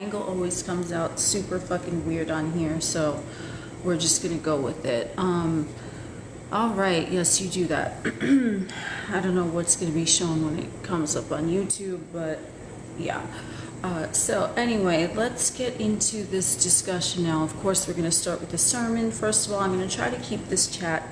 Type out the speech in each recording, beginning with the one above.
Angle always comes out super fucking weird on here, so we're just gonna go with it. All right, yes, you do that. I don't know what's gonna be shown when it comes up on YouTube, but yeah. So anyway, let's get into this discussion now. Of course, we're gonna start with the sermon. First of all, I'm gonna try to keep this chat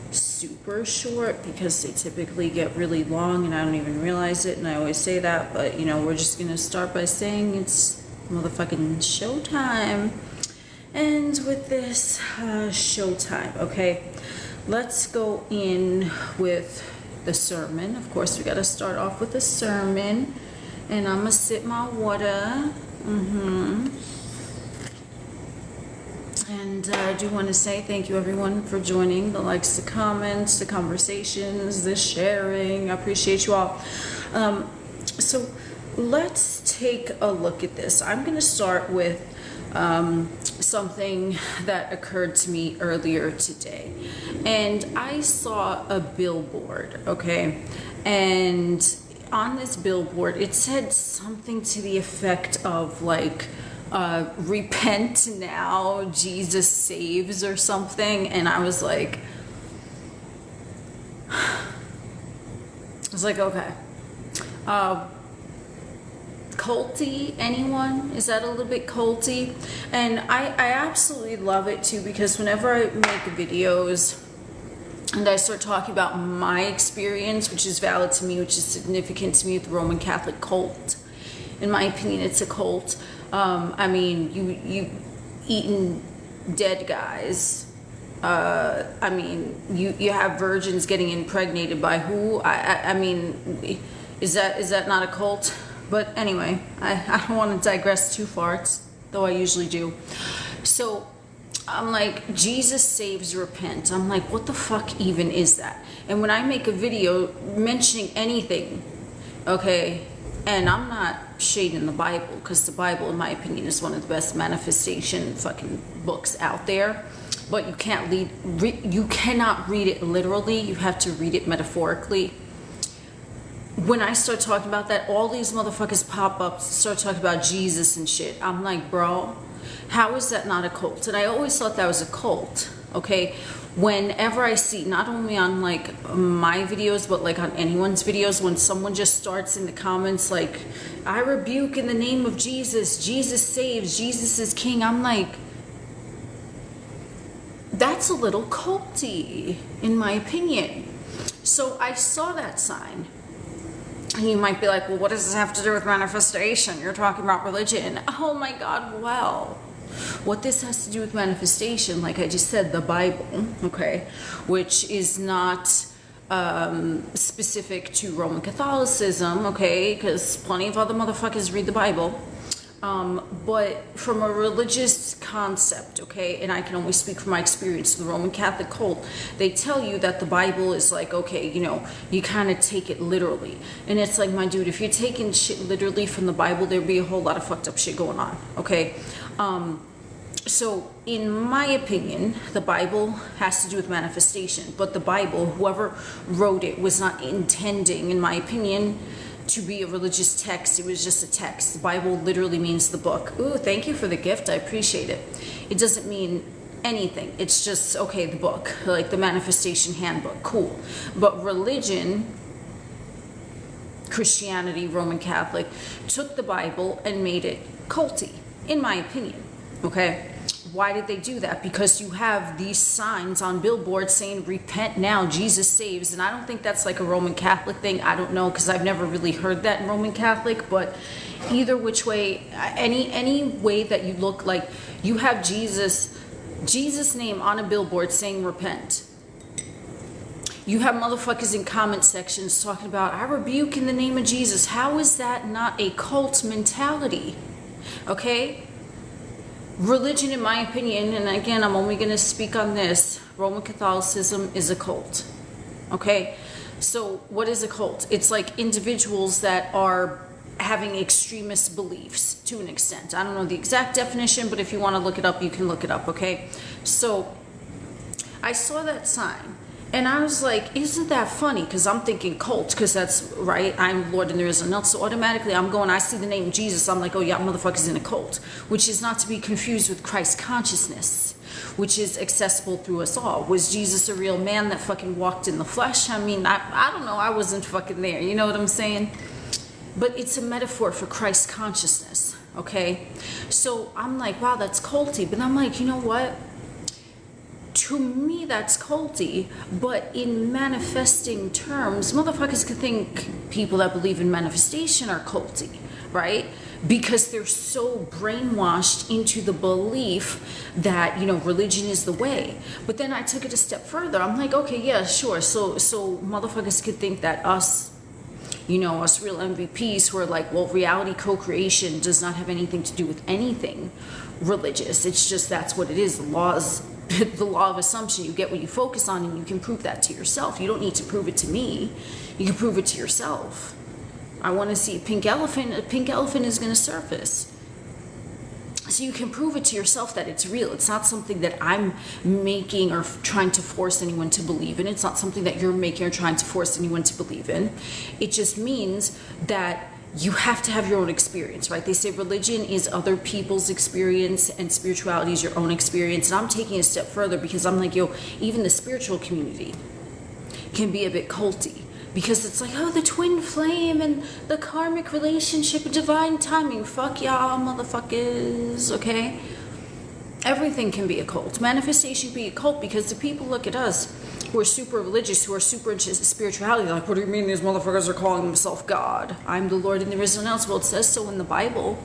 super short because they typically get really long and I don't even realize it, and I always say that, but you know, we're just gonna start by saying it's motherfucking showtime. And with this showtime, okay, let's go in with the sermon. Of course, we gotta start off with the sermon, and I'm gonna sip my water. And I do want to say thank you everyone for joining, the likes, the comments, the conversations, the sharing. I appreciate you all. So let's take a look at this. I'm going to start with something that occurred to me earlier today. And I saw a billboard, okay? And on this billboard, it said something to the effect of like, repent now, Jesus saves, or something. And I was like, okay. Culty, anyone? Is that a little bit culty? And I absolutely love it too, because whenever I make videos and I start talking about my experience, which is valid to me, which is significant to me with the Roman Catholic cult, in my opinion, it's a cult. I mean, you eating dead guys. I mean, you have virgins getting impregnated by who? I mean, is that not a cult? But anyway, I don't want to digress too far, though I usually do. So I'm like, Jesus saves, repent. I'm like, what the fuck even is that? And when I make a video mentioning anything, okay, and I'm not shading the Bible, because the Bible, in my opinion, is one of the best manifestation fucking books out there. But you can't you cannot read it literally. You have to read it metaphorically. When I start talking about that, all these motherfuckers pop up, start talking about Jesus and shit. I'm like, bro, how is that not a cult? And I always thought that was a cult, okay? Whenever I see, not only on like my videos, but like on anyone's videos, when someone just starts in the comments like, I rebuke in the name of Jesus, Jesus saves, Jesus is king, I'm like, that's a little culty, in my opinion. So I saw that sign. And you might be like, well, what does this have to do with manifestation? You're talking about religion. Oh my God, well, what this has to do with manifestation, like I just said, the Bible, okay, which is not specific to Roman Catholicism, okay, because plenty of other motherfuckers read the Bible, but from a religious concept, okay, and I can only speak from my experience, the Roman Catholic cult, they tell you that the Bible is like, okay, you know, you kind of take it literally, and it's like, my dude, if you're taking shit literally from the Bible, there'd be a whole lot of fucked up shit going on, okay? So in my opinion, the Bible has to do with manifestation, but the Bible, whoever wrote it, was not intending, in my opinion, to be a religious text. It was just a text. The Bible literally means the book. Ooh, thank you for the gift. I appreciate it. It doesn't mean anything. It's just, okay, the book, like the manifestation handbook. Cool. But religion, Christianity, Roman Catholic, took the Bible and made it culty, in my opinion. Okay? Why did they do that? Because you have these signs on billboards saying, repent now, Jesus saves. And I don't think that's like a Roman Catholic thing. I don't know, because I've never really heard that in Roman Catholic. But either which way, any way that you look, like you have Jesus' name on a billboard saying repent. You have motherfuckers in comment sections talking about, I rebuke in the name of Jesus. How is that not a cult mentality? Okay? Religion, in my opinion, and again, I'm only going to speak on this, Roman Catholicism is a cult. Okay? So what is a cult? It's like individuals that are having extremist beliefs to an extent. I don't know the exact definition, but if you want to look it up, you can look it up, okay? So I saw that sign, And I was like, isn't that funny? Because I'm thinking cult, because that's right. I'm Lord and there is none else. So automatically I'm going, I see the name Jesus. I'm like, oh yeah, motherfucker's in a cult, which is not to be confused with Christ consciousness, which is accessible through us all. Was Jesus a real man that fucking walked in the flesh? I mean, I don't know. I wasn't fucking there. You know what I'm saying? But it's a metaphor for Christ consciousness. Okay. So I'm like, wow, that's culty. But I'm like, you know what? To me, that's culty, but in manifesting terms, motherfuckers could think people that believe in manifestation are culty, right? Because they're so brainwashed into the belief that, you know, religion is the way. But then I took it a step further. I'm like, okay, yeah, sure. So motherfuckers could think that us, you know, us real MVPs who are like, well, reality co-creation does not have anything to do with anything religious. It's just that's what it is. The law of assumption. You get what you focus on, and you can prove that to yourself. You don't need to prove it to me. You can prove it to yourself. I want to see a pink elephant. A pink elephant is going to surface. So you can prove it to yourself that it's real. It's not something that I'm making or trying to force anyone to believe in. It's not something that you're making or trying to force anyone to believe in. It just means that you have to have your own experience, right? They say religion is other people's experience and spirituality is your own experience. And I'm taking a step further because I'm like, yo, even the spiritual community can be a bit culty, because it's like, oh, the twin flame and the karmic relationship and divine timing. Fuck y'all, motherfuckers, okay? Everything can be a cult. Manifestation can be a cult because the people look at us who are super religious, who are super into spirituality. They're like, what do you mean these motherfuckers are calling themselves God? I'm the Lord and there is none else. Well, it says so in the Bible.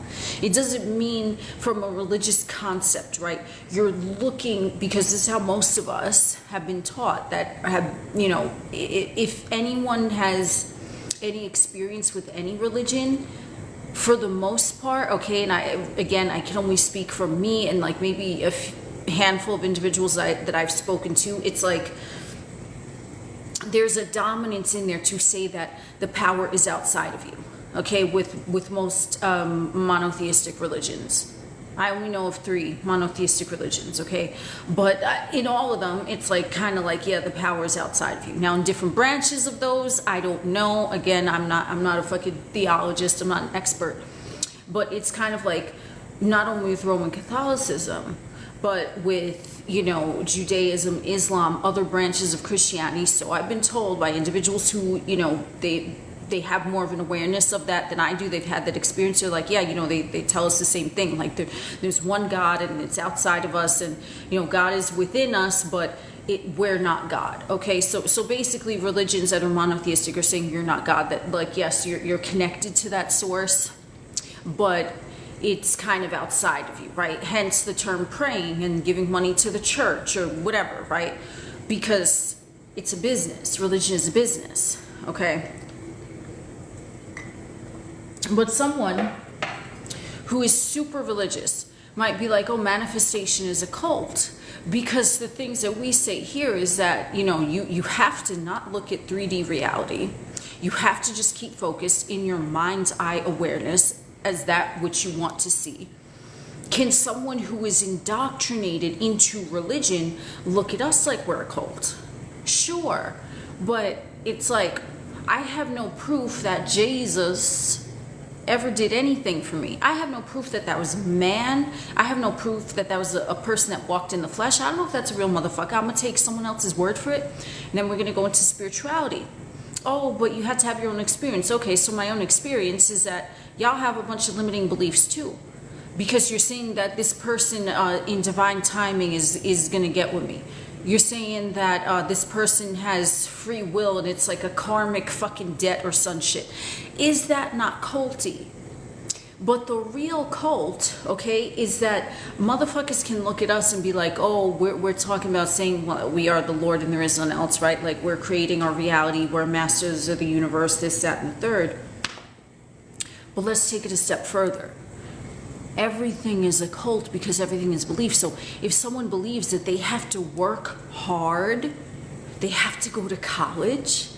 It doesn't mean from a religious concept, right? You're looking, because this is how most of us have been taught, that have, you know, if anyone has any experience with any religion, for the most part, okay, and I can only speak for me and like maybe a handful of individuals that I've spoken to. It's like there's a dominance in there to say that the power is outside of you, okay, with most monotheistic religions. I only know of 3 monotheistic religions, okay? But in all of them, it's like kind of like, yeah, the power is outside of you. Now, in different branches of those, I don't know. Again, I'm not a fucking theologist. I'm not an expert. But it's kind of like not only with Roman Catholicism, but with, you know, Judaism, Islam, other branches of Christianity. So I've been told by individuals who, you know, they have more of an awareness of that than I do. They've had that experience. They're like, yeah, you know, they tell us the same thing. Like there's one God and it's outside of us, and, you know, God is within us, but we're not God. Okay, so basically religions that are monotheistic are saying you're not God. That, like, yes, you're connected to that source, but it's kind of outside of you, right? Hence the term praying and giving money to the church or whatever, right? Because it's a business. Religion is a business, okay? But someone who is super religious might be like, oh, manifestation is a cult. Because the things that we say here is that, you know, you have to not look at 3D reality. You have to just keep focused in your mind's eye awareness as that which you want to see. Can someone who is indoctrinated into religion look at us like we're a cult? Sure. But it's like, I have no proof that Jesus ever did anything for me. I have no proof that that was a man. I have no proof that that was a person that walked in the flesh. I don't know if that's a real motherfucker. I'm gonna take someone else's word for it, and then we're gonna go into spirituality. Oh, but you had to have your own experience. Okay, so my own experience is that y'all have a bunch of limiting beliefs too, because you're saying that this person in divine timing is gonna get with me. You're saying that this person has free will and it's like a karmic fucking debt or some shit. Is that not culty? But the real cult, okay, is that motherfuckers can look at us and be like, oh, we're talking about saying, well, we are the Lord and there is none else, right? Like, we're creating our reality, we're masters of the universe, this, that, and the third. But let's take it a step further. Everything is a cult because everything is belief. So if someone believes that they have to work hard, they have to go to college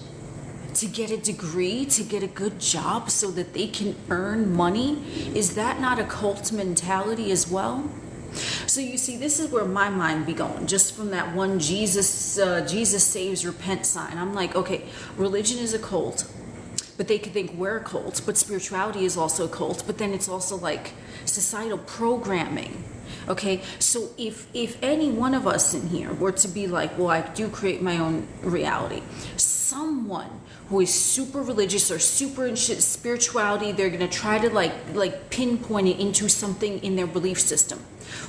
to get a degree, to get a good job so that they can earn money, is that not a cult mentality as well? So So you see, this is where my mind be going, just from that one Jesus saves, repent sign. I'm like, okay, religion is a cult, but they could think we're a cult, but spirituality is also a cult, but then it's also like societal programming. Okay, so if any one of us in here were to be like, well, I do create my own reality, someone who is super religious or super into spirituality, they're gonna try to like pinpoint it into something in their belief system,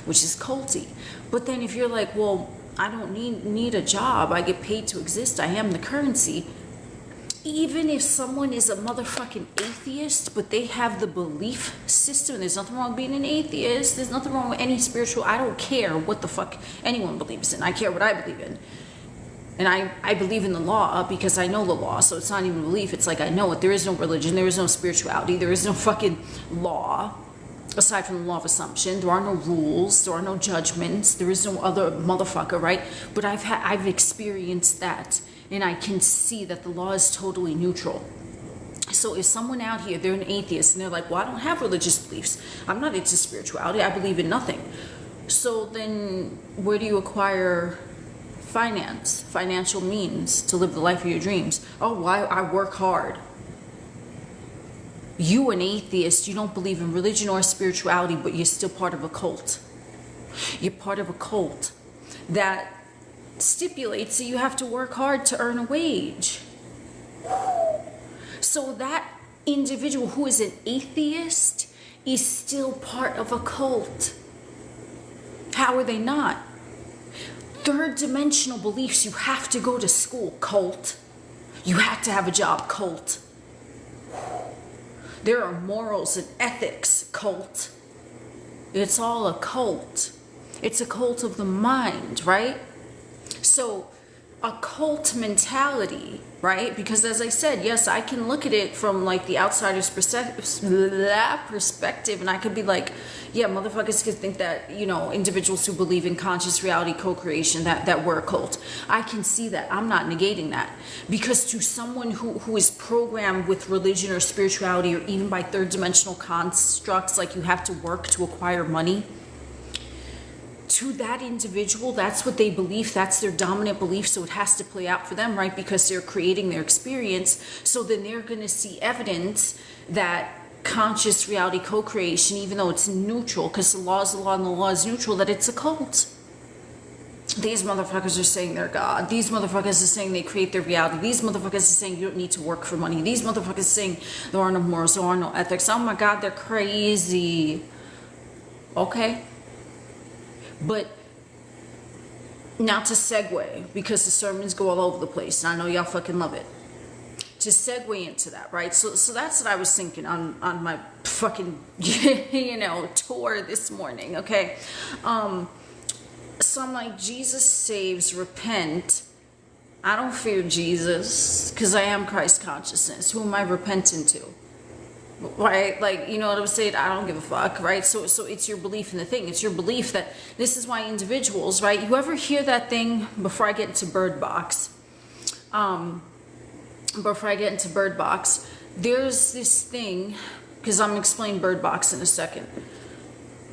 which is culty. But then if you're like, well, I don't need a job, I get paid to exist, I am the currency. Even if someone is a motherfucking atheist, but they have the belief system, there's nothing wrong with being an atheist, there's nothing wrong with any spiritual, I don't care what the fuck anyone believes in, I care what I believe in. And I believe in the law because I know the law, so it's not even belief, it's like I know it. There is no religion, there is no spirituality, there is no fucking law, aside from the law of assumption. There are no rules, there are no judgments, there is no other motherfucker, right? But I've experienced that. And I can see that the law is totally neutral. So if someone out here, they're an atheist, and they're like, well, I don't have religious beliefs. I'm not into spirituality. I believe in nothing. So then where do you acquire financial means to live the life of your dreams? Oh, well, I work hard. You, an atheist, you don't believe in religion or spirituality, but you're still part of a cult. You're part of a cult that stipulates that you have to work hard to earn a wage. So that individual who is an atheist is still part of a cult. How are they not? Third dimensional beliefs, you have to go to school, cult. You have to have a job, cult. There are morals and ethics, cult. It's all a cult. It's a cult of the mind, right? So a cult mentality, right? Because as I said, yes, I can look at it from like the outsider's perspective, and I could be like, yeah, motherfuckers could think that, you know, individuals who believe in conscious reality co-creation, that we're a cult. I can see that. I'm not negating that. Because to someone who is programmed with religion or spirituality, or even by third dimensional constructs, like you have to work to acquire money, to that individual, that's what they believe, that's their dominant belief, so it has to play out for them, right? Because they're creating their experience, so then they're going to see evidence that conscious reality co-creation, even though it's neutral, because the law is the law and the law is neutral, that it's a cult. These motherfuckers are saying they're God. These motherfuckers are saying they create their reality. These motherfuckers are saying you don't need to work for money. These motherfuckers are saying there are no morals, there are no ethics. Oh my God, they're crazy. Okay? But now to segue, because the sermons go all over the place, and I know y'all fucking love it. To segue into that, right? So that's what I was thinking on my fucking, you know, tour this morning, okay? So I'm like, Jesus saves, repent. I don't fear Jesus, because I am Christ consciousness. Who am I repenting to? Right? Like, you know what I'm saying? I don't give a fuck, right? So it's your belief in the thing. It's your belief that this is why individuals, right? You ever hear that thing, before I get into Bird Box, there's this thing, because I'm going to explain Bird Box in a second,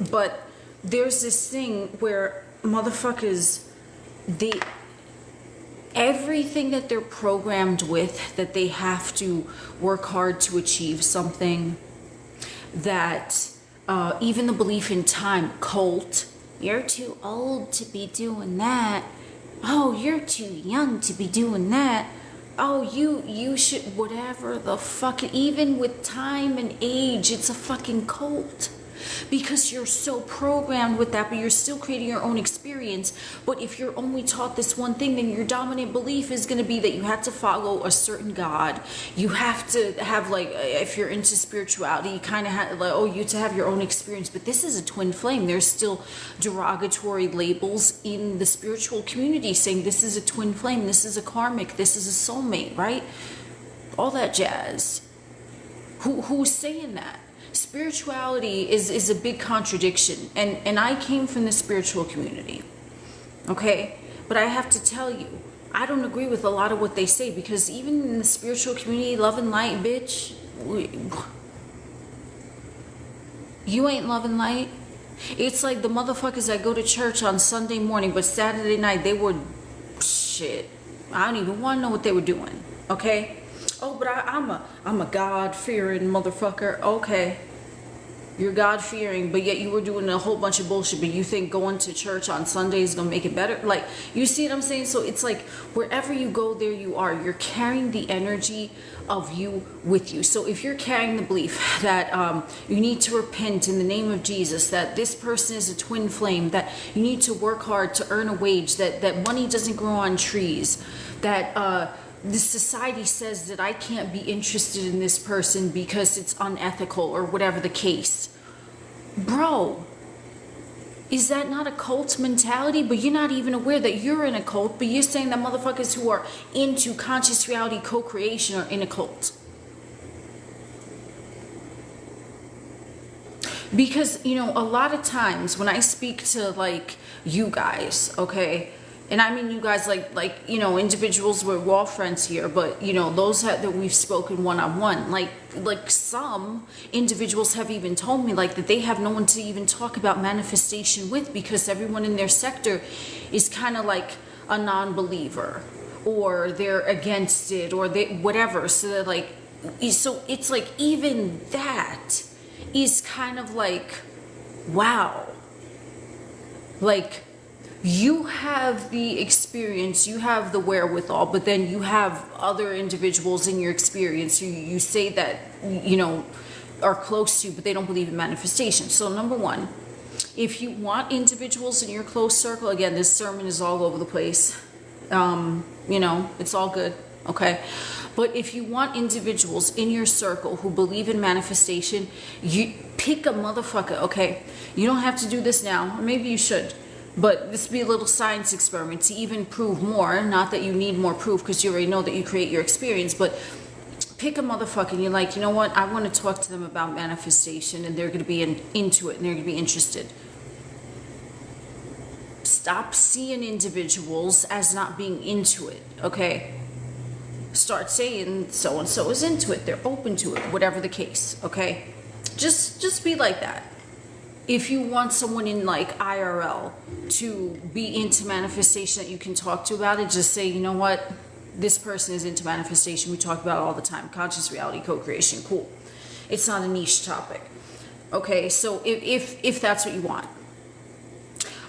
but there's this thing where motherfuckers, everything that they're programmed with, that they have to work hard to achieve something, that even the belief in time, cult, you're too old to be doing that. Oh, you're too young to be doing that. Oh, you should, whatever the fuck, even with time and age, it's a fucking cult. Because you're so programmed with that, but you're still creating your own experience. But if you're only taught this one thing, then your dominant belief is going to be that you have to follow a certain God. You have to have, like, if you're into spirituality, you kind of have, like, oh, you to have your own experience. But this is a twin flame. There's still derogatory labels in the spiritual community saying this is a twin flame, this is a karmic, this is a soulmate, right? All that jazz. Who's saying that? Spirituality is a big contradiction, and I came from the spiritual community, okay? But I have to tell you, I don't agree with a lot of what they say, because even in the spiritual community, love and light, bitch, you ain't love and light. It's like the motherfuckers that go to church on Sunday morning, but Saturday night they were shit. I don't even want to know what they were doing. Okay? Oh, but I'm a God-fearing motherfucker. Okay. You're God-fearing, but yet you were doing a whole bunch of bullshit, but you think going to church on Sunday is going to make it better? Like, you see what I'm saying? So it's like, wherever you go, there you are. You're carrying the energy of you with you. So if you're carrying the belief that you need to repent in the name of Jesus, that this person is a twin flame, that you need to work hard to earn a wage, that money doesn't grow on trees, that the society says that I can't be interested in this person because it's unethical or whatever the case. Bro, is that not a cult mentality? But you're not even aware that you're in a cult, but you're saying that motherfuckers who are into conscious reality co-creation are in a cult. Because, you know, a lot of times when I speak to, like, you guys, okay, and I mean you guys like you know, individuals, we're all friends here, but you know, those that we've spoken one-on-one, like some individuals have even told me like that they have no one to even talk about manifestation with, because everyone in their sector is kind of like a non-believer, or they're against it, or they whatever. So they're like, so it's like even that is kind of like, wow, like, you have the experience, you have the wherewithal, but then you have other individuals in your experience who you say that, you know, are close to, but they don't believe in manifestation. So number one, if you want individuals in your close circle, again, this sermon is all over the place. You know, it's all good, okay? But if you want individuals in your circle who believe in manifestation, you pick a motherfucker, okay? You don't have to do this now, or maybe you should. But this would be a little science experiment to even prove more. Not that you need more proof, because you already know that you create your experience. But pick a motherfucker and you're like, you know what? I want to talk to them about manifestation, and they're going to be into it, and they're going to be interested. Stop seeing individuals as not being into it, okay? Start saying so-and-so is into it. They're open to it, whatever the case, okay? Just be like that. If you want someone in like IRL to be into manifestation that you can talk to about it, just say, you know what, this person is into manifestation. We talk about it all the time. Conscious reality, co-creation, cool. It's not a niche topic. Okay, so if that's what you want.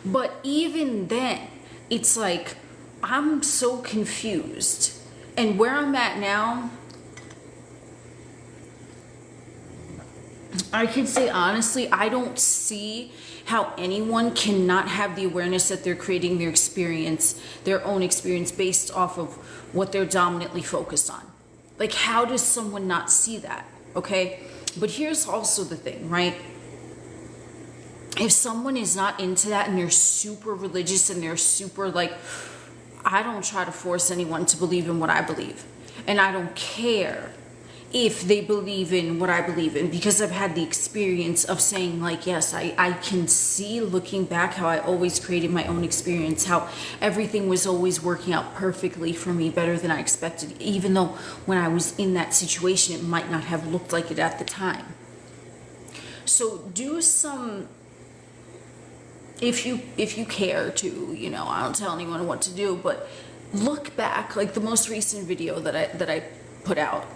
But even then, it's like, I'm so confused. And where I'm at now, I can say honestly, I don't see how anyone cannot have the awareness that they're creating their experience, their own experience, based off of what they're dominantly focused on. Like, how does someone not see that? Okay? But here's also the thing, right? If someone is not into that and they're super religious and they're super like, I don't try to force anyone to believe in what I believe. And I don't care if they believe in what I believe in, because I've had the experience of saying like, yes, I can see looking back how I always created my own experience, how everything was always working out perfectly for me, better than I expected, even though when I was in that situation, it might not have looked like it at the time. So do some, if you care to, you know, I don't tell anyone what to do, but look back, like the most recent video that I put out.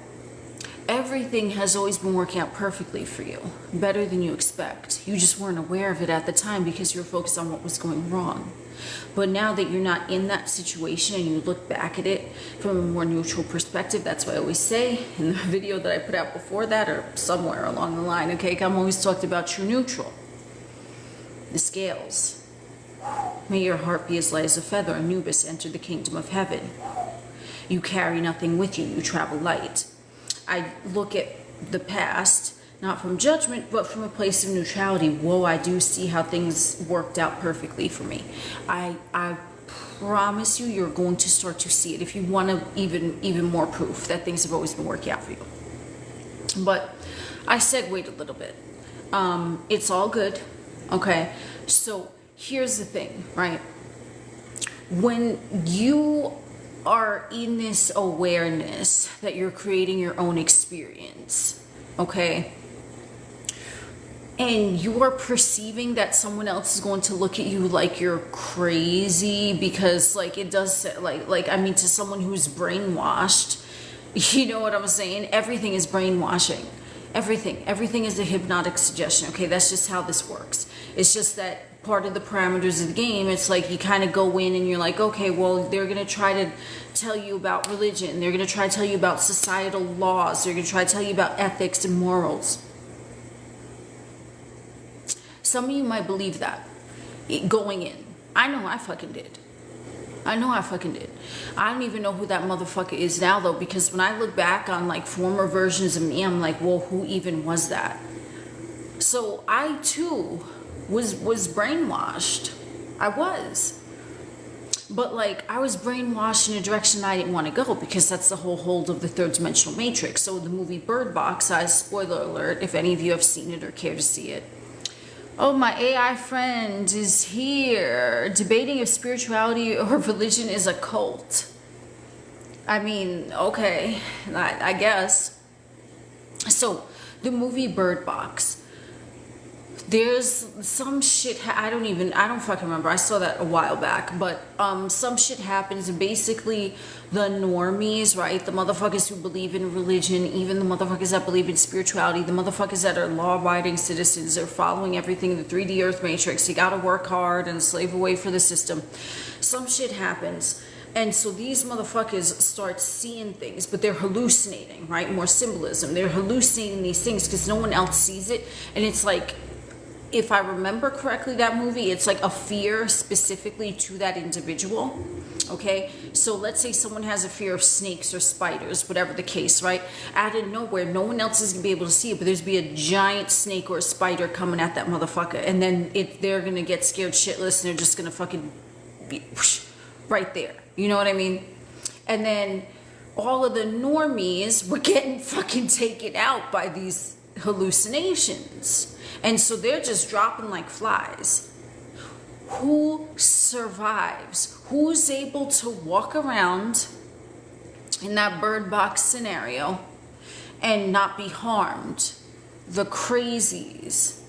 Everything has always been working out perfectly for you, better than you expect. You just weren't aware of it at the time because you were focused on what was going wrong. But now that you're not in that situation and you look back at it from a more neutral perspective, that's what I always say in the video that I put out before that, or somewhere along the line, okay? I'm always talked about true neutral. The scales. May your heart be as light as a feather. Anubis entered the kingdom of heaven. You carry nothing with you. You travel light. I look at the past, not from judgment, but from a place of neutrality. Whoa, I do see how things worked out perfectly for me. I promise you, you're going to start to see it if you want to even more proof that things have always been working out for you. But I segued a little bit. It's all good. Okay, so here's the thing, right? When you are in this awareness that you're creating your own experience, okay, and you are perceiving that someone else is going to look at you like you're crazy, because like it does, like I mean, to someone who's brainwashed, you know what I'm saying? Everything is brainwashing. Everything is a hypnotic suggestion. Okay, that's just how this works. It's just that part of the parameters of the game, it's like you kind of go in and you're like, okay, well, they're going to try to tell you about religion. They're going to try to tell you about societal laws. They're going to try to tell you about ethics and morals. Some of you might believe that going in. I know I fucking did. I don't even know who that motherfucker is now, though, because when I look back on like former versions of me, I'm like, well, who even was that? So I too was brainwashed. I was. But like I was brainwashed in a direction I didn't want to go, because that's the whole hold of the third dimensional matrix. So the movie Bird Box, spoiler alert, if any of you have seen it or care to see it. Oh, my AI friend is here, debating if spirituality or religion is a cult. I mean, okay, I guess. So, the movie Bird Box. There's some shit, I don't fucking remember. I saw that a while back, but some shit happens, and basically the normies, right? The motherfuckers who believe in religion, even the motherfuckers that believe in spirituality, the motherfuckers that are law-abiding citizens, are following everything in the 3D Earth Matrix. You gotta work hard and slave away for the system. Some shit happens. And so these motherfuckers start seeing things, but they're hallucinating, right? More symbolism. They're hallucinating these things because no one else sees it. And it's like, if I remember correctly, that movie, it's like a fear specifically to that individual. Okay, so let's say someone has a fear of snakes or spiders, whatever the case, right? Out of nowhere, no one else is gonna be able to see it, but there's be a giant snake or a spider coming at that motherfucker, and then they're gonna get scared shitless, and they're just gonna fucking be whoosh, right there. You know what I mean? And then all of the normies were getting fucking taken out by these hallucinations. And so they're just dropping like flies. Who survives? Who's able to walk around in that Bird Box scenario and not be harmed? The crazies,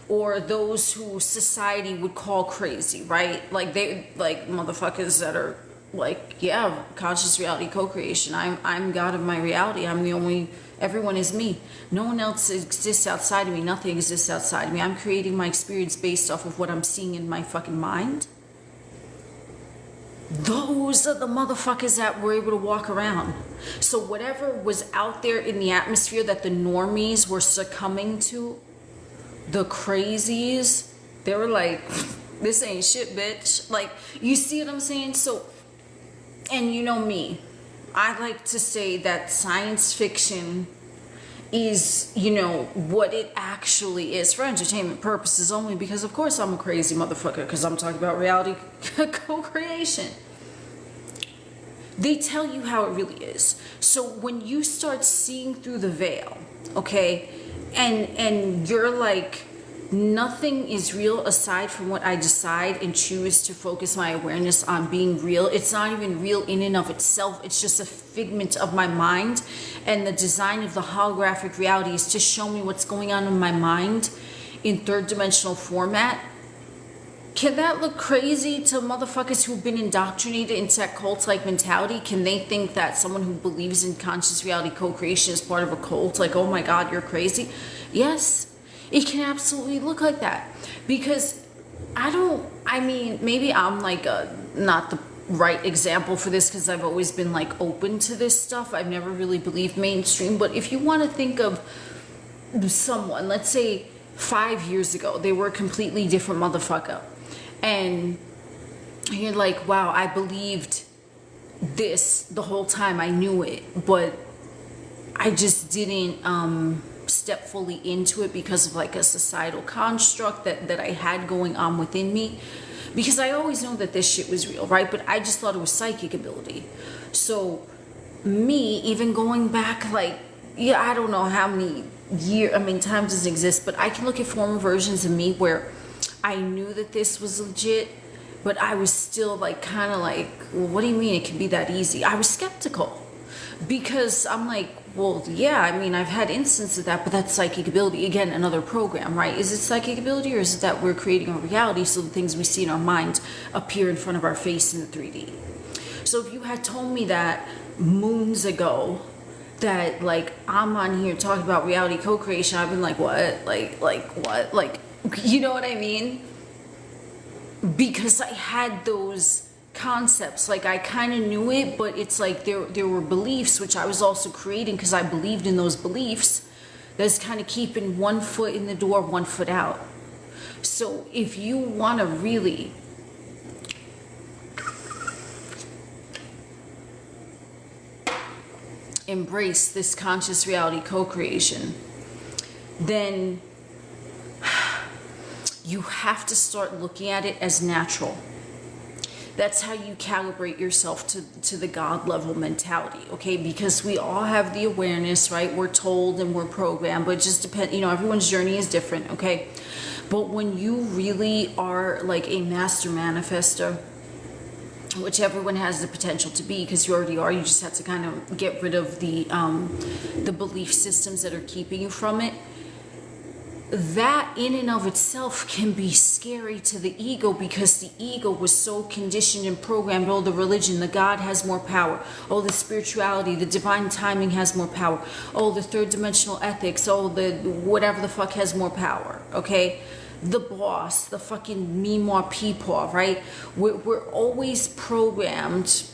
or those who society would call crazy, right? Like motherfuckers that are like, yeah, conscious reality co-creation. I'm God of my reality. I'm the only. Everyone is me. No one else exists outside of me. Nothing exists outside of me. I'm creating my experience based off of what I'm seeing in my fucking mind. Those are the motherfuckers that were able to walk around. So whatever was out there in the atmosphere that the normies were succumbing to, the crazies, they were like, this ain't shit, bitch. Like, you see what I'm saying? So, and you know me, I like to say that science fiction is, you know, what it actually is for entertainment purposes only, because of course I'm a crazy motherfucker, because I'm talking about reality co-creation. They tell you how it really is. So when you start seeing through the veil, okay, and you're like, nothing is real aside from what I decide and choose to focus my awareness on being real. It's not even real in and of itself. It's just a figment of my mind. And the design of the holographic reality is to show me what's going on in my mind in third dimensional format. Can that look crazy to motherfuckers who've been indoctrinated into that cult-like mentality? Can they think that someone who believes in conscious reality co-creation is part of a cult? Like, oh my God, you're crazy? Yes. It can absolutely look like that, because maybe I'm like not the right example for this, because I've always been like open to this stuff. I've never really believed mainstream. But if you want to think of someone, let's say 5 years ago, they were a completely different motherfucker, and you're like, wow, I believed this the whole time. I knew it, but I just didn't step fully into it because of like a societal construct that I had going on within me, because I always know that this shit was real, right? But I just thought it was psychic ability. So me, even going back like, yeah, I don't know how many time doesn't exist, but I can look at former versions of me where I knew that this was legit, but I was still like kind of like, well, what do you mean it can be that easy? I was skeptical, because I'm like, well, yeah, I mean, I've had instances of that, but that's psychic ability. Again, another program, right? Is it psychic ability, or is it that we're creating a reality so the things we see in our mind appear in front of our face in the 3D? So if you had told me that moons ago, that like I'm on here talking about reality co-creation, I've been like, what? Like what? Like, you know what I mean? Because I had those concepts, like I kind of knew it, but it's like there were beliefs which I was also creating because I believed in those beliefs. That's kind of keeping one foot in the door, one foot out. So if you want to really embrace this conscious reality co-creation, then you have to start looking at it as natural. That's how you calibrate yourself to the God level mentality, okay? Because we all have the awareness, right? We're told and we're programmed, but it just depends, you know, everyone's journey is different, okay? But when you really are like a master manifester, which everyone has the potential to be, because you already are, you just have to kind of get rid of the belief systems that are keeping you from it. That in and of itself can be scary to the ego, because the ego was so conditioned and programmed. Oh, the religion, the God has more power. Oh, the spirituality, the divine timing has more power. Oh, the third dimensional ethics. Oh, the whatever the fuck has more power. Okay, the boss, the fucking me more people, right? We're always programmed.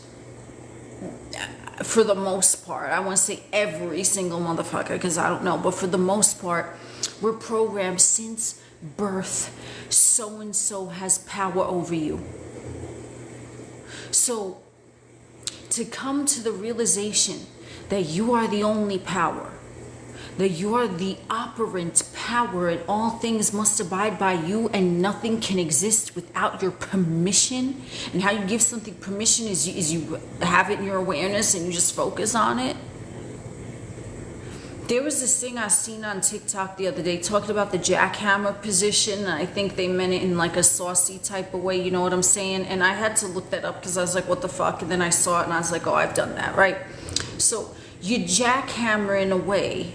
For the most part, I want to say every single motherfucker, because I don't know, but for the most part, we're programmed since birth. So and so has power over you. So to come to the realization that you are the only power, that you are the operant power, and all things must abide by you, and nothing can exist without your permission. And how you give something permission is you have it in your awareness and you just focus on it. There was this thing I seen on TikTok the other day talking about the jackhammer position. I think they meant it in like a saucy type of way, you know what I'm saying? And I had to look that up because I was like, what the fuck? And then I saw it and I was like, oh, I've done that, right? So you jackhammer in a way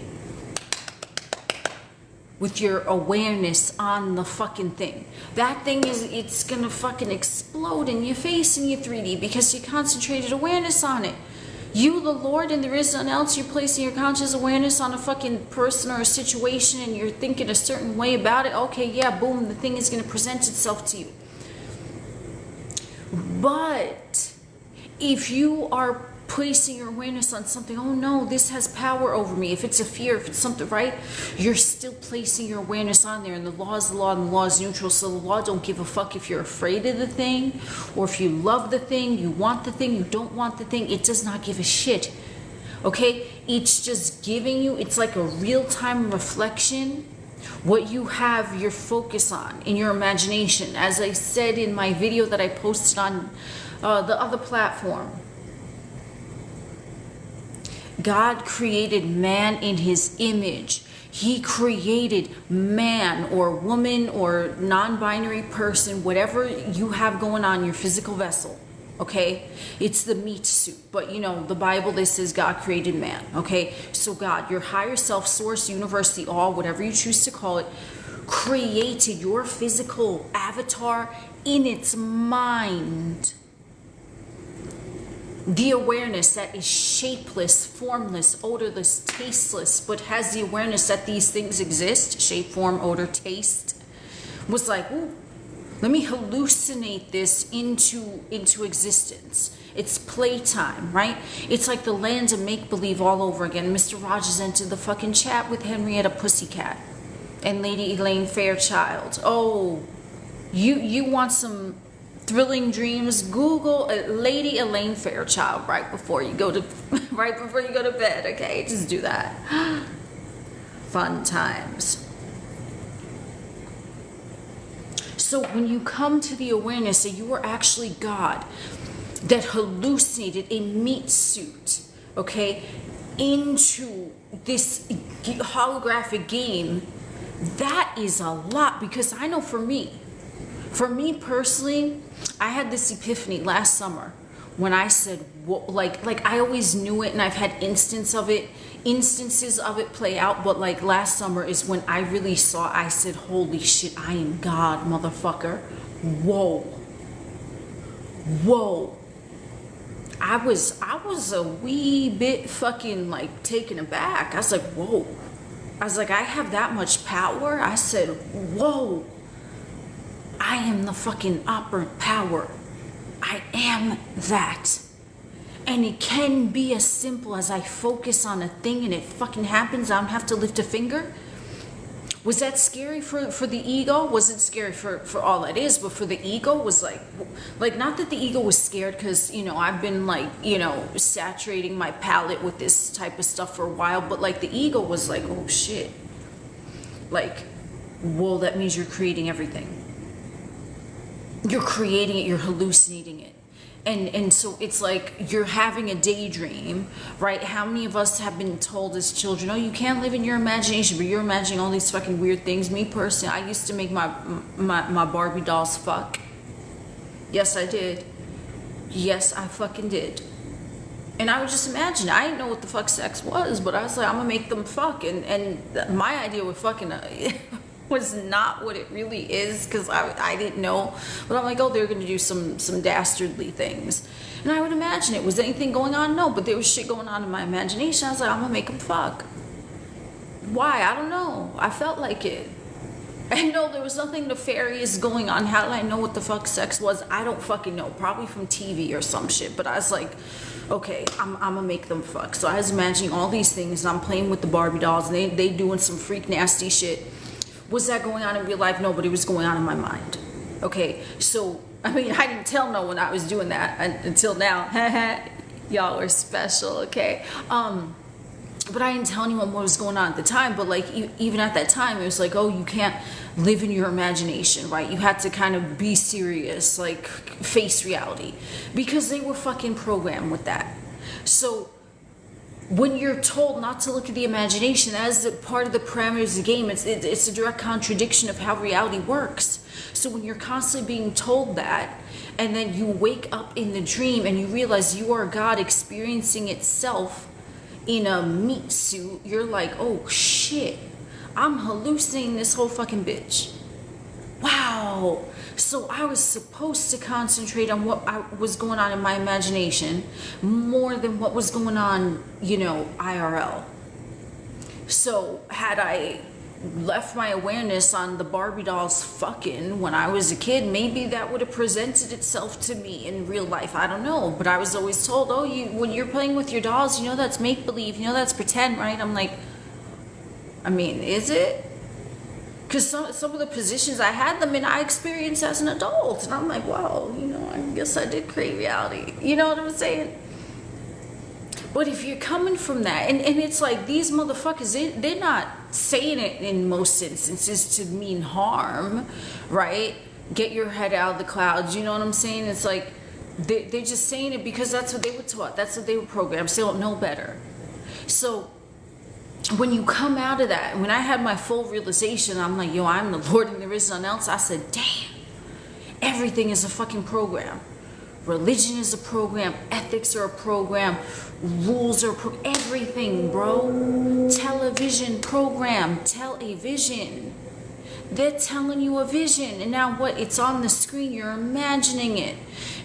with your awareness on the fucking thing. That thing it's gonna fucking explode in your face in your 3D because you concentrated awareness on it. You, the Lord, and there is none else. You're placing your conscious awareness on a fucking person or a situation, and you're thinking a certain way about it. Okay, yeah, boom, the thing is going to present itself to you. But if you are placing your awareness on something, oh no, this has power over me. If it's a fear, if it's something, right? You're still placing your awareness on there, and the law is the law, and the law is neutral. So the law don't give a fuck if you're afraid of the thing, or if you love the thing, you want the thing, you don't want the thing. It does not give a shit. Okay? It's just giving you, it's like a real-time reflection. What you have your focus on in your imagination. As I said in my video that I posted on the other platform, God created man in his image. He created man or woman or non-binary person, whatever you have going on, your physical vessel, okay? It's the meat suit. But you know, the Bible, this says God created man, okay? So God, your higher self, source, universe, the all, whatever you choose to call it, created your physical avatar in its mind. The awareness that is shapeless, formless, odorless, tasteless, but has the awareness that these things exist, shape, form, odor, taste, was like, ooh, let me hallucinate this into existence. It's playtime, right? It's like the land of make-believe all over again. Mr. Rogers entered the fucking chat with Henrietta Pussycat and Lady Elaine Fairchild. Oh, you want some thrilling dreams? Google Lady Elaine Fairchild right before you go to bed. Okay, just do that. Fun times. So when you come to the awareness that you are actually God, that hallucinated a meat suit, okay, into this holographic game, that is a lot. Because I know for me personally, I had this epiphany last summer when I said, like I always knew it, and I've had instance of it instances of it play out, but like last summer is when I really saw, I said, holy shit, I am God, motherfucker. Whoa. Whoa. I was a wee bit fucking like taken aback. I was like, whoa. I was like, I have that much power? I said, whoa. I am the fucking operant power. I am that. And it can be as simple as I focus on a thing and it fucking happens. I don't have to lift a finger. Was that scary for the ego? Wasn't scary for all that is, but for the ego was like not that the ego was scared, because, you know, I've been like, you know, saturating my palate with this type of stuff for a while, but like the ego was like, oh shit. Like, well, that means you're creating everything. You're creating it, you're hallucinating it. And so it's like you're having a daydream, right? How many of us have been told as children, oh, you can't live in your imagination, but you're imagining all these fucking weird things. Me personally, I used to make my Barbie dolls fuck. Yes, I did. Yes, I fucking did. And I would just imagine. I didn't know what the fuck sex was, but I was like, I'm gonna make them fuck. And my idea with fucking was not what it really is, because I didn't know. But I'm like, oh, they're gonna do some dastardly things. And I would imagine it. Was anything going on? No, but there was shit going on in my imagination. I was like, I'm gonna make them fuck. Why? I don't know. I felt like it. And no, there was nothing nefarious going on. How did I know what the fuck sex was? I don't fucking know. Probably from TV or some shit. But I was like, okay, I'm gonna make them fuck. So I was imagining all these things, and I'm playing with the Barbie dolls, and they doing some freak nasty shit. Was that going on in real life? No, but it was going on in my mind. Okay, so, I mean, I didn't tell no one I was doing that until now. Y'all are special, okay? But I didn't tell anyone what was going on at the time. But like, even at that time, it was like, oh, you can't live in your imagination, right? You had to kind of be serious, like face reality, because they were fucking programmed with that. So when you're told not to look at the imagination as a part of the parameters of the game, it's a direct contradiction of how reality works. So when you're constantly being told that, and then you wake up in the dream and you realize you are God experiencing itself in a meat suit, you're like, oh shit, I'm hallucinating this whole fucking bitch. Wow. So I was supposed to concentrate on what was going on in my imagination more than what was going on, you know, IRL. So had I left my awareness on the Barbie dolls fucking when I was a kid, maybe that would have presented itself to me in real life. I don't know. But I was always told, oh, when you're playing with your dolls, you know that's make-believe, you know that's pretend, right? I'm like, I mean, is it? Because some of the positions I had them in, I experienced as an adult. And I'm like, wow, you know, I guess I did create reality. You know what I'm saying? But if you're coming from that, and it's like these motherfuckers, they're not saying it in most instances to mean harm, right? Get your head out of the clouds, you know what I'm saying? It's like they're just saying it because that's what they were taught. That's what they were programmed. So they don't know better. So when you come out of that, when I had my full realization, I'm like, yo, I'm the Lord and there is none else. I said, damn, everything is a fucking program. Religion is a program. Ethics are a program. Rules are everything, bro. Television program. Tell a vision. They're telling you a vision. And now what? It's on the screen. You're imagining it.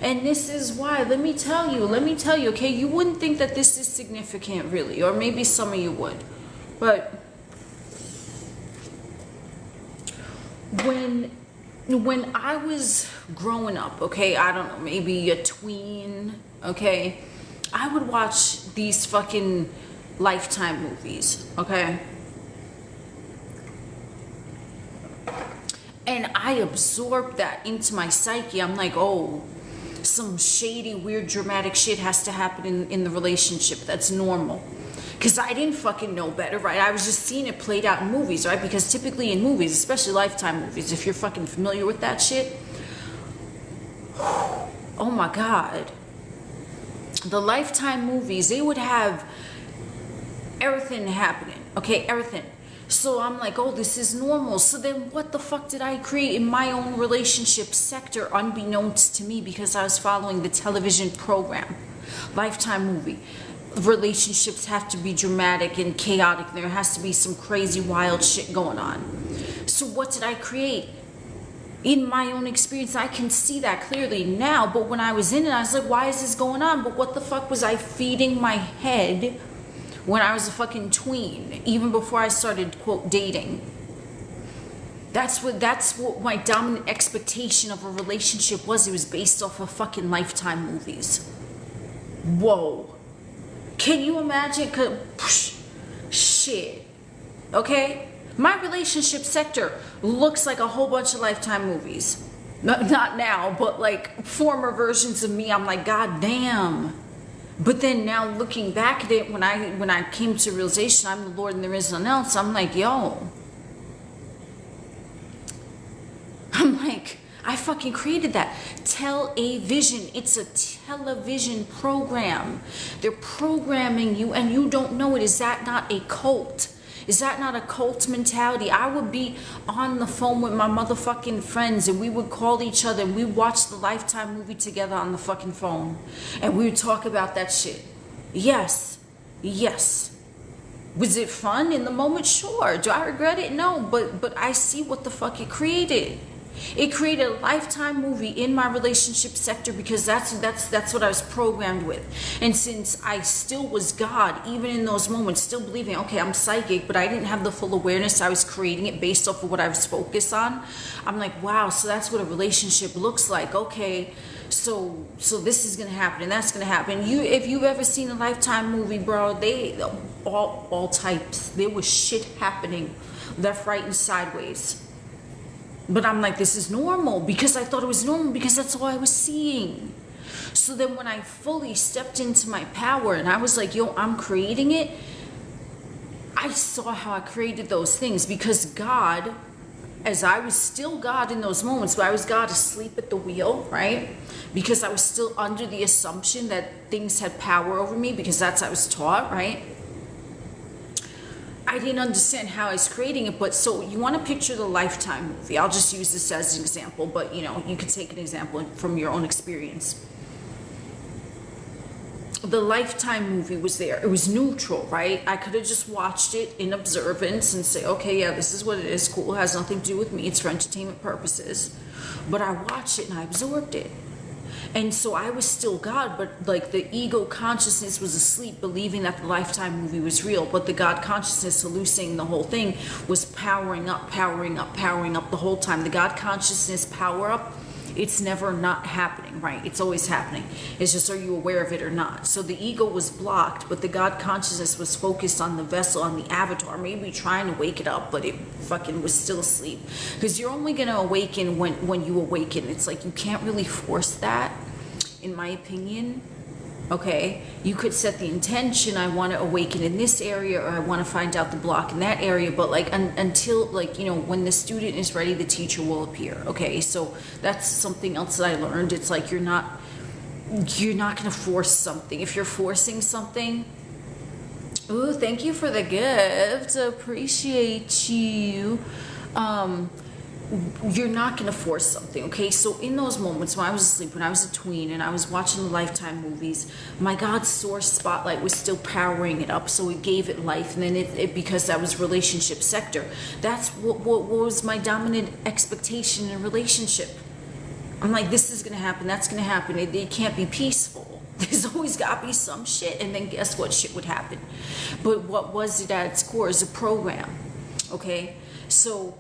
And this is why. Let me tell you, okay? You wouldn't think that this is significant, really. Or maybe some of you would. But when I was growing up, okay, I don't know, maybe a tween, okay, I would watch these fucking Lifetime movies, okay? And I absorbed that into my psyche. I'm like, oh, some shady, weird, dramatic shit has to happen in the relationship. That's normal. Because I didn't fucking know better, right? I was just seeing it played out in movies, right? Because typically in movies, especially Lifetime movies, if you're fucking familiar with that shit, oh my God. The Lifetime movies, they would have everything happening, okay? Everything. So I'm like, oh, this is normal. So then what the fuck did I create in my own relationship sector unbeknownst to me because I was following the television program? Lifetime movie. relationships have to be dramatic and chaotic. There has to be some crazy wild shit going on. So what did I create? In my own experience, I can see that clearly now, but when I was in it, I was like, why is this going on? But what the fuck was I feeding my head when I was a fucking tween, even before I started, quote, dating? That's what my dominant expectation of a relationship was. It was based off of fucking Lifetime movies. Whoa. Can you imagine? Shit. Okay? My relationship sector looks like a whole bunch of Lifetime movies. Not now, but like former versions of me. I'm like, God damn. But then now looking back at it, when I came to realization I'm the Lord and there is none else, I'm like, yo. I'm like, I fucking created that. Tell-a-vision. It's a television program. They're programming you and you don't know it. Is that not a cult? Is that not a cult mentality? I would be on the phone with my motherfucking friends and we would call each other and we watch the Lifetime movie together on the fucking phone. And we would talk about that shit. Yes. Yes. Was it fun in the moment? Sure. Do I regret it? No. But I see what the fuck it created. It created a Lifetime movie in my relationship sector because that's what I was programmed with. And since I still was God, even in those moments, still believing, okay, I'm psychic, but I didn't have the full awareness. I was creating it based off of what I was focused on. I'm like, wow, so that's what a relationship looks like. Okay, so this is gonna happen and that's gonna happen. If you've ever seen a Lifetime movie, bro, they all types. There was shit happening left, right, and sideways. But I'm like, this is normal because I thought it was normal because that's all I was seeing. So then when I fully stepped into my power and I was like, yo, I'm creating it, I saw how I created those things because God, as I was still God in those moments, but I was God asleep at the wheel, right? Because I was still under the assumption that things had power over me because that's how I was taught, right? I didn't understand how I was creating it, but so you want to picture the Lifetime movie. I'll just use this as an example, but you know, you could take an example from your own experience. The Lifetime movie was there. It was neutral, right? I could have just watched it in observance and say, okay, yeah, this is what it is. Cool. It has nothing to do with me. It's for entertainment purposes. But I watched it and I absorbed it. And so I was still God, but like the ego consciousness was asleep, believing that the Lifetime movie was real. But the God consciousness hallucinating the whole thing was powering up the whole time. The God consciousness power up, it's never not happening, right? It's always happening. It's just, are you aware of it or not? So the ego was blocked, but the God consciousness was focused on the vessel, on the avatar, maybe trying to wake it up, but it fucking was still asleep. Because you're only going to awaken when you awaken. It's like you can't really force that, in my opinion. Okay, you could set the intention, I want to awaken in this area, or I want to find out the block in that area, but like until, like, you know, when the student is ready, the teacher will appear. Okay, so that's something else that I learned. It's like you're not going to force something. If you're forcing something, ooh, thank you for the gift, appreciate you. You're not going to force something, okay? So in those moments when I was asleep, when I was a tween and I was watching the Lifetime movies, my God source spotlight was still powering it up, so it gave it life. And then it because that was relationship sector, that's what was my dominant expectation in a relationship. I'm like, this is going to happen, that's going to happen. It can't be peaceful. There's always got to be some shit, and then guess what? Shit would happen. But what was it at its core is a program, okay? So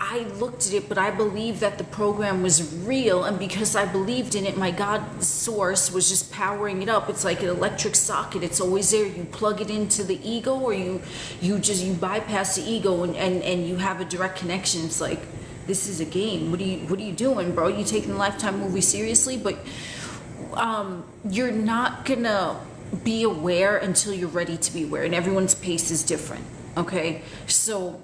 I looked at it, but I believed that the program was real, and because I believed in it, my God source was just powering it up. It's like an electric socket. It's always there. You plug it into the ego, or you bypass the ego and you have a direct connection. It's like, this is a game. What are you doing, bro? You taking the Lifetime movie seriously? But you're not gonna be aware until you're ready to be aware, and everyone's pace is different. Okay, so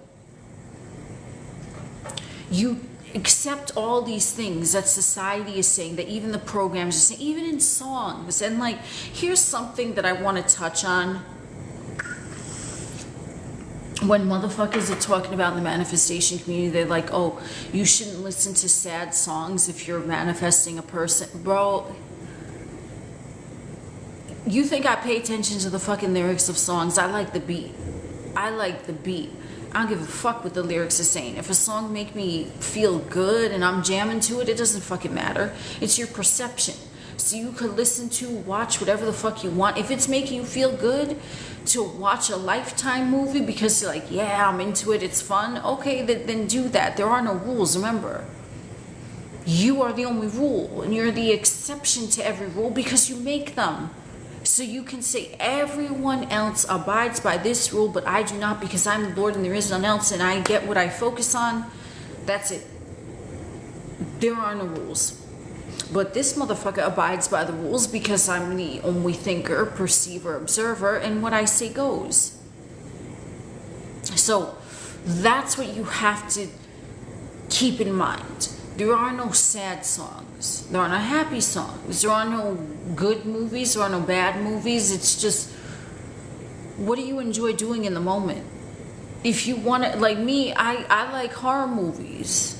you accept all these things that society is saying, that even the programs are saying, even in songs. And like, here's something that I want to touch on. When motherfuckers are talking about in the manifestation community, they're like, oh, you shouldn't listen to sad songs if you're manifesting a person. Bro, You think I pay attention to the fucking lyrics of songs? I like the beat. I like the beat. I don't give a fuck what the lyrics are saying. If a song make me feel good and I'm jamming to it, it doesn't fucking matter. It's your perception. So you could listen to, watch whatever the fuck you want. If it's making you feel good to watch a Lifetime movie because you're like, yeah, I'm into it, it's fun, okay, then do that. There are no rules, remember. You are the only rule, and you're the exception to every rule because you make them. So you can say everyone else abides by this rule, but I do not because I'm the Lord and there is none else, and I get what I focus on. That's it. There are no rules. But this motherfucker abides by the rules because I'm the only thinker, perceiver, observer, and what I say goes. So that's what you have to keep in mind. There are no sad songs. There are no happy songs. There are no good movies. There are no bad movies. It's just, what do you enjoy doing in the moment? If you want to, like me, I like horror movies.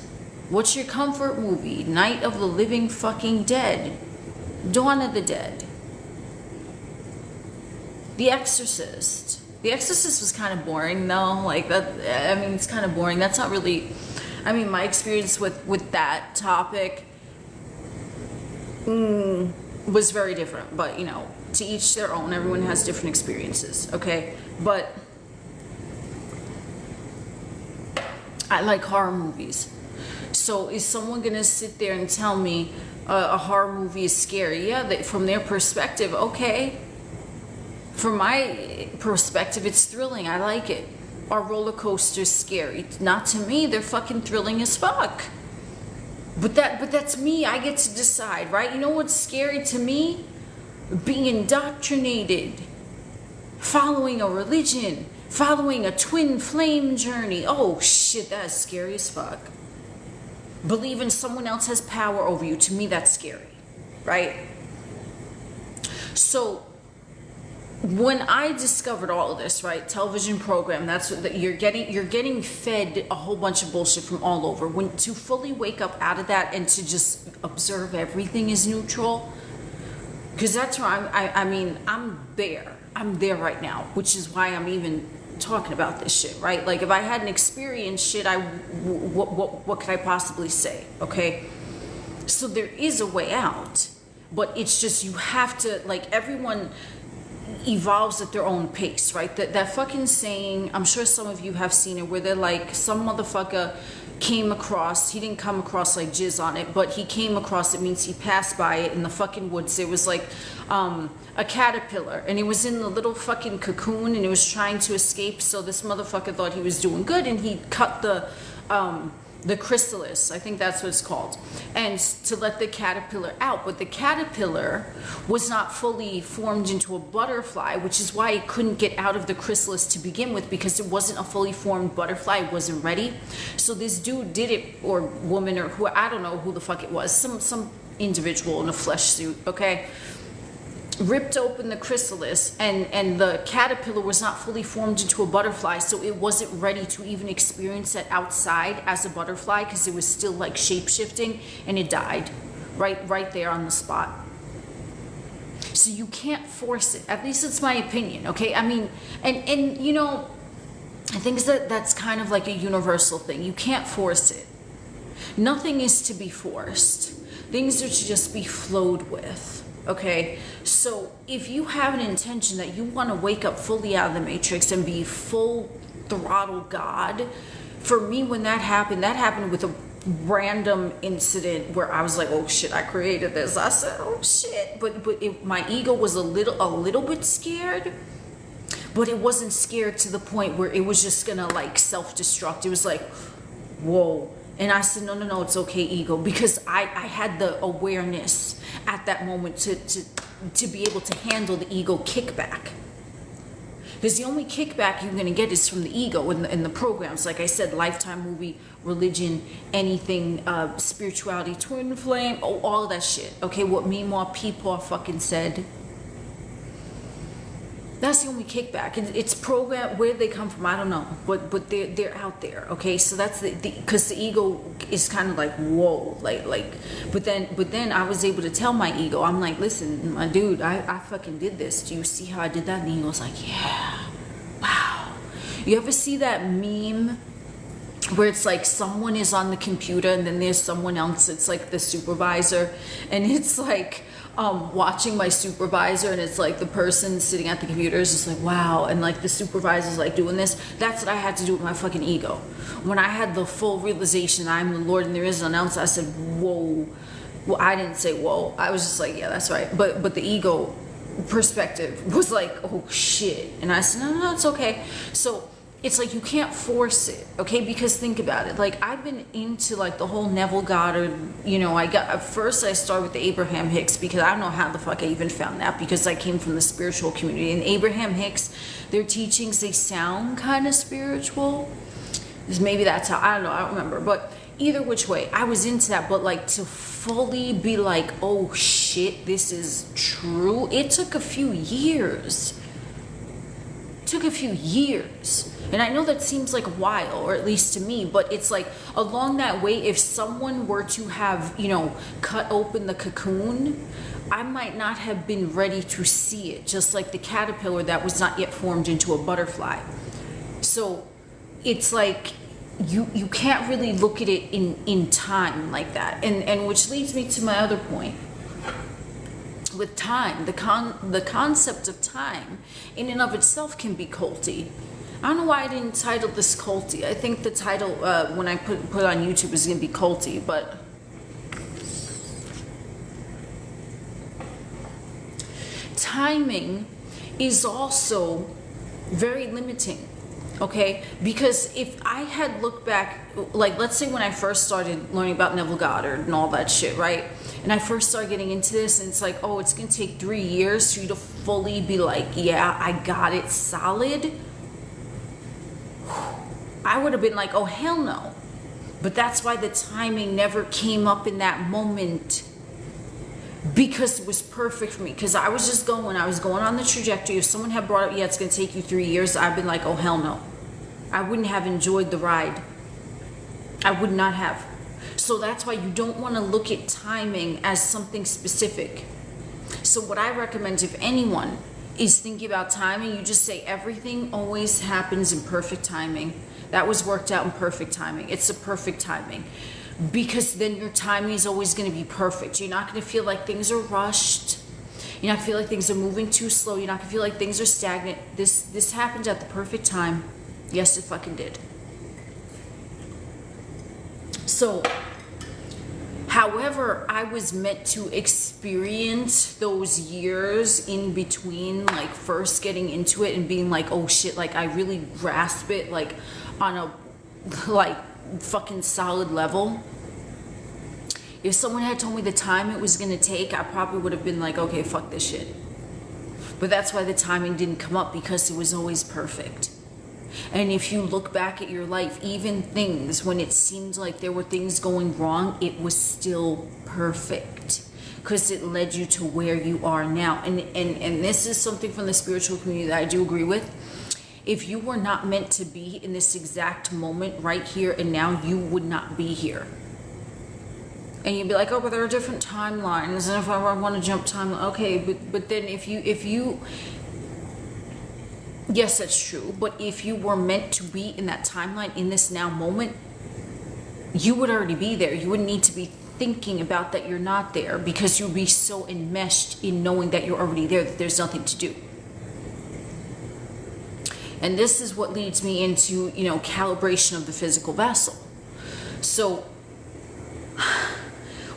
What's your comfort movie? Night of the Living fucking Dead. Dawn of the Dead. The Exorcist. The Exorcist was kind of boring though. Like that, I mean, it's kind of boring. That's not really, I mean, my experience with that topic was very different. But, you know, to each their own. Everyone has different experiences, okay? But I like horror movies. So is someone going to sit there and tell me a horror movie is scary? Yeah, from their perspective, okay. From my perspective, it's thrilling. I like it. Are roller coasters scary? Not to me. They're fucking thrilling as fuck. But that's me. I get to decide, right? You know what's scary to me? Being indoctrinated, following a religion, following a twin flame journey. Oh shit, that's scary as fuck. Believing someone else has power over you. To me, that's scary, right? So when I discovered all of this, right, television program, that's what you're getting fed a whole bunch of bullshit from all over. When to fully wake up out of that and to just observe everything is neutral, because that's where I'm there right now, which is why I'm even talking about this shit, right? Like if I hadn't experienced shit, what could I possibly say? Okay, so there is a way out, but it's just you have to, like, everyone evolves at their own pace, right? That fucking saying, I'm sure some of you have seen it, where they're like, some motherfucker came across, he didn't come across like jizz on it, but he came across, it means he passed by it in the fucking woods. There was like a caterpillar, and it was in the little fucking cocoon, and it was trying to escape. So this motherfucker thought he was doing good, and he cut the chrysalis, I think that's what it's called, and to let the caterpillar out. But the caterpillar was not fully formed into a butterfly, which is why it couldn't get out of the chrysalis to begin with, because it wasn't a fully formed butterfly. It wasn't ready. So this dude did it, or woman, or who, I don't know who the fuck it was, some individual in a flesh suit, okay, ripped open the chrysalis, and the caterpillar was not fully formed into a butterfly, so it wasn't ready to even experience that outside as a butterfly, because it was still like shape-shifting, and it died right there on the spot. So you can't force it. At least it's my opinion, okay? I mean, and you know, I think that's kind of like a universal thing. You can't force it. Nothing is to be forced. Things are to just be flowed with. Okay, so if you have an intention that you want to wake up fully out of the matrix and be full throttle God, for me, when that happened with a random incident where I was like, oh shit, I created this. I said, oh shit, but my ego was a little bit scared, but it wasn't scared to the point where it was just gonna like self-destruct. It was like, whoa. And I said, no, it's okay, ego, because I had the awareness at that moment to be able to handle the ego kickback. Because the only kickback you're going to get is from the ego in the programs. Like I said, Lifetime movie, religion, anything, spirituality, twin flame, all of that shit. Okay, what Meemaw Peepaw fucking said. That's the only kickback. It's programmed. Where they come from, I don't know, but they're out there. Okay, so that's because the ego is kind of like whoa, like. But then I was able to tell my ego, I'm like, listen, my dude, I fucking did this. Do you see how I did that? And the ego's like, yeah, wow. You ever see that meme where it's like someone is on the computer and then there's someone else? It's like the supervisor, and it's like. Watching my supervisor, and it's like the person sitting at the computer is just like, wow, and like the supervisor's like doing this. That's what I had to do with my fucking ego. When I had the full realization I'm the Lord and there is none else, I said, whoa. Well, I didn't say whoa. I was just like, yeah, that's right. But the ego perspective was like, oh shit. And I said, no, it's okay. So it's like you can't force it, okay? Because think about it. Like, I've been into like the whole Neville Goddard, at first I started with the Abraham Hicks, because I don't know how the fuck I even found that, because I came from the spiritual community. And Abraham Hicks, their teachings, they sound kind of spiritual. Maybe that's how, I don't know, I don't remember. But either which way, I was into that. But like to fully be like, oh shit, this is true, it took a few years. And I know that seems like a while, or at least to me, but it's like along that way, if someone were to have, cut open the cocoon, I might not have been ready to see it, just like the caterpillar that was not yet formed into a butterfly. So it's like you can't really look at it in time like that. And which leads me to my other point. With time, the concept of time in and of itself can be culty. I don't know why I didn't title this culty. I think the title when I put on YouTube is going to be culty, but timing is also very limiting. Okay, because if I had looked back, like let's say when I first started learning about Neville Goddard and all that shit, right? And I first started getting into this, and it's like, oh, it's gonna take 3 years for you to fully be like, yeah, I got it solid. I would have been like, oh, hell no. But that's why the timing never came up in that moment, because it was perfect for me. Because I was going on the trajectory. If someone had brought up, yeah, it's gonna take you 3 years, I've been like, oh, hell no. I wouldn't have enjoyed the ride. I would not have. So that's why you don't want to look at timing as something specific. So what I recommend, if anyone is thinking about timing, you just say everything always happens in perfect timing. That was worked out in perfect timing. It's a perfect timing. Because then your timing is always going to be perfect. You're not going to feel like things are rushed. You're not going to feel like things are moving too slow. You're not going to feel like things are stagnant. This happened at the perfect time. Yes, it fucking did. So, however, I was meant to experience those years in between, like first getting into it and being like, oh shit, like I really grasp it like on a like fucking solid level. If someone had told me the time it was gonna take, I probably would have been like, okay, fuck this shit. But that's why the timing didn't come up, because it was always perfect. And if you look back at your life, even things when it seemed like there were things going wrong, it was still perfect, because it led you to where you are now. And this is something from the spiritual community that I do agree with. If you were not meant to be in this exact moment right here and now, you would not be here. And you'd be like, oh, but there are different timelines, and if I want to jump timeline, okay, but then if you yes, that's true. But if you were meant to be in that timeline, in this now moment, you would already be there. You wouldn't need to be thinking about that you're not there, because you'd be so enmeshed in knowing that you're already there that there's nothing to do. And this is what leads me into, calibration of the physical vessel. So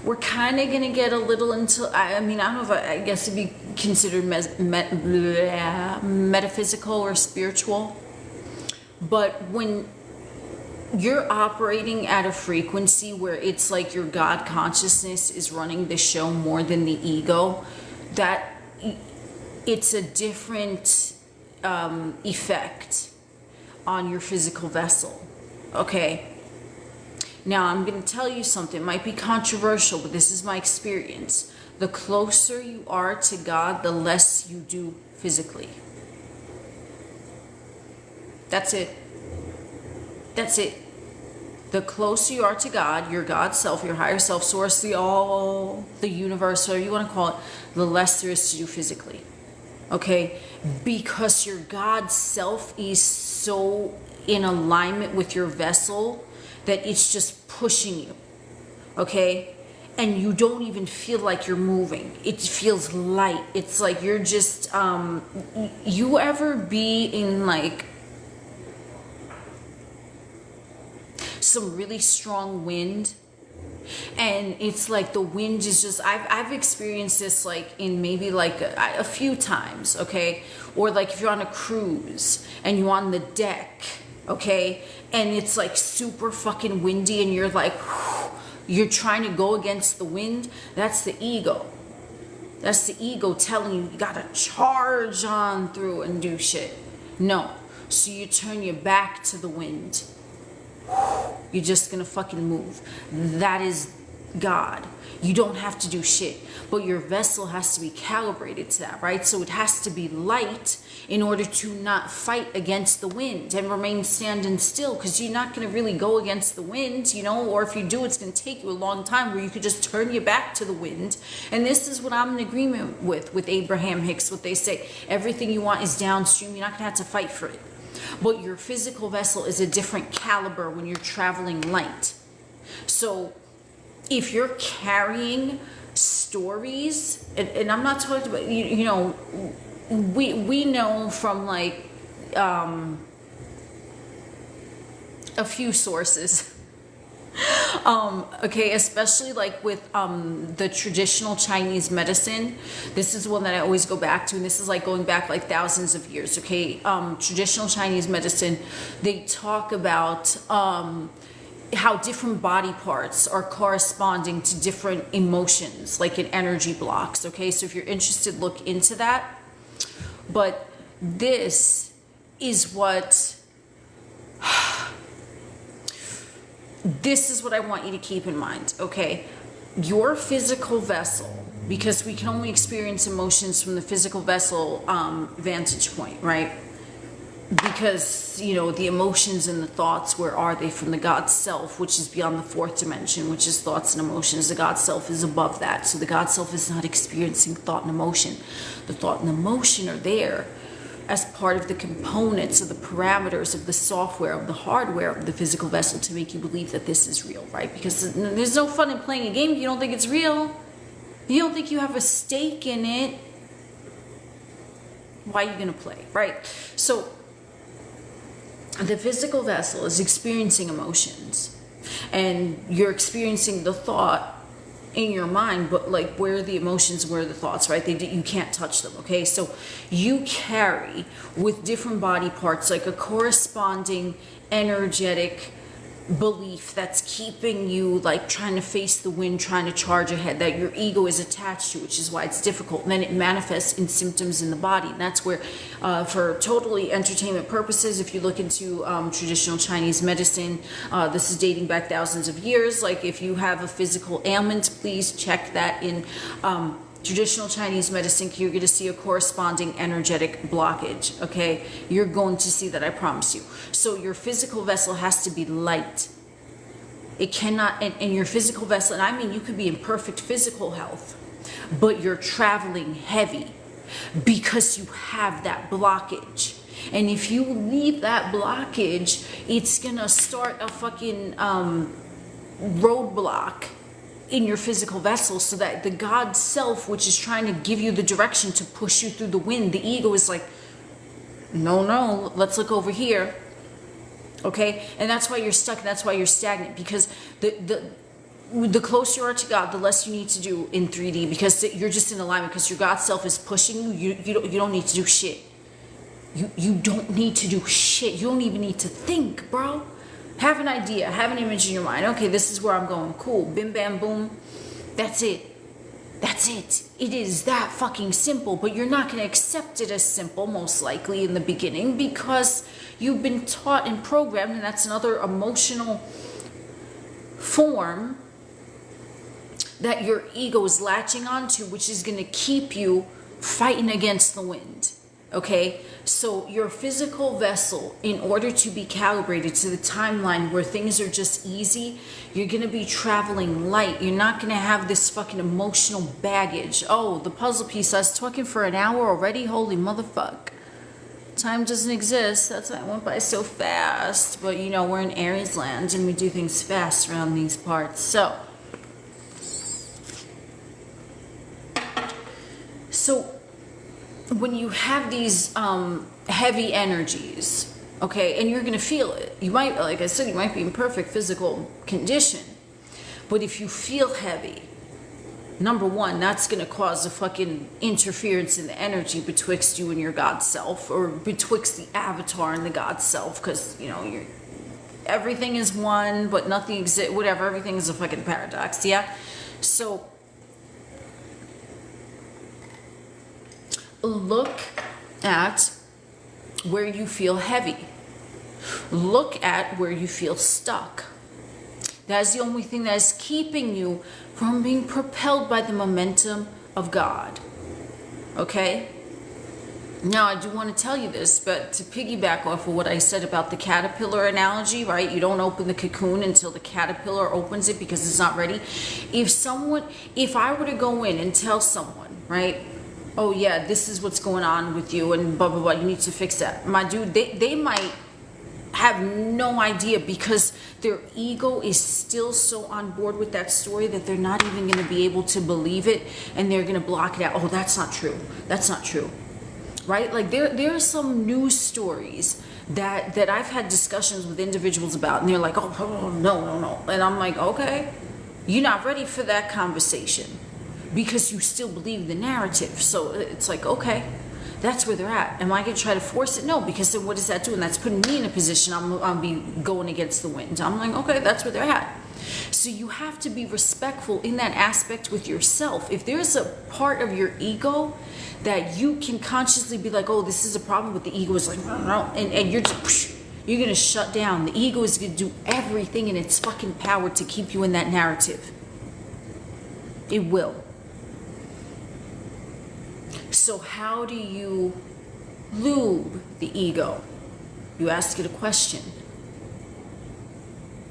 we're kind of going to get a little into, I don't know if I guess it'd be considered metaphysical or spiritual. But when you're operating at a frequency where it's like your God consciousness is running the show more than the ego, that it's a different effect on your physical vessel. Okay? Now, I'm going to tell you something. It might be controversial, but this is my experience. The closer you are to God, the less you do physically. That's it. That's it. The closer you are to God, your God self, your higher self, source, the all, the universe, whatever you want to call it, the less there is to do physically. Okay? Because your God self is so in alignment with your vessel that it's just pushing you. Okay? And you don't even feel like you're moving. It feels light. It's like you're just, you ever be in like some really strong wind, and it's like the wind is just, I've experienced this like in maybe like a few times, okay? Or like if you're on a cruise and you're on the deck, okay, and it's like super fucking windy and you're like you're trying to go against the wind. That's the ego. That's the ego telling you gotta charge on through and do shit. No. So you turn your back to the wind. You're just gonna fucking move. That is God. You don't have to do shit, but your vessel has to be calibrated to that, right? So it has to be light in order to not fight against the wind and remain standing still, because you're not going to really go against the wind, you know, or if you do, it's going to take you a long time where you could just turn your back to the wind. And this is what I'm in agreement with Abraham Hicks, what they say, everything you want is downstream. You're not going to have to fight for it. But your physical vessel is a different caliber when you're traveling light. So if you're carrying stories, and I'm not talking about, you know, we know from like a few sources, okay, especially like with the traditional Chinese medicine. This is one that I always go back to, and this is like going back like thousands of years, okay? Traditional Chinese medicine, they talk about how different body parts are corresponding to different emotions, like in energy blocks, okay? So if you're interested, look into that. But this is what I want you to keep in mind, okay? Your physical vessel, because we can only experience emotions from the physical vessel vantage point, right? Because, you know, the emotions and the thoughts, where are they? From the God self, which is beyond the fourth dimension, which is thoughts and emotions. The God self is above that. So the God self is not experiencing thought and emotion. The thought and emotion are there as part of the components of the parameters of the software, of the hardware of the physical vessel to make you believe that this is real, right? Because there's no fun in playing a game if you don't think it's real. You don't think you have a stake in it. Why are you going to play, right? So the physical vessel is experiencing emotions, and you're experiencing the thought in your mind, but like, where are the emotions, where are the thoughts, right? You can't touch them, okay? So you carry with different body parts like a corresponding energetic belief that's keeping you like trying to face the wind, trying to charge ahead, that your ego is attached to, which is why it's difficult. And then it manifests in symptoms in the body. And that's where for totally entertainment purposes, if you look into traditional Chinese medicine, this is dating back thousands of years. Like if you have a physical ailment, please check that in traditional Chinese medicine. You're going to see a corresponding energetic blockage, okay? You're going to see that, I promise you. So your physical vessel has to be light. It cannot, and your physical vessel, and I mean, you could be in perfect physical health, but you're traveling heavy because you have that blockage. And if you leave that blockage, it's going to start a fucking roadblock in your physical vessel, so that the God self, which is trying to give you the direction to push you through the wind, the ego is like, no, let's look over here, okay? And that's why you're stuck, and that's why you're stagnant, because the closer you are to God, the less you need to do in 3D, because you're just in alignment, because your God self is pushing you. You don't need to do shit. You don't need to do shit. You don't even need to think, bro. Have an idea, have an image in your mind. Okay, this is where I'm going. Cool. Bim, bam, boom. That's it. That's it. It is that fucking simple, but you're not going to accept it as simple, most likely, in the beginning, because you've been taught and programmed, and that's another emotional form that your ego is latching onto, which is going to keep you fighting against the wind. Okay, so your physical vessel, in order to be calibrated to the timeline where things are just easy, you're going to be traveling light. You're not going to have this fucking emotional baggage. Oh, the puzzle piece, I was talking for an hour already? Holy motherfuck. Time doesn't exist. That's why it went by so fast. But, you know, we're in Aries land and we do things fast around these parts. So when you have these heavy energies, okay, and you're going to feel it. You might, like I said, you might be in perfect physical condition. But if you feel heavy, number one, that's going to cause a fucking interference in the energy betwixt you and your God self, or betwixt the avatar and the God self, because, you know, everything is one, but nothing exists, whatever, everything is a fucking paradox, yeah? So, look at where you feel heavy. Look at where you feel stuck. That's the only thing that is keeping you from being propelled by the momentum of God. Okay? Now, I do want to tell you this, but to piggyback off of what I said about the caterpillar analogy, right? You don't open the cocoon until the caterpillar opens it because it's not ready. If I were to go in and tell someone, right? Oh yeah, this is what's going on with you and blah, blah, blah, you need to fix that. My dude, they might have no idea because their ego is still so on board with that story that they're not even going to be able to believe it, and they're going to block it out. Oh, that's not true. That's not true. Right? Like there are some news stories that I've had discussions with individuals about, and they're like, oh, no. And I'm like, okay, you're not ready for that conversation because you still believe the narrative. So it's like, okay, that's where they're at. Am I going to try to force it? No, because then what does that do? And that's putting me in a position I'll be going against the wind. I'm like, okay, that's where they're at. So you have to be respectful in that aspect with yourself. If there's a part of your ego that you can consciously be like, oh, this is a problem, but the ego is like, no, and you're just, you're going to shut down. The ego is going to do everything in its fucking power to keep you in that narrative. It will. So how do you lube the ego? You ask it a question.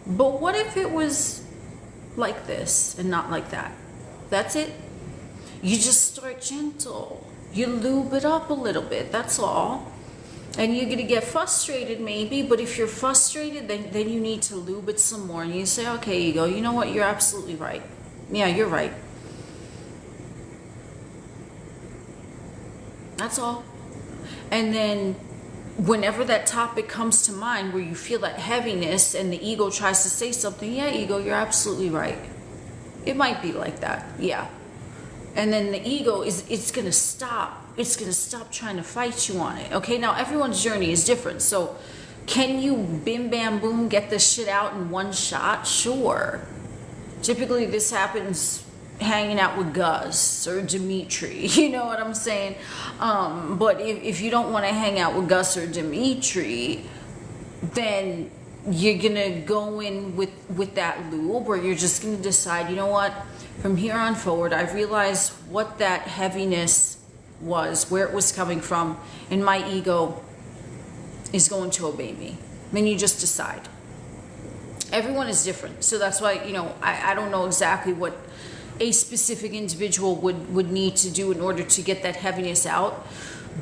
But what if it was like this and not like that? That's it. You just start gentle. You lube it up a little bit, that's all. And you're going to get frustrated maybe, but if you're frustrated, then you need to lube it some more. And you say, okay, ego, you know what? You're absolutely right. Yeah, you're right. That's all. And then whenever that topic comes to mind where you feel that heaviness and the ego tries to say something, yeah, ego, you're absolutely right. It might be like that, yeah. And then the ego it's going to stop. It's going to stop trying to fight you on it. Okay, now everyone's journey is different. So can you bim, bam, boom, get this shit out in one shot? Sure. Typically this happens hanging out with Gus or Dimitri, you know what I'm saying? But if you don't want to hang out with Gus or Dimitri, then you're gonna go in with that lube, or you're just gonna decide, you know what, from here on forward, I've realized what that heaviness was, where it was coming from, and my ego is going to obey me. Then you just decide. Everyone is different, so that's why, you know, I don't know exactly what a specific individual would need to do in order to get that heaviness out.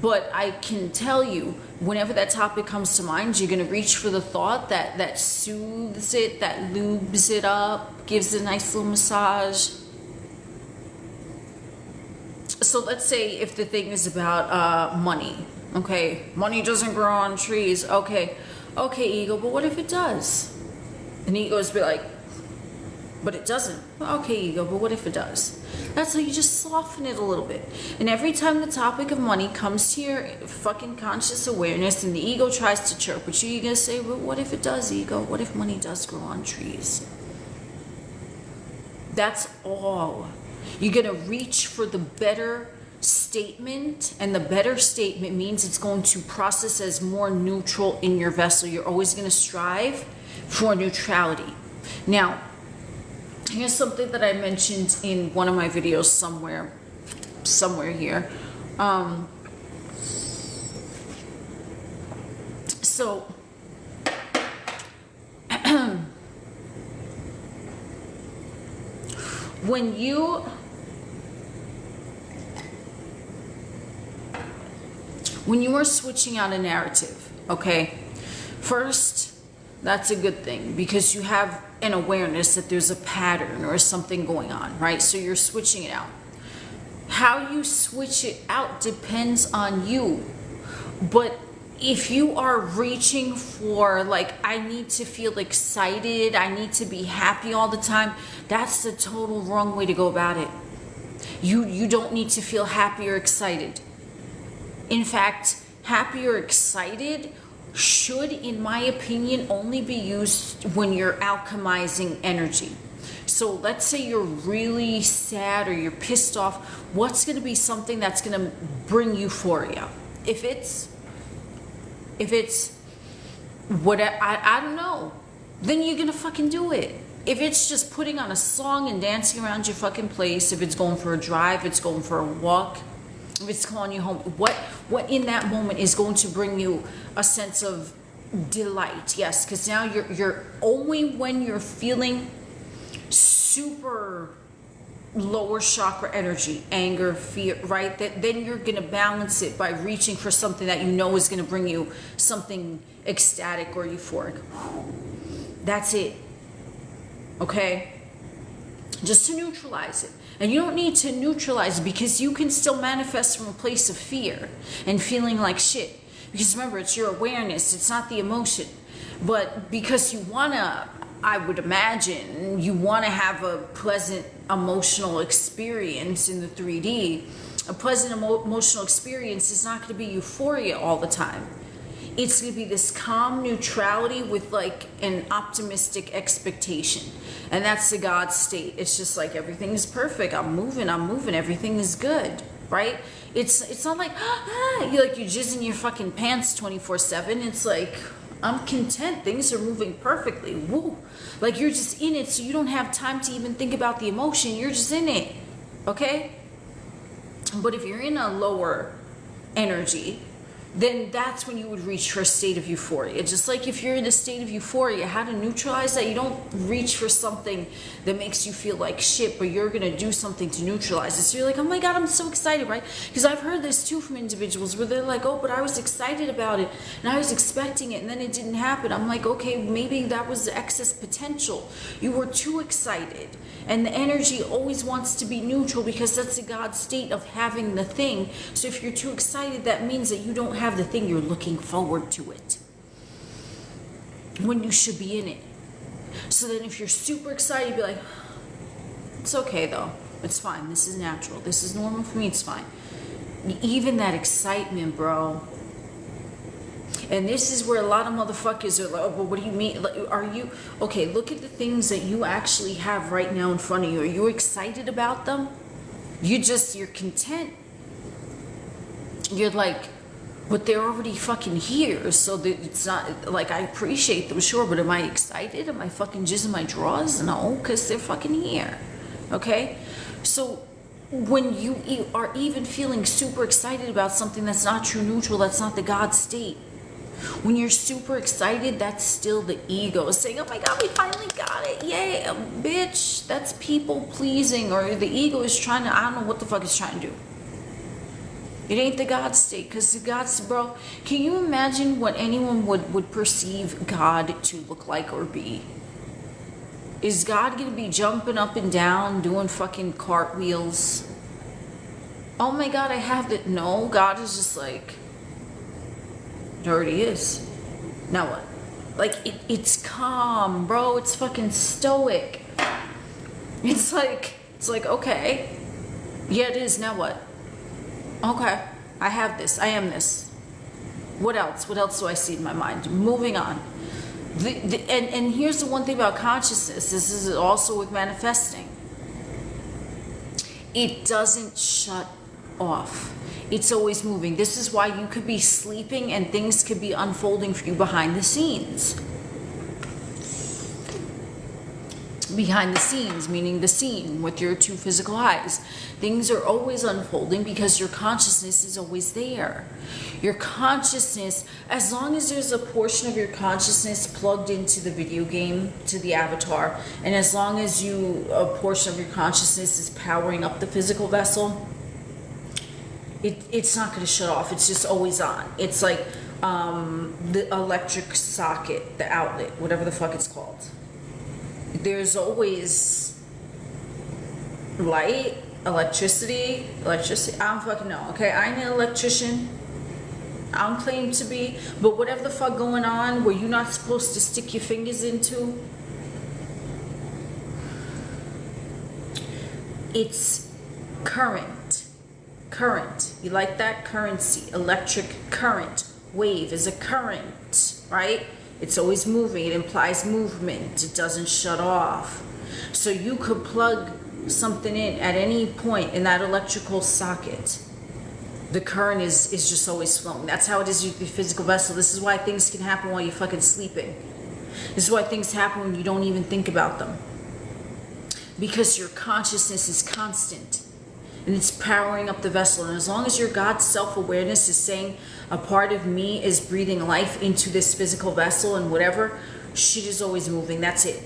But I can tell you, whenever that topic comes to mind, you're going to reach for the thought that soothes it, that lubes it up, gives a nice little massage. So let's say if the thing is about money. Okay, money doesn't grow on trees. Okay, ego, but what if it does? And ego's be like, but it doesn't. Okay, ego, but what if it does? That's how you just soften it a little bit. And every time the topic of money comes to your fucking conscious awareness and the ego tries to chirp at you, you're going to say, well, what if it does, ego? What if money does grow on trees? That's all. You're going to reach for the better statement, and the better statement means it's going to process as more neutral in your vessel. You're always going to strive for neutrality. Now, here's something that I mentioned in one of my videos somewhere here. So when you are switching out a narrative, okay, first, that's a good thing because you have an awareness that there's a pattern or something going on, right? So you're switching it out. How you switch it out depends on you. But if you are reaching for, like, I need to feel excited, I need to be happy all the time, that's the total wrong way to go about it. You don't need to feel happy or excited. In fact, happy or excited should, in my opinion, only be used when you're alchemizing energy. So let's say you're really sad or you're pissed off. What's going to be something that's going to bring euphoria? If it's what I don't know, then you're going to fucking do it. If it's just putting on a song and dancing around your fucking place, if it's going for a drive, it's going for a walk, if it's calling you home, what in that moment is going to bring you a sense of delight? Yes, because now you're only when you're feeling super lower chakra energy, anger, fear, right? Then you're going to balance it by reaching for something that you know is going to bring you something ecstatic or euphoric. That's it. Okay? Just to neutralize it. And you don't need to neutralize it because you can still manifest from a place of fear and feeling like shit. Because remember, it's your awareness, it's not the emotion. But because you want to, I would imagine, you want to have a pleasant emotional experience in the 3D. A pleasant emotional experience is not going to be euphoria all the time. It's going to be this calm neutrality with like an optimistic expectation. And that's the God state. It's just like everything is perfect. I'm moving, everything is good, right? It's not like, you jizz in your fucking pants 24/7. It's like, I'm content. Things are moving perfectly. Woo. Like you're just in it, so you don't have time to even think about the emotion. You're just in it. Okay? But if you're in a lower energy, then that's when you would reach for a state of euphoria. Just like if you're in a state of euphoria, how to neutralize that? You don't reach for something that makes you feel like shit, but you're going to do something to neutralize it. So you're like, oh my God, I'm so excited, right? Because I've heard this too from individuals where they're like, oh, but I was excited about it and I was expecting it and then it didn't happen. I'm like, okay, maybe that was excess potential. You were too excited. And the energy always wants to be neutral because that's the God state of having the thing. So if you're too excited, that means that you don't have the thing, you're looking forward to it when you should be in it. So then if you're super excited, be like, it's okay though, it's fine, this is natural, this is normal for me, it's fine. Even that excitement, bro. And this is where a lot of motherfuckers are like, oh, but what do you mean? Are you, okay, look at the things that you actually have right now in front of you. Are you excited about them? You're content. You're like, but they're already fucking here. So that it's not, like, I appreciate them, sure, but am I excited? Am I fucking jizzing my drawers? No, because they're fucking here. Okay? So when you are even feeling super excited about something that's not true neutral, that's not the God state. When you're super excited, that's still the ego saying, oh my God, we finally got it. Yay, bitch. That's people pleasing, or the ego is trying to, I don't know what the fuck it's trying to do. It ain't the God state, because the God's, bro, can you imagine what anyone would perceive God to look like or be? Is God going to be jumping up and down, doing fucking cartwheels? Oh my God, I have it. No, God is just like, it already is. Now what? Like, it's calm, bro. It's fucking stoic. It's like, okay. Yeah, it is. Now what? Okay. I have this. I am this. What else? What else do I see in my mind? Moving on. And here's the one thing about consciousness. This is also with manifesting. It doesn't shut off. It's always moving. This is why you could be sleeping and things could be unfolding for you behind the scenes. behind the scenes, meaning the scene with your two physical eyes. Things are always unfolding because your consciousness is always there. Your consciousness, as long as there's a portion of your consciousness plugged into the video game, to the avatar, and as long as a portion of your consciousness is powering up the physical vessel, it's not going to shut off. It's just always on. It's like the electric socket, the outlet, whatever the fuck it's called. There's always light, electricity, I don't fucking know, okay? I ain't an electrician, I don't claim to be, but whatever the fuck going on where you're not supposed to stick your fingers into, it's current, you like that? Currency, electric current, wave is a current, right? It's always moving. It implies movement. It doesn't shut off. So you could plug something in at any point in that electrical socket. The current is just always flowing. That's how it is with your physical vessel. This is why things can happen while you're fucking sleeping. This is why things happen when you don't even think about them. Because your consciousness is constant. And it's powering up the vessel. And as long as your God's self-awareness is saying, a part of me is breathing life into this physical vessel and whatever, shit is always moving. That's it.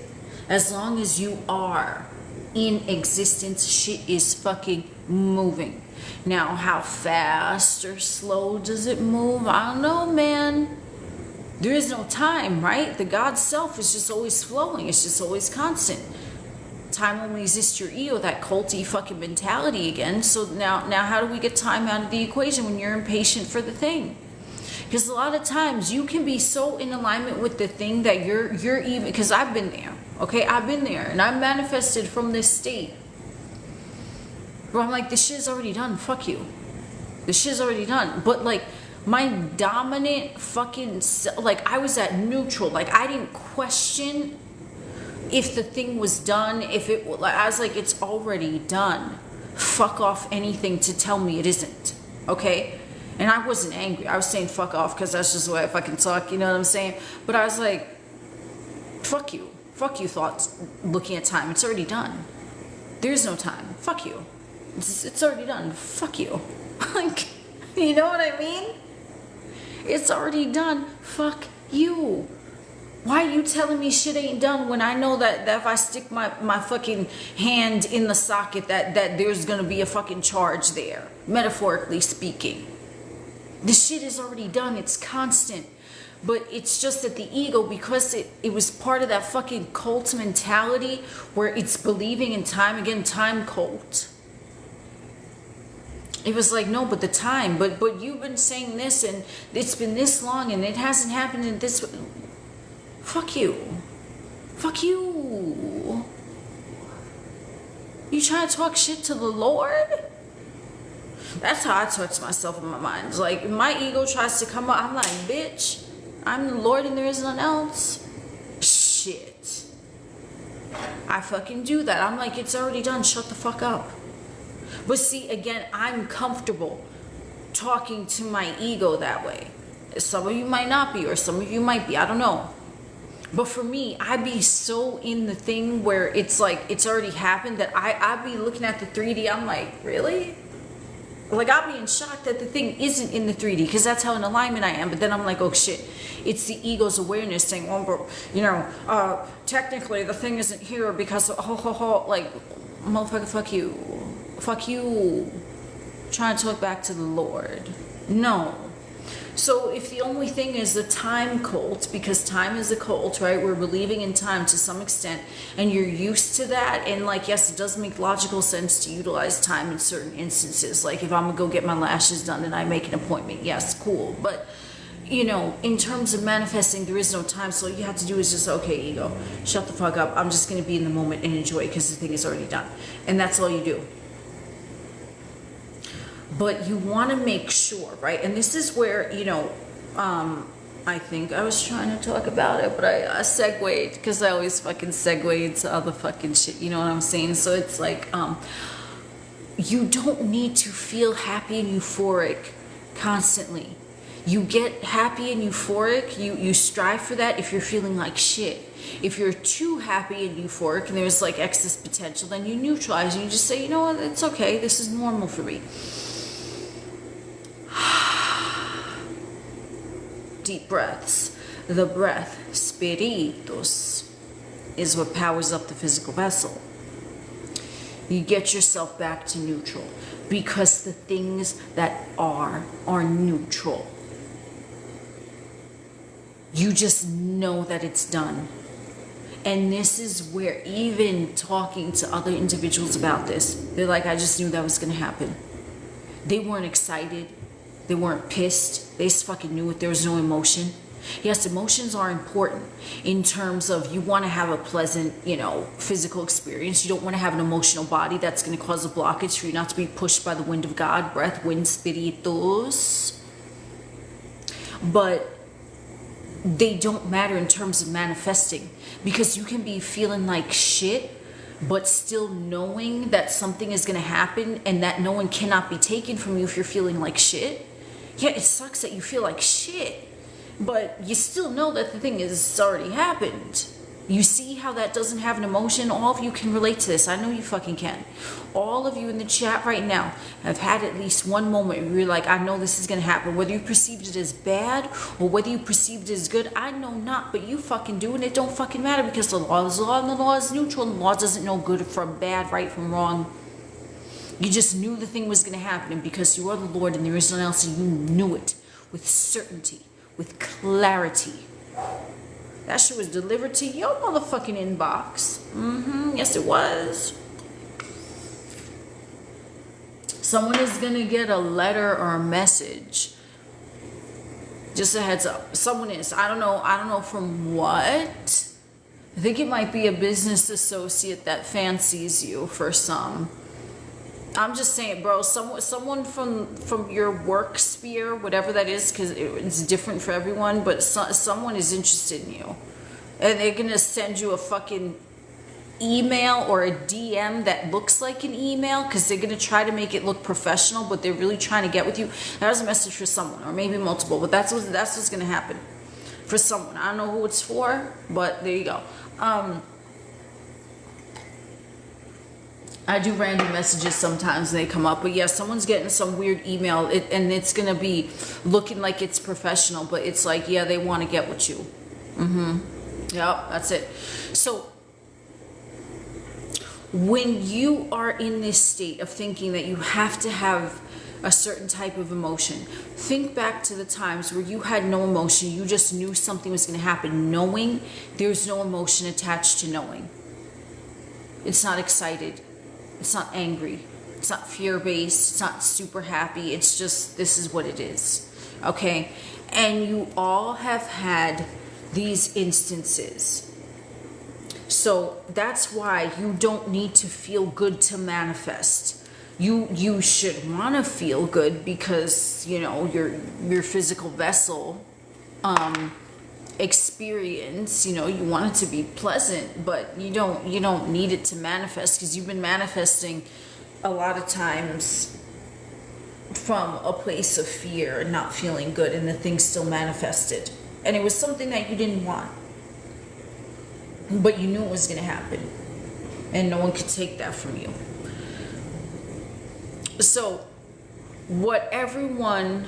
As long as you are in existence, shit is fucking moving. Now, how fast or slow does it move? I don't know, man. There is no time, right? The God self is just always flowing. It's just always constant. Time only exists your ego, that culty fucking mentality again. So now how do we get time out of the equation when you're impatient for the thing? Because a lot of times you can be so in alignment with the thing that you're even, because I've been there, okay? I've been there and I manifested from this state where I'm like, this shit's already done, fuck you. This shit's already done. But like my dominant fucking, like I was at neutral, like I didn't question if the thing was done, I was like, it's already done. Fuck off anything to tell me it isn't, okay? And I wasn't angry. I was saying fuck off because that's just the way I fucking talk, you know what I'm saying? But I was like, fuck you thoughts, looking at time. It's already done. There's no time. Fuck you. It's already done. Fuck you. Like, you know what I mean? It's already done. Fuck you. Why are you telling me shit ain't done when I know that if I stick my fucking hand in the socket that there's gonna be a fucking charge there, metaphorically speaking. The shit is already done. It's constant. But it's just that the ego, because it was part of that fucking cult mentality where it's believing in time, again, time cult. It was like, no, but the time, but you've been saying this and it's been this long and it hasn't happened in this. Fuck you. Fuck you. You trying to talk shit to the Lord? That's how I talk to myself in my mind. It's like, if my ego tries to come up, I'm like, bitch, I'm the Lord and there is none else. Shit. I fucking do that. I'm like, it's already done. Shut the fuck up. But see, again, I'm comfortable talking to my ego that way. Some of you might not be, or some of you might be. I don't know. But for me, I be so in the thing where it's like, it's already happened that I be looking at the 3D. I'm like, really? Like, I'll be in shock that the thing isn't in the 3D because that's how in alignment I am. But then I'm like, oh shit, it's the ego's awareness saying, well, bro, you know, technically the thing isn't here because, like, motherfucker, fuck you. Fuck you. Trying to talk back to the Lord. No. So if the only thing is the time cult, because time is a cult, right? We're believing in time to some extent, and you're used to that, and like, yes, it does make logical sense to utilize time in certain instances. Like if I'm gonna go get my lashes done and I make an appointment, yes, cool. But you know, in terms of manifesting, there is no time, so all you have to do is just, okay, ego, shut the fuck up. I'm just gonna be in the moment and enjoy it because the thing is already done. And that's all you do. But you want to make sure, right? And this is where, you know, I think I was trying to talk about it, but I segued because I always fucking segue into other fucking shit. You know what I'm saying? So it's like, you don't need to feel happy and euphoric constantly. You get happy and euphoric, you strive for that if you're feeling like shit. If you're too happy and euphoric and there's like excess potential, then you neutralize and you just say, you know what, it's okay, this is normal for me. Deep breaths. The breath, spiritus, is what powers up the physical vessel. You get yourself back to neutral because the things that are neutral. You just know that it's done. And this is where, even talking to other individuals about this, they're like, I just knew that was going to happen. They weren't excited. They weren't pissed. They just fucking knew it. There was no emotion. Yes, emotions are important in terms of you want to have a pleasant, physical experience. You don't want to have an emotional body that's going to cause a blockage for you not to be pushed by the wind of God, breath, wind, spiritus. But they don't matter in terms of manifesting, because you can be feeling like shit but still knowing that something is going to happen and that no one cannot be taken from you if you're feeling like shit. Yeah, it sucks that you feel like shit, but you still know that the thing is already happened. You see how that doesn't have an emotion? All of you can relate to this. I know you fucking can. All of you in the chat right now have had at least one moment where you're like, I know this is going to happen. Whether you perceived it as bad or whether you perceived it as good, I know not, but you fucking do, and it don't fucking matter because the law is law and the law is neutral, and the law doesn't know good from bad, right from wrong. You just knew the thing was going to happen, and because you are the Lord and there is none else, and you knew it with certainty, with clarity. That shit was delivered to your motherfucking inbox. Yes, it was. Someone is gonna get a letter or a message. Just a heads up. Someone is. I don't know from what. I think it might be a business associate that fancies you for some. I'm just saying, bro, someone from your work sphere, whatever that is, because it's different for everyone, but someone is interested in you. And they're going to send you a fucking email or a DM that looks like an email, because they're going to try to make it look professional, but they're really trying to get with you. That was a message for someone, or maybe multiple, but that's what's going to happen for someone. I don't know who it's for, but there you go. I do random messages sometimes and they come up, but yeah, someone's getting some weird email and it's going to be looking like it's professional, but it's like, yeah, they want to get with you. Yep, that's it. So when you are in this state of thinking that you have to have a certain type of emotion, think back to the times where you had no emotion. You just knew something was going to happen, knowing there's no emotion attached to knowing. It's not excited. It's not angry. It's not fear-based. It's not super happy. It's just, this is what it is. Okay? And you all have had these instances. So that's why you don't need to feel good to manifest. You should want to feel good because, your physical vessel experience, you want it to be pleasant, but you don't need it to manifest, because you've been manifesting a lot of times from a place of fear and not feeling good, and the thing still manifested, and it was something that you didn't want, but you knew it was going to happen, and no one could take that from you. So what everyone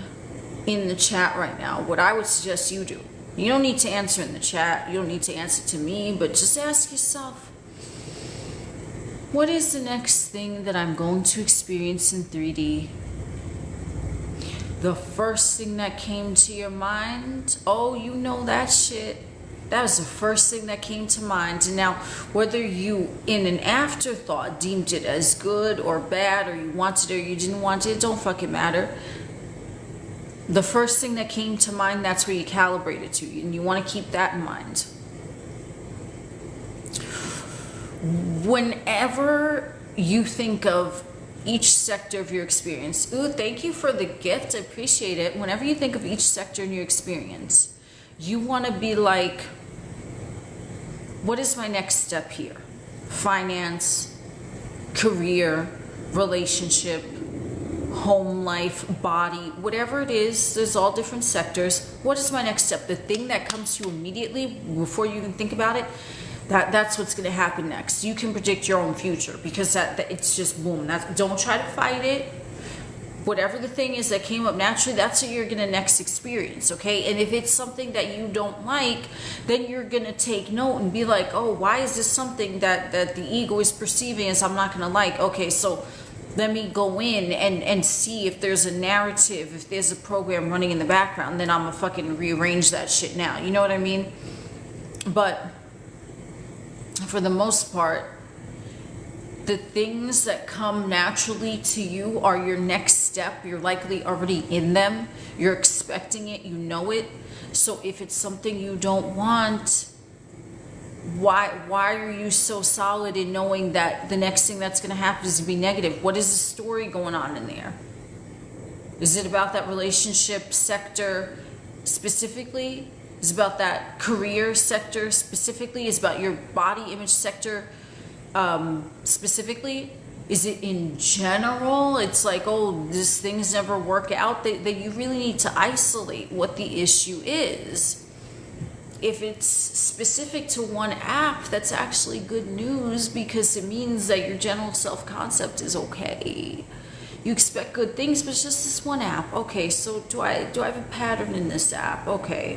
in the chat right now, what I would suggest you do, you don't need to answer in the chat. You don't need to answer to me, but just ask yourself, what is the next thing that I'm going to experience in 3D? The first thing that came to your mind, oh, you know that shit. That was the first thing that came to mind. And now, whether you, in an afterthought, deemed it as good or bad, or you wanted it or you didn't want it, it don't fucking matter. The first thing that came to mind, that's where you calibrate it to, and you want to keep that in mind. Whenever you think of each sector of your experience, ooh, thank you for the gift, I appreciate it. Whenever you think of each sector in your experience, you want to be like, what is my next step here? Finance, career, relationship, home life, body, whatever it is, there's all different sectors. What is my next step? The thing that comes to you immediately before you even think about it, that's what's going to happen next. You can predict your own future because that it's just boom. Don't try to fight it. Whatever the thing is that came up naturally, that's what you're going to next experience, okay? And if it's something that you don't like, then you're going to take note and be like, oh, why is this something that the ego is perceiving as I'm not going to like? Okay, so let me go in and see if there's a narrative, if there's a program running in the background, then I'm going to fucking rearrange that shit now. You know what I mean? But for the most part, the things that come naturally to you are your next step. You're likely already in them. You're expecting it. You know it. So if it's something you don't want, why are you so solid in knowing that the next thing that's going to happen is to be negative? What is the story going on in there? Is it about that relationship sector specifically? Is it about that career sector specifically? Is it about your body image sector specifically? Is it in general? It's like, oh, these things never work out. That you really need to isolate what the issue is. If it's specific to one app, that's actually good news because it means that your general self-concept is okay. You expect good things, but it's just this one app. Okay, so do I have a pattern in this app? Okay,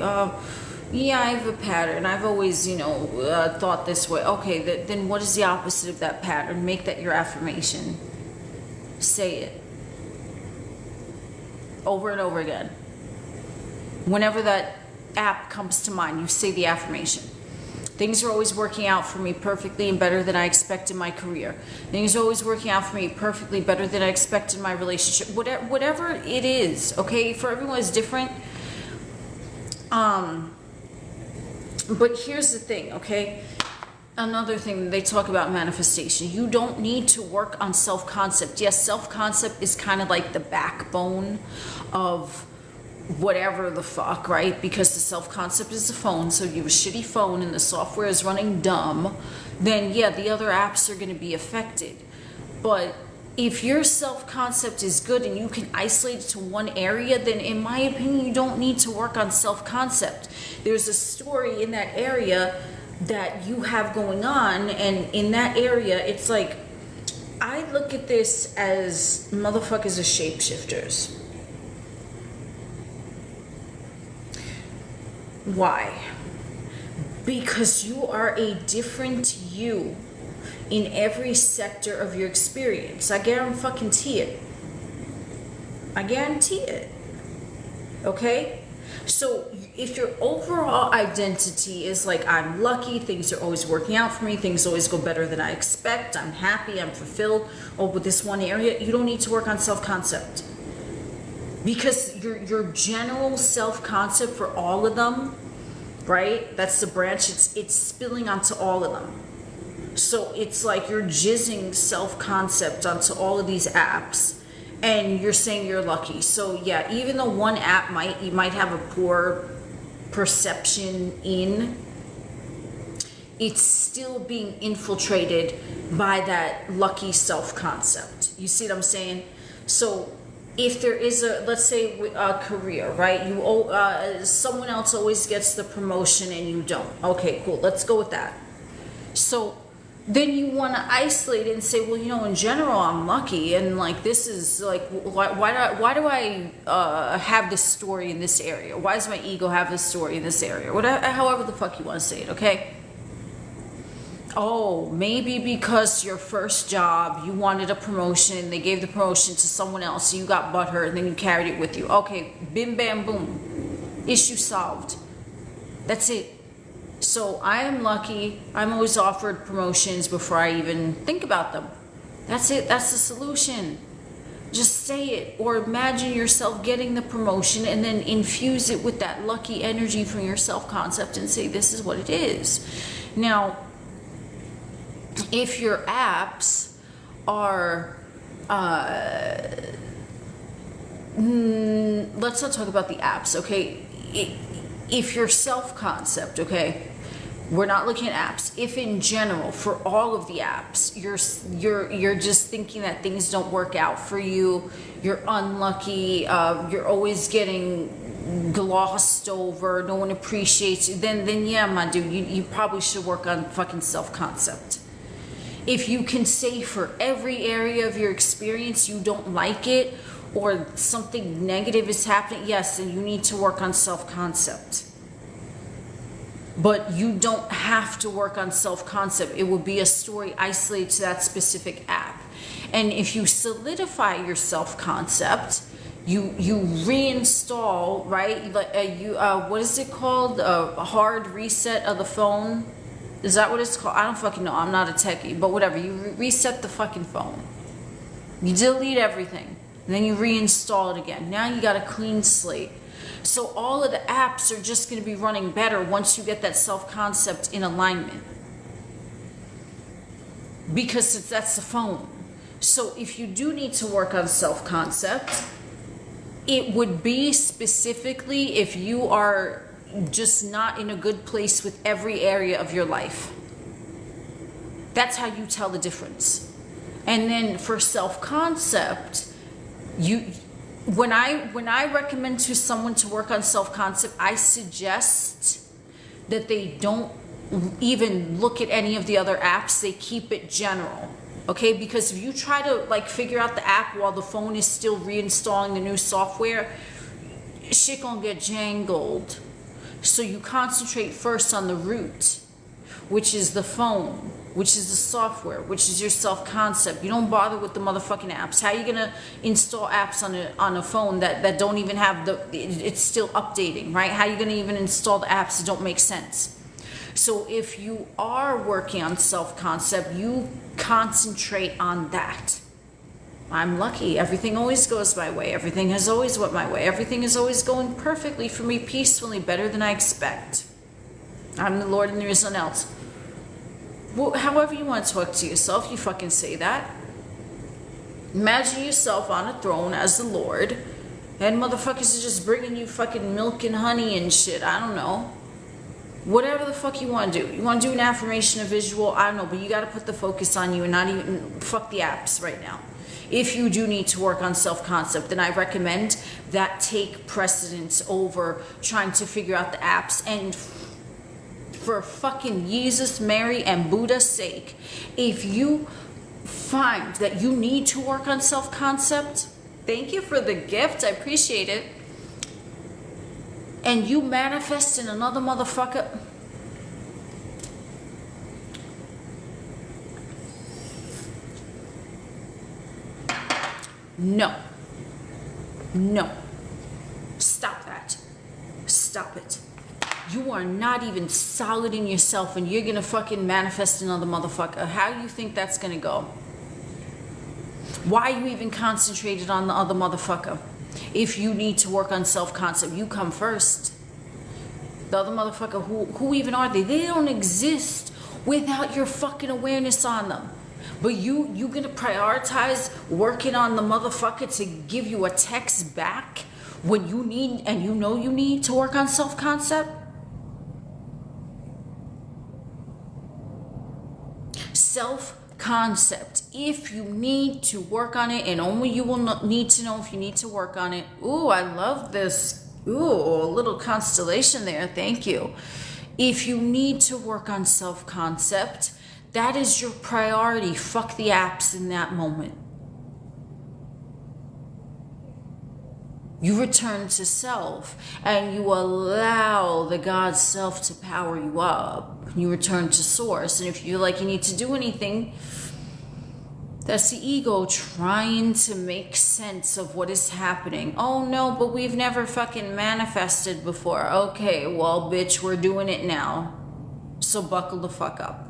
yeah, I have a pattern. I've always, thought this way. Okay, then what is the opposite of that pattern? Make that your affirmation. Say it. Over and over again. Whenever that app comes to mind, you say the affirmation. Things are always working out for me perfectly and better than I expect in my career. Things are always working out for me perfectly better than I expect in my relationship. Whatever it is, okay? For everyone is different. But here's the thing, okay? Another thing, they talk about manifestation. You don't need to work on self-concept. Yes, self-concept is kind of like the backbone of whatever the fuck, right? Because the self-concept is the phone, so you have a shitty phone and the software is running dumb, then yeah, the other apps are going to be affected. But if your self-concept is good and you can isolate it to one area, then in my opinion, you don't need to work on self-concept. There's a story in that area that you have going on, and in that area, it's like, I look at this as motherfuckers are shapeshifters. Why? Because you are a different you in every sector of your experience. I guarantee it. I guarantee it. Okay? So if your overall identity is like, I'm lucky, things are always working out for me, things always go better than I expect, I'm happy, I'm fulfilled, with this one area, you don't need to work on self-concept. Because your general self-concept for all of them, right? That's the branch, it's spilling onto all of them. So it's like you're jizzing self-concept onto all of these apps and you're saying you're lucky. So yeah, even though one app you might have a poor perception in, it's still being infiltrated by that lucky self-concept. You see what I'm saying? So if there is let's say a career, right? Someone else always gets the promotion and you don't. Okay, cool. Let's go with that. So then you want to isolate it and say, well, in general, I'm lucky, and like this is like, why do I have this story in this area? Why does my ego have this story in this area? However the fuck you want to say it, okay? Oh, maybe because your first job, you wanted a promotion, they gave the promotion to someone else, so you got butthurt, and then you carried it with you. Okay, bim, bam, boom. Issue solved. That's it. So I am lucky. I'm always offered promotions before I even think about them. That's it. That's the solution. Just say it, or imagine yourself getting the promotion and then infuse it with that lucky energy from your self-concept and say, this is what it is. Now, if your apps are, let's not talk about the apps, okay? If your self-concept, okay, We're not looking at apps. If in general, for all of the apps, you're just thinking that things don't work out for you, you're unlucky, you're always getting glossed over, no one appreciates you, then yeah, my dude, you probably should work on fucking self-concept. If you can say for every area of your experience you don't like it, or something negative is happening, yes, then you need to work on self-concept. But you don't have to work on self-concept. It will be a story isolated to that specific app. And if you solidify your self-concept, you reinstall, right? Like what is it called? A hard reset of the phone. Is that what it's called? I don't fucking know. I'm not a techie, but whatever. You reset the fucking phone. You delete everything. And then you reinstall it again. Now you got a clean slate. So all of the apps are just going to be running better once you get that self-concept in alignment. Because that's the phone. So if you do need to work on self-concept, it would be specifically if you are just not in a good place with every area of your life. That's how you tell the difference. And then for self-concept, when I recommend to someone to work on self-concept, I suggest that they don't even look at any of the other apps. They keep it general, okay? Because if you try to like figure out the app while the phone is still reinstalling the new software, shit gonna get jangled. So you concentrate first on the root, which is the phone, which is the software, which is your self-concept. You don't bother with the motherfucking apps. How are you gonna install apps on a phone that don't even have it's still updating, right? How are you gonna even install the apps that don't make sense? So if you are working on self-concept, you concentrate on that. I'm lucky. Everything always goes my way. Everything has always went my way. Everything is always going perfectly for me, peacefully, better than I expect. I'm the Lord and there is none else. Well, however you want to talk to yourself, you fucking say that. Imagine yourself on a throne as the Lord, and motherfuckers are just bringing you fucking milk and honey and shit. I don't know. Whatever the fuck you want to do. You want to do an affirmation, a visual, I don't know, but you got to put the focus on you and not even fuck the apps right now. If you do need to work on self-concept, then I recommend that take precedence over trying to figure out the apps. And for fucking Jesus, Mary, and Buddha's sake, if you find that you need to work on self-concept, thank you for the gift, I appreciate it, and you manifest in another motherfucker, no, stop that, stop it. You are not even solid in yourself and you're gonna fucking manifest another motherfucker. How do you think that's gonna go? Why are you even concentrated on the other motherfucker? If you need to work on self-concept, you come first. The other motherfucker, who even are they? They don't exist without your fucking awareness on them. But you gonna prioritize working on the motherfucker to give you a text back when you need, and you know you need to work on self-concept? Self-concept. If you need to work on it, and only you will need to know if you need to work on it. Ooh, I love this. Ooh, a little constellation there. Thank you. If you need to work on self-concept, that is your priority. Fuck the apps in that moment. You return to self and you allow the God self to power you up. You return to source. And if you feel like you need to do anything, that's the ego trying to make sense of what is happening. Oh no, but we've never fucking manifested before. Okay, well, bitch, we're doing it now. So buckle the fuck up.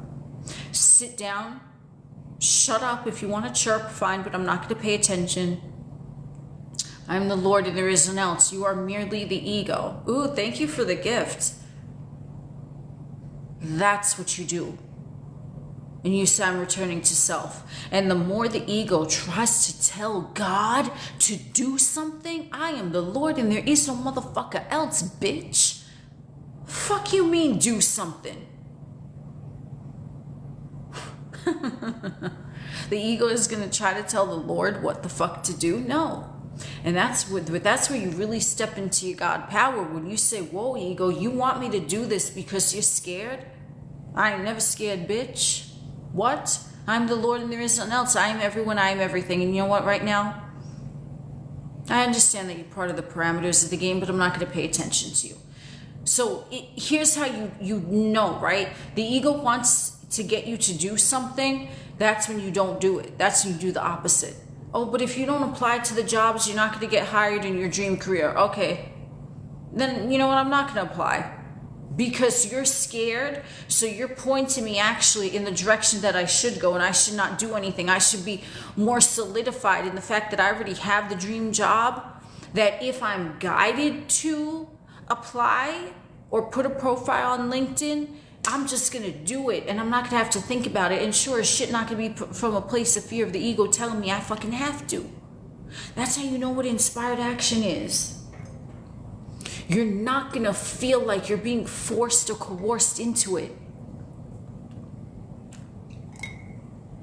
Sit down. Shut up. If you want to chirp, fine, but I'm not going to pay attention. I'm the Lord and there is none else. You are merely the ego. Ooh, thank you for the gift. That's what you do. And you say, I'm returning to self. And the more the ego tries to tell God to do something, I am the Lord and there is no motherfucker else, bitch. Fuck you mean do something? The ego is going to try to tell the Lord what the fuck to do? No. And that's where you really step into your God power. When you say, whoa, ego, you want me to do this because you're scared? I ain't never scared, bitch. What? I'm the Lord and there is nothing else. I am everyone, I am everything. And you know what, right now? I understand that you're part of the parameters of the game, but I'm not going to pay attention to you. So here's how you know, right? The ego wants to get you to do something. That's when you don't do it. That's when you do the opposite. Oh, but if you don't apply to the jobs, you're not going to get hired in your dream career. Okay. Then, you know what? I'm not going to apply. Because you're scared, so you're pointing me actually in the direction that I should go, and I should not do anything. I should be more solidified in the fact that I already have the dream job, that if I'm guided to apply or put a profile on LinkedIn, I'm just going to do it, and I'm not going to have to think about it. And sure as shit, not going to be from a place of fear of the ego telling me I fucking have to. That's how you know what inspired action is. You're not going to feel like you're being forced or coerced into it.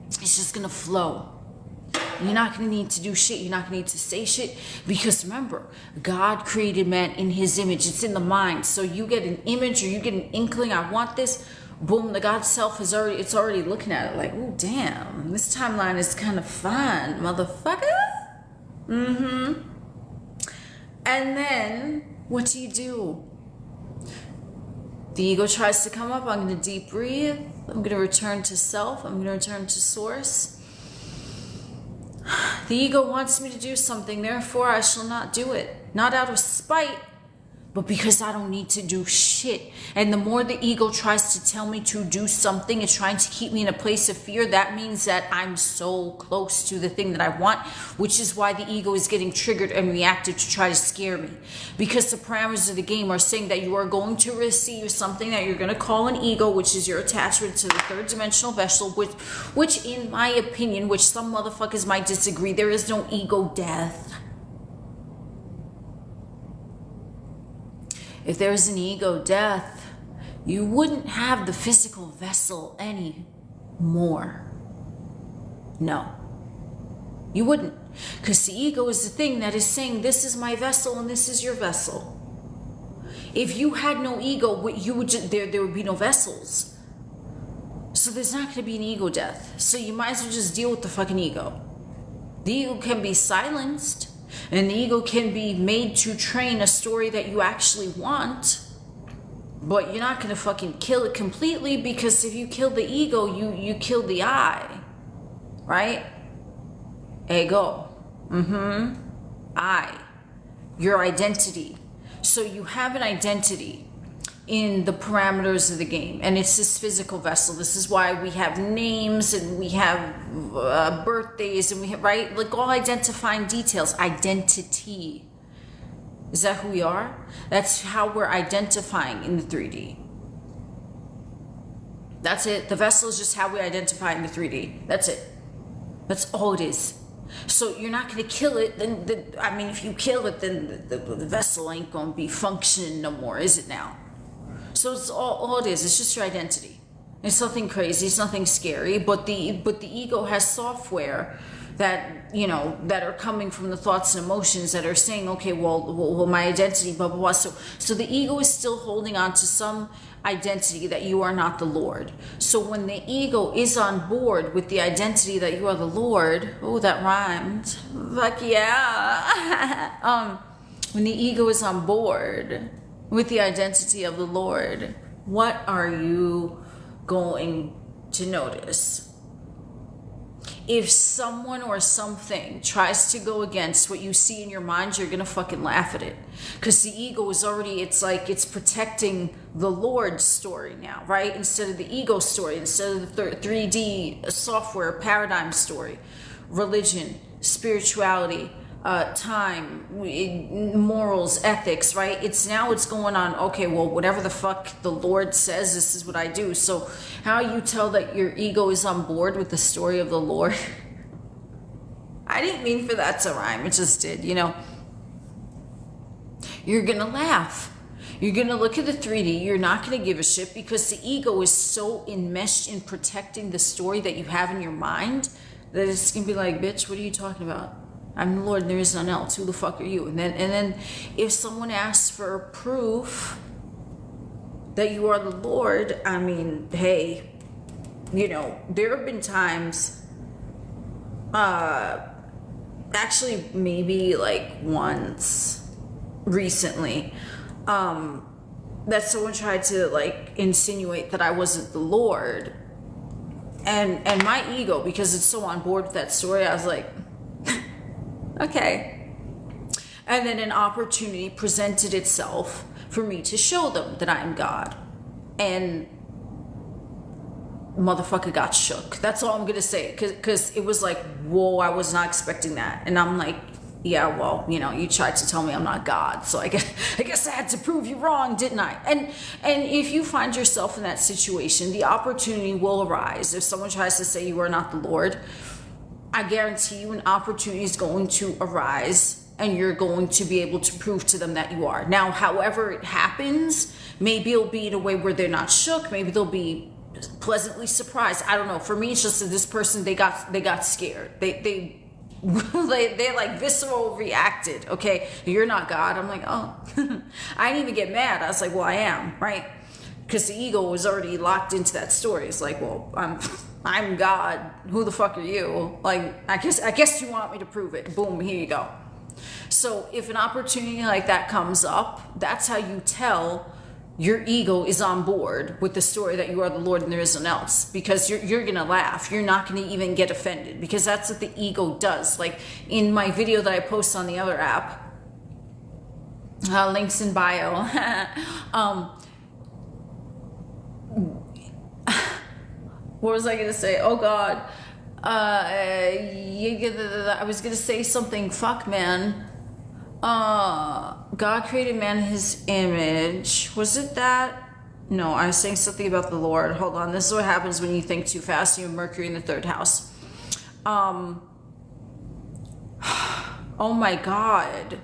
It's just going to flow. You're not going to need to do shit. You're not going to need to say shit. Because remember, God created man in his image. It's in the mind. So you get an image or you get an inkling, I want this. Boom, the God self is already looking at it like, oh, damn, this timeline is kind of fun, motherfucker. And then what do? The ego tries to come up. I'm going to deep breathe. I'm going to return to self. I'm going to return to source. The ego wants me to do something, therefore I shall not do it. Not out of spite, but because I don't need to do shit. And the more the ego tries to tell me to do something, it's trying to keep me in a place of fear. That means that I'm so close to the thing that I want, which is why the ego is getting triggered and reactive to try to scare me. Because the parameters of the game are saying that you are going to receive something that you're going to call an ego, which is your attachment to the third dimensional vessel, which in my opinion, which some motherfuckers might disagree, there is no ego death. If there's an ego death, you wouldn't have the physical vessel anymore. No, you wouldn't. Because the ego is the thing that is saying, this is my vessel and this is your vessel. If you had no ego, there would be no vessels. So there's not going to be an ego death. So you might as well just deal with the fucking ego. The ego can be silenced. And the ego can be made to train a story that you actually want, but you're not going to fucking kill it completely, because if you kill the ego, you kill the I, right? Ego. I. Your identity. So you have an identity in the parameters of the game, and it's this physical vessel. This is why we have names and we have birthdays and we have, right, like all identifying details. Identity. Is that who we are? That's how we're identifying in the 3D. That's it. The vessel is just how we identify in the 3D. That's it. That's all it is. So you're not going to kill it. Then if you kill it, then the vessel ain't going to be functioning no more, is it now? So it's all it is. It's just your identity. It's nothing crazy. It's nothing scary. But the ego has software that, that are coming from the thoughts and emotions that are saying, okay, well, my identity, blah, blah, blah. So the ego is still holding on to some identity that you are not the Lord. So when the ego is on board with the identity that you are the Lord, oh, that rhymed. Fuck yeah. When the ego is on board with the identity of the Lord, what are you going to notice? If someone or something tries to go against what you see in your mind, you're going to fucking laugh at it. Because the ego is already, it's like it's protecting the Lord's story now, right? Instead of the ego story, instead of the 3D software paradigm story. Religion, spirituality, time, morals, ethics, right? It's going on, okay, well, whatever the fuck the Lord says, this is what I do. So how you tell that your ego is on board with the story of the Lord? I didn't mean for that to rhyme. It just did, You're going to laugh. You're going to look at the 3D. You're not going to give a shit because the ego is so enmeshed in protecting the story that you have in your mind that it's going to be like, bitch, what are you talking about? I'm the Lord and there is none else. Who the fuck are you? And then if someone asks for proof that you are the Lord, I mean, hey, you know, there have been times, actually maybe like once recently, that someone tried to like insinuate that I wasn't the Lord. And my ego, because it's so on board with that story, I was like, okay. And then an opportunity presented itself for me to show them that I'm God. And motherfucker got shook. That's all I'm going to say. Because it was like, whoa, I was not expecting that. And I'm like, yeah, well, you know, you tried to tell me I'm not God. So I guess I had to prove you wrong, didn't I? And if you find yourself in that situation, the opportunity will arise. If someone tries to say you are not the Lord, I guarantee you an opportunity is going to arise and you're going to be able to prove to them that you are. Now, however it happens, maybe it'll be in a way where they're not shook. Maybe they'll be pleasantly surprised. I don't know. For me, it's just that this person, they got scared. They like visceral reacted. Okay, you're not God. I'm like, oh, I didn't even get mad. I was like, well, I am, right? Because the ego was already locked into that story. It's like, well, I'm God. Who the fuck are you? Like, I guess you want me to prove it. Boom, here you go. So if an opportunity like that comes up, that's how you tell your ego is on board with the story that you are the Lord and there is none else, because you're gonna laugh. You're not gonna even get offended, because that's what the ego does. Like in my video that I post on the other app, links in bio. What was I gonna say? Oh God, I was gonna say something. Fuck, man. God created man in his image. Was it that? No, I was saying something about the Lord. Hold on. This is what happens when you think too fast. You have Mercury in the 3rd house. Oh my God.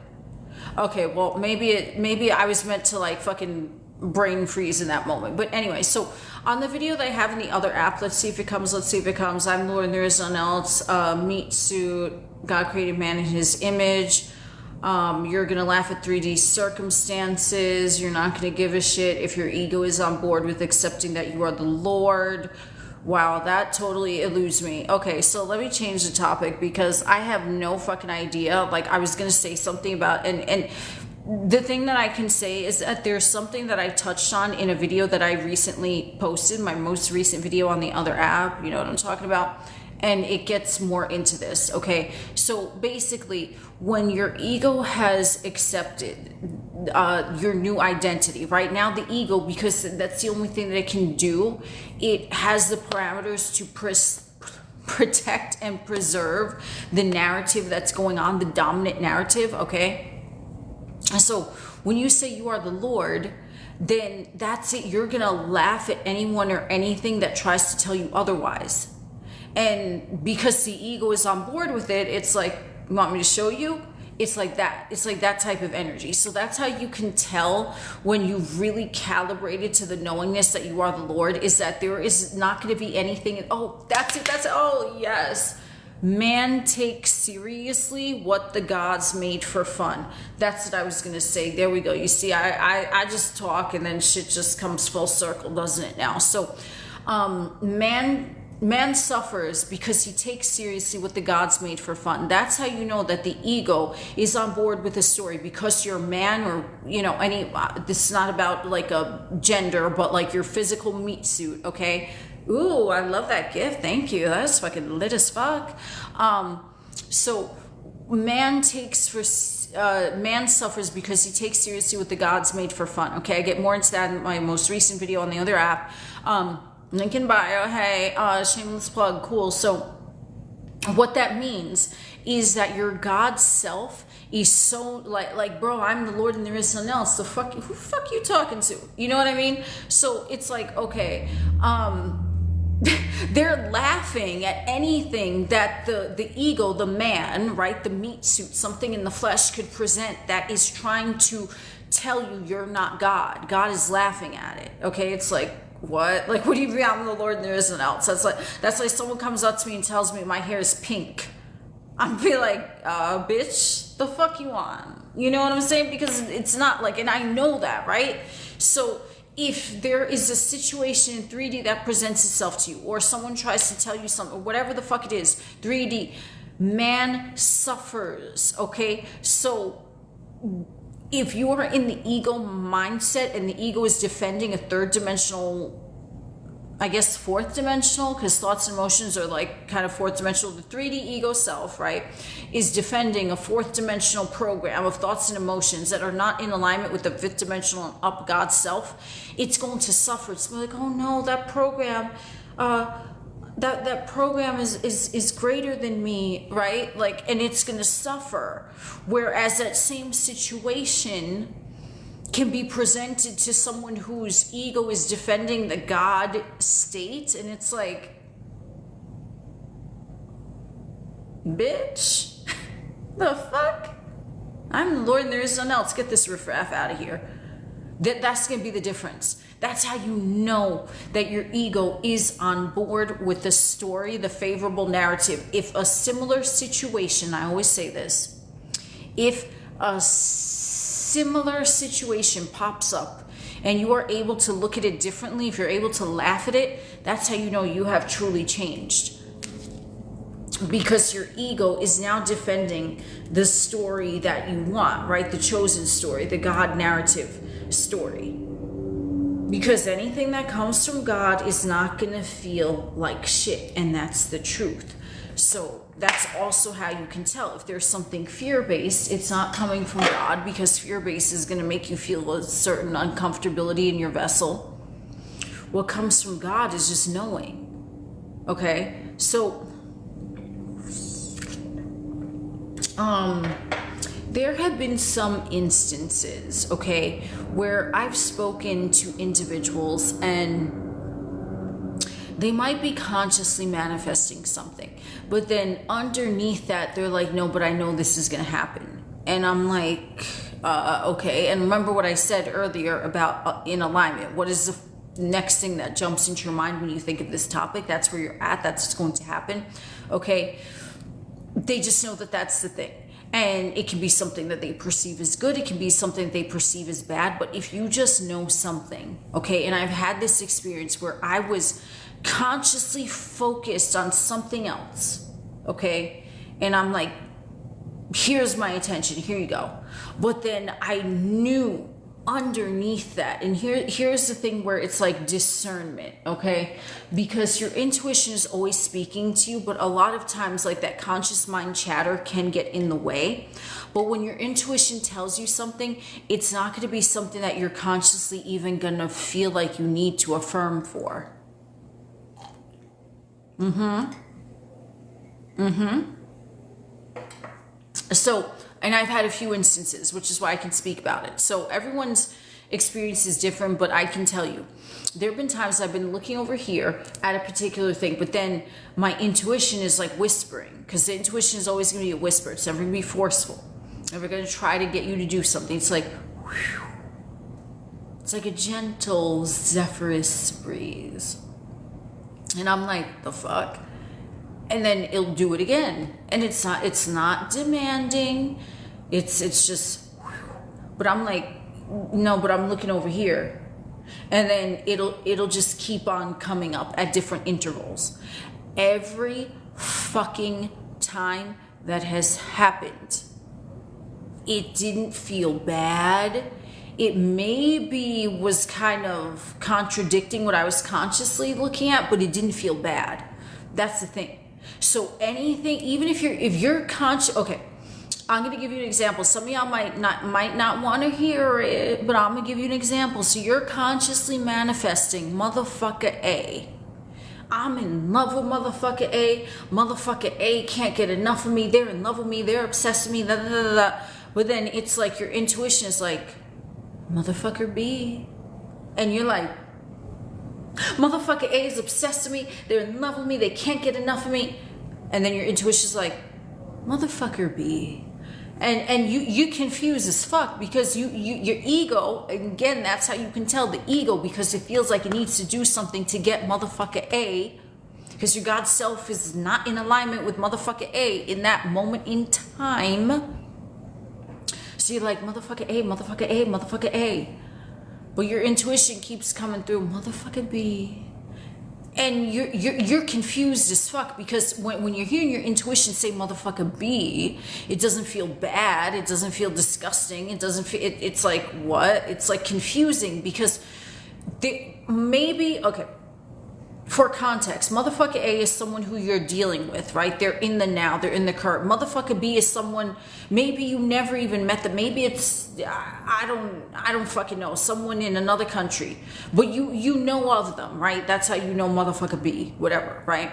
Okay, well, maybe I was meant to like fucking brain freeze in that moment. But anyway, so on the video that I have in the other app, let's see if it comes. I'm Lord and there is none else. Meat suit. God created man in his image. You're gonna laugh at 3D circumstances. You're not gonna give a shit if your ego is on board with accepting that you are the Lord. Wow, that totally eludes me. Okay, so let me change the topic because I have no fucking idea. Like I was gonna say something about, and the thing that I can say is that there's something that I touched on in a video that I recently posted, my most recent video on the other app. You know what I'm talking about? And it gets more into this, okay? So basically, when your ego has accepted your new identity, right now the ego, because that's the only thing that it can do, it has the parameters to protect and preserve the narrative that's going on, the dominant narrative, okay? So when you say you are the Lord, then that's it. You're gonna laugh at anyone or anything that tries to tell you otherwise. And because the ego is on board with it, it's like, you want me to show you? It's like that. It's like that type of energy. So that's how you can tell when you've really calibrated to the knowingness that you are the Lord, is that there is not going to be anything. Oh, that's it. Oh, yes. Man takes seriously what the gods made for fun. That's what I was going to say. There we go. You see, I just talk and then shit just comes full circle, doesn't it now? So man suffers because he takes seriously what the gods made for fun. That's how you know that the ego is on board with the story, because you're a man, or, you know, this is not about like a gender, but like your physical meat suit, okay? Ooh, I love that gift. Thank you. That's fucking lit as fuck. So man suffers because he takes seriously what the gods made for fun, okay? I get more into that in my most recent video on the other app. Link in bio. Hey, shameless plug. Cool. So what that means is that your God self is so like, bro, I'm the Lord and there is none else. Who fuck you talking to? You know what I mean? So it's like, okay, they're laughing at anything that the ego, the man, right, the meat suit, something in the flesh could present that is trying to tell you you're not God. God is laughing at it. Okay, it's like, what? Like, what do you mean I'm the Lord and there isn't else? That's like someone comes up to me and tells me my hair is pink. I'm be like, bitch, the fuck you on? You know what I'm saying? Because it's not like, and I know that, right? So if there is a situation in 3D that presents itself to you, or someone tries to tell you something, or whatever the fuck it is, 3D, man suffers, okay? So if you are in the ego mindset and the ego is defending a third dimensional, I guess fourth dimensional, because thoughts and emotions are like kind of fourth dimensional. The 3D ego self, right, is defending a fourth dimensional program of thoughts and emotions that are not in alignment with the fifth dimensional and up God self. It's going to suffer. It's like, oh no, that program, that program is greater than me, right? Like, and it's going to suffer. Whereas that same situation can be presented to someone whose ego is defending the God state, and it's like, bitch, the fuck? I'm the Lord and there is none else. Get this riffraff out of here. That's going to be the difference. That's how you know that your ego is on board with the story, the favorable narrative. If a similar situation, I always say this, if a similar situation pops up and you are able to look at it differently, if you're able to laugh at it, that's how you know you have truly changed. Because your ego is now defending the story that you want, right? The chosen story, the God narrative story. Because anything that comes from God is not going to feel like shit, and that's the truth. So that's also how you can tell if there's something fear-based, it's not coming from God, because fear-based is going to make you feel a certain uncomfortability in your vessel. What comes from God is just knowing. Okay? So there have been some instances, okay, where I've spoken to individuals and they might be consciously manifesting something, but then underneath that, they're like, no, but I know this is going to happen. And I'm like, okay. And remember what I said earlier about in alignment. What is the next thing that jumps into your mind when you think of this topic? That's where you're at. That's what's going to happen. Okay. They just know that that's the thing. And it can be something that they perceive as good. It can be something that they perceive as bad. But if you just know something, okay, and I've had this experience where I was consciously focused on something else, okay, and I'm like, here's my attention, here you go. But then I knew underneath that, and here's the thing where it's like discernment, okay, because your intuition is always speaking to you, but a lot of times like that conscious mind chatter can get in the way. But when your intuition tells you something, it's not going to be something that you're consciously even going to feel like you need to affirm for. So, and I've had a few instances, which is why I can speak about it. So everyone's experience is different, but I can tell you, there have been times I've been looking over here at a particular thing, but then my intuition is like whispering, because the intuition is always going to be a whisper. It's never going to be forceful. Never going to try to get you to do something. It's like, whew. It's like a gentle zephyrus breeze. And I'm like, the fuck? And then it'll do it again. And it's not demanding. It's just, but I'm like, no, but I'm looking over here. And then it'll just keep on coming up at different intervals. Every fucking time that has happened, it didn't feel bad. It maybe was kind of contradicting what I was consciously looking at, but it didn't feel bad. That's the thing. So anything, even if you're conscious, okay, I'm going to give you an example. Some of y'all might not want to hear it, but I'm going to give you an example. So you're consciously manifesting motherfucker A. I'm in love with motherfucker A. Motherfucker A can't get enough of me. They're in love with me. They're obsessed with me. Da, da, da, da. But then it's like your intuition is like, motherfucker B. And you're like, Motherfucker A is obsessed with me. They're in love with me. They can't get enough of me. And then your intuition's like, motherfucker B. And you confused as fuck because your ego, and again, that's how you can tell the ego, because it feels like it needs to do something to get motherfucker A, because your God self is not in alignment with motherfucker A in that moment in time. So you're like, motherfucker A, motherfucker A, motherfucker A. But your intuition keeps coming through, motherfucker B. And you're confused as fuck, because when you're hearing your intuition say motherfucker B, it doesn't feel bad, it doesn't feel disgusting, it doesn't feel, it's like, what? It's like confusing, because okay, for context, motherfucker A is someone who you're dealing with, right? They're in the now, they're in the current. Motherfucker B is someone, maybe you never even met them, maybe it's, I don't fucking know, someone in another country, but you know of them, right? That's how you know motherfucker B, whatever, right?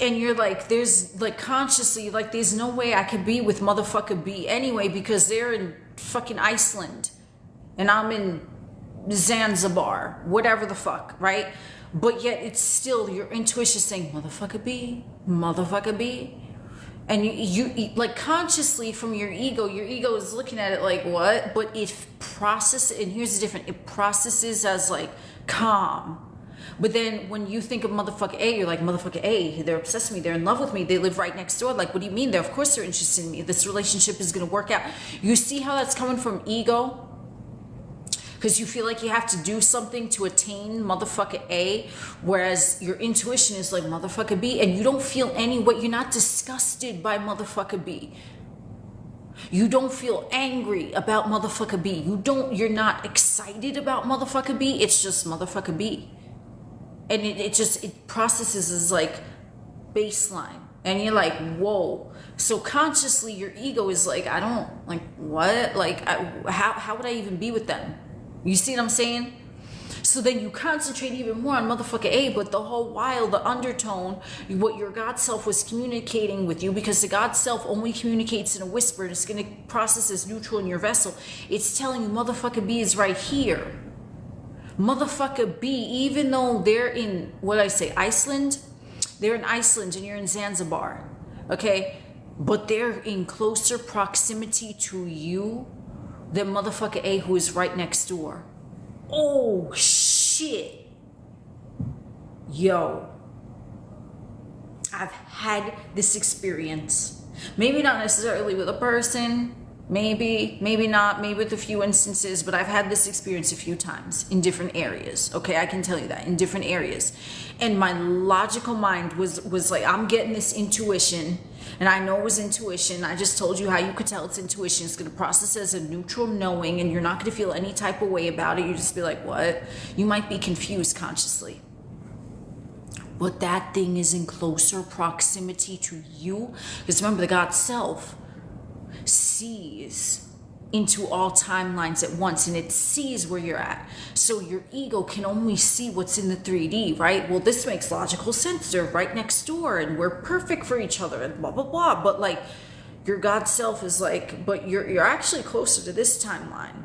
And you're like, there's like consciously, like there's no way I could be with motherfucker B anyway, because they're in fucking Iceland and I'm in Zanzibar, whatever the fuck, right? But yet it's still your intuition saying motherfucker B, motherfucker B. And you like consciously from your ego is looking at it like, what? But it processes, and here's the difference, it processes as like calm. But then when you think of motherfucker A, you're like, motherfucker A, they're obsessed with me, they're in love with me, they live right next door. Like, what do you mean? Of course they're interested in me. This relationship is gonna work out. You see how that's coming from ego? Because you feel like you have to do something to attain motherfucker A, whereas your intuition is like motherfucker B, and you don't feel any way. You're not disgusted by motherfucker B. You don't feel angry about motherfucker B. You're not excited about motherfucker B. It's just motherfucker B. And it processes as like baseline. And you're like, whoa. So consciously your ego is like, I don't, like, what? Like, how would I even be with them? You see what I'm saying? So then you concentrate even more on motherfucker A, but the whole while, the undertone, what your God self was communicating with you, because the God self only communicates in a whisper, and it's going to process as neutral in your vessel. It's telling you motherfucker B is right here. Motherfucker B, even though they're in, Iceland? They're in Iceland and you're in Zanzibar, okay? But they're in closer proximity to you than motherfucker A, who is right next door. Oh shit. Yo, I've had this experience. Maybe not necessarily with a person, maybe not, maybe with a few instances, but I've had this experience a few times in different areas. Okay, I can tell you that, in different areas. And my logical mind was like, I'm getting this intuition, and I know it was intuition. I just told you how you could tell it's intuition. It's going to process as a neutral knowing, and you're not going to feel any type of way about it. You just be like, what? You might be confused consciously. But that thing is in closer proximity to you. Because remember, the God self sees into all timelines at once, and it sees where you're at. So your ego can only see what's in the 3D, right? Well, this makes logical sense. They're right next door and we're perfect for each other and blah, blah, blah. But like your God self is like, but you're actually closer to this timeline.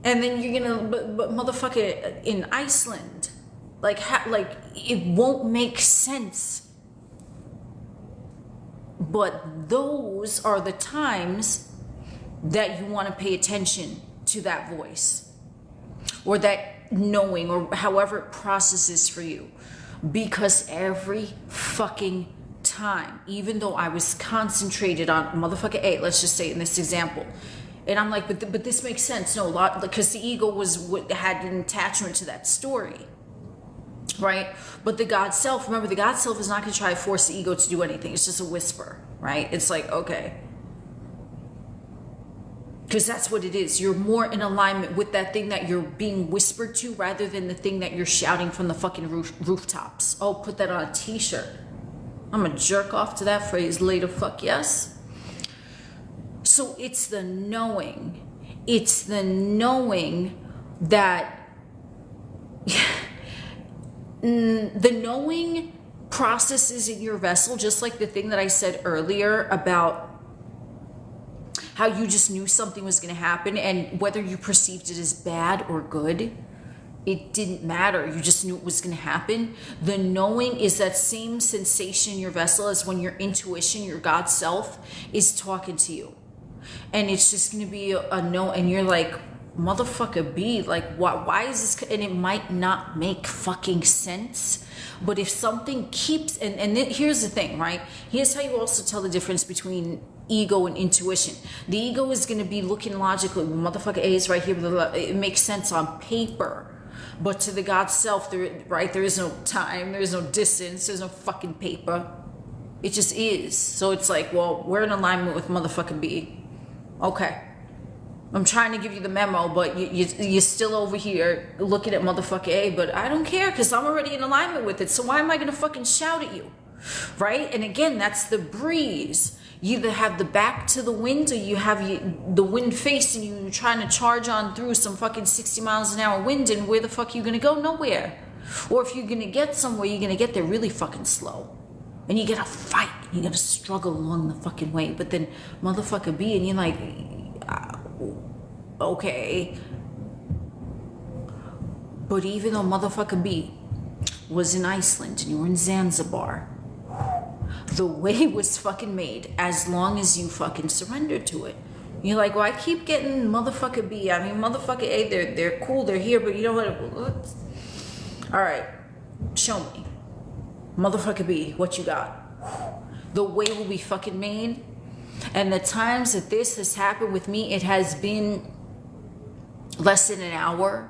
And then you're gonna, but motherfucker, in Iceland, like it won't make sense. But those are the times that you want to pay attention to that voice or that knowing, or however it processes for you. Because every fucking time, even though I was concentrated on motherfucker A, let's just say in this example, and I'm like, but this makes sense. No, a lot, because the ego had an attachment to that story, right? But the God self, remember, the God self is not going to try to force the ego to do anything. It's just a whisper, right? It's like, okay, because that's what it is. You're more in alignment with that thing that you're being whispered to, rather than the thing that you're shouting from the fucking rooftops. Oh, put that on a t-shirt. I'm gonna jerk off to that phrase later, fuck yes. So it's the knowing. It's the knowing that the knowing processes in your vessel, just like the thing that I said earlier about how you just knew something was going to happen, and whether you perceived it as bad or good, it didn't matter. You just knew it was going to happen. The knowing is that same sensation in your vessel as when your intuition, your God self, is talking to you. And it's just going to be a no. And you're like, motherfucker B, like, why is this? And it might not make fucking sense. But if something keeps, and here's the thing, right? Here's how you also tell the difference between ego and intuition. The ego is going to be looking logically. Motherfucker A is right here. It makes sense on paper. But to the God self, there is no time, there is no distance, there's no fucking paper. It just is. So it's like, well, we're in alignment with motherfucker B. Okay. I'm trying to give you the memo, but you're still over here looking at motherfucker A, but I don't care because I'm already in alignment with it. So why am I going to fucking shout at you? Right? And again, that's the breeze. You either have the back to the wind or you have the wind facing you and you're trying to charge on through some fucking 60 miles an hour wind, and where the fuck are you going to go? Nowhere. Or if you're going to get somewhere, you're going to get there really fucking slow. And you got to fight. You got to struggle along the fucking way. But then motherfucker B, and you're like, okay. But even though motherfucker B was in Iceland and you were in Zanzibar, the way was fucking made as long as you fucking surrendered to it. You're like, well, I keep getting motherfucker B. I mean, motherfucker A, they're cool, they're here, but you know what? All right, show me. Motherfucker B, what you got? The way will be fucking made. And the times that this has happened with me, it has been less than an hour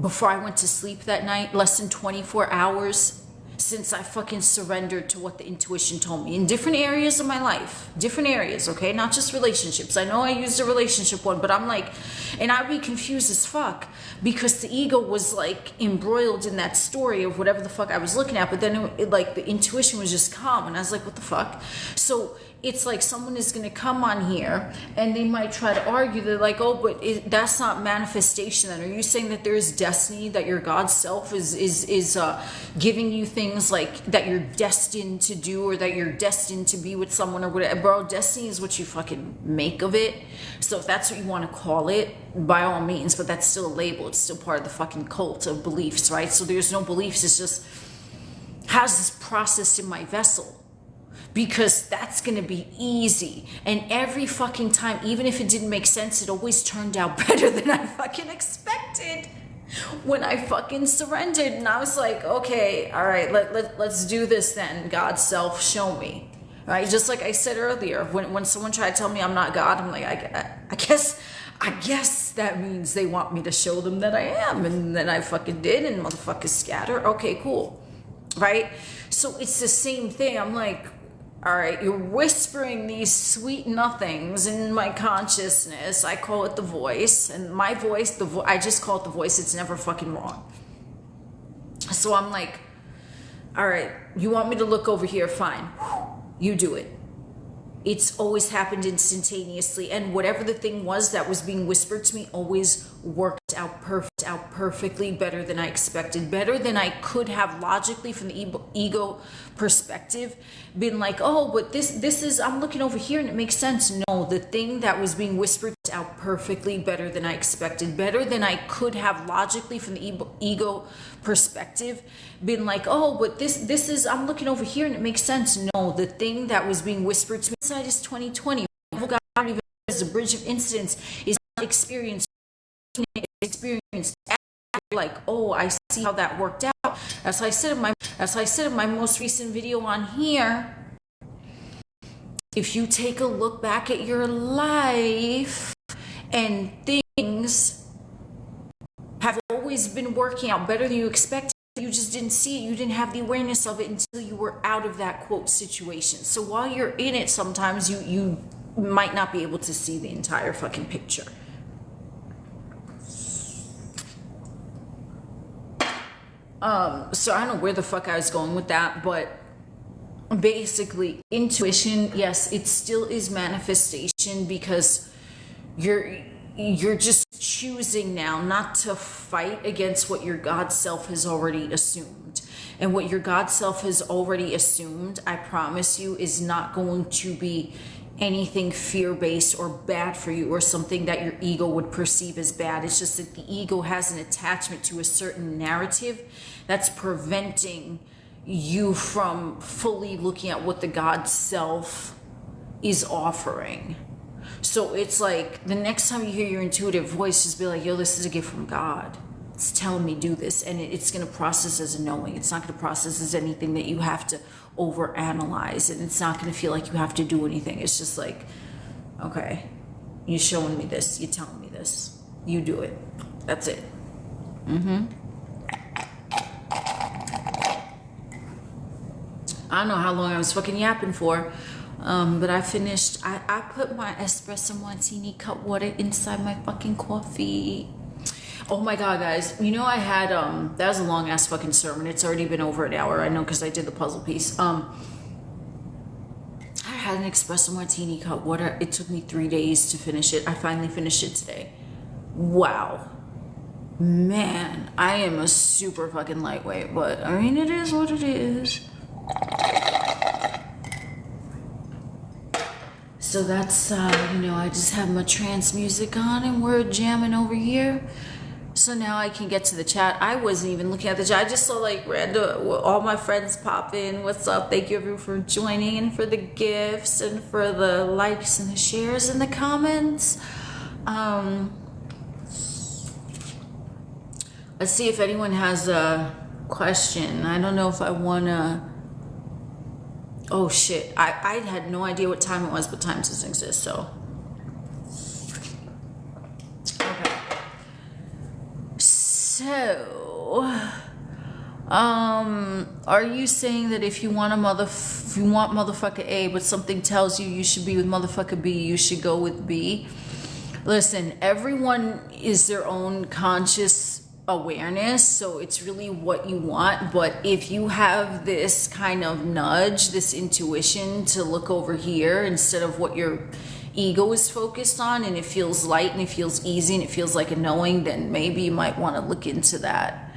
before I went to sleep that night, less than 24 hours since I fucking surrendered to what the intuition told me in different areas of my life, different areas, okay? Not just relationships. I know I used a relationship one, but I'm like, and I'd be confused as fuck because the ego was like embroiled in that story of whatever the fuck I was looking at, but then like the intuition was just calm and I was like, what the fuck? So it's like someone is going to come on here and they might try to argue. They're like, oh, but that's not manifestation then. Are you saying that there's destiny, that your God self is giving you things like that you're destined to do or that you're destined to be with someone or whatever? Bro, destiny is what you fucking make of it. So if that's what you want to call it, by all means, but that's still a label. It's still part of the fucking cult of beliefs, right? So there's no beliefs. It's just, how's this processed in my vessel? Because that's going to be easy. And every fucking time, even if it didn't make sense, it always turned out better than I fucking expected when I fucking surrendered. And I was like, okay, all right, let's do this then. God self, show me. Right? Just like I said earlier, when someone tried to tell me I'm not God, I'm like, I guess that means they want me to show them that I am. And then I fucking did, and motherfuckers scatter. Okay, cool. Right? So it's the same thing. I'm like, all right, you're whispering these sweet nothings in my consciousness. I call it the voice. And my voice, I just call it the voice. It's never fucking wrong. So I'm like, all right, you want me to look over here? Fine. You do it. It's always happened instantaneously. And whatever the thing was that was being whispered to me always worked out perfectly, better than I expected, better than I could have logically from the ego perspective been like, oh, but this is, I'm looking over here and it makes sense. No, the thing that was being whispered out perfectly, better than I expected, better than I could have logically from the ego perspective been like, oh, but this is, I'm looking over here and it makes sense. No, the thing that was being whispered to me inside is 2020. God, even as a bridge of incidents is not experienced, like, oh, I see how that worked out. As I said in my most recent video on here, if you take a look back at your life and things have always been working out better than you expected, you just didn't see it. You didn't have the awareness of it until you were out of that quote situation. So while you're in it, sometimes you might not be able to see the entire fucking picture. So I don't know where the fuck I was going with that, but basically intuition, yes, it still is manifestation because you're just choosing now not to fight against what your God self has already assumed. And what your God self has already assumed, I promise you, is not going to be anything fear-based or bad for you, or something that your ego would perceive as bad. It's just that the ego has an attachment to a certain narrative that's preventing you from fully looking at what the God self is offering. So it's like the next time you hear your intuitive voice, just be like, yo, this is a gift from God. It's telling me do this, and it's going to process as a knowing. It's not going to process as anything that you have to overanalyze, and it's not going to feel like you have to do anything. It's just like, okay, you're showing me this, you're telling me this, you do it. That's it. I don't know how long I was fucking yapping for, but I finished. I put my espresso martini cup water inside my fucking coffee. Oh my god, guys, you know, I had that was a long ass fucking sermon. It's already been over an hour, I know, because I did the puzzle piece. I had an espresso martini cup water. It took me 3 days to finish it. I finally finished it today. Wow, man, I am a super fucking lightweight, but I mean, it is what it is. So that's you know, I just have my trance music on and we're jamming over here. So now I can get to the chat. I wasn't even looking at the chat. I just saw like random, all my friends pop in. What's up? Thank you everyone for joining, and for the gifts, and for the likes and the shares and the comments. Let's see if anyone has a question. I don't know if I wanna. Oh shit! I had no idea what time it was, but time doesn't exist. So. So, are you saying that if you want motherfucker A, but something tells you should be with motherfucker B, you should go with B? Listen, everyone is their own conscious awareness, so it's really what you want. But if you have this kind of nudge, this intuition to look over here instead of what your ego is focused on, and it feels light and it feels easy and it feels like a knowing, then maybe you might want to look into that.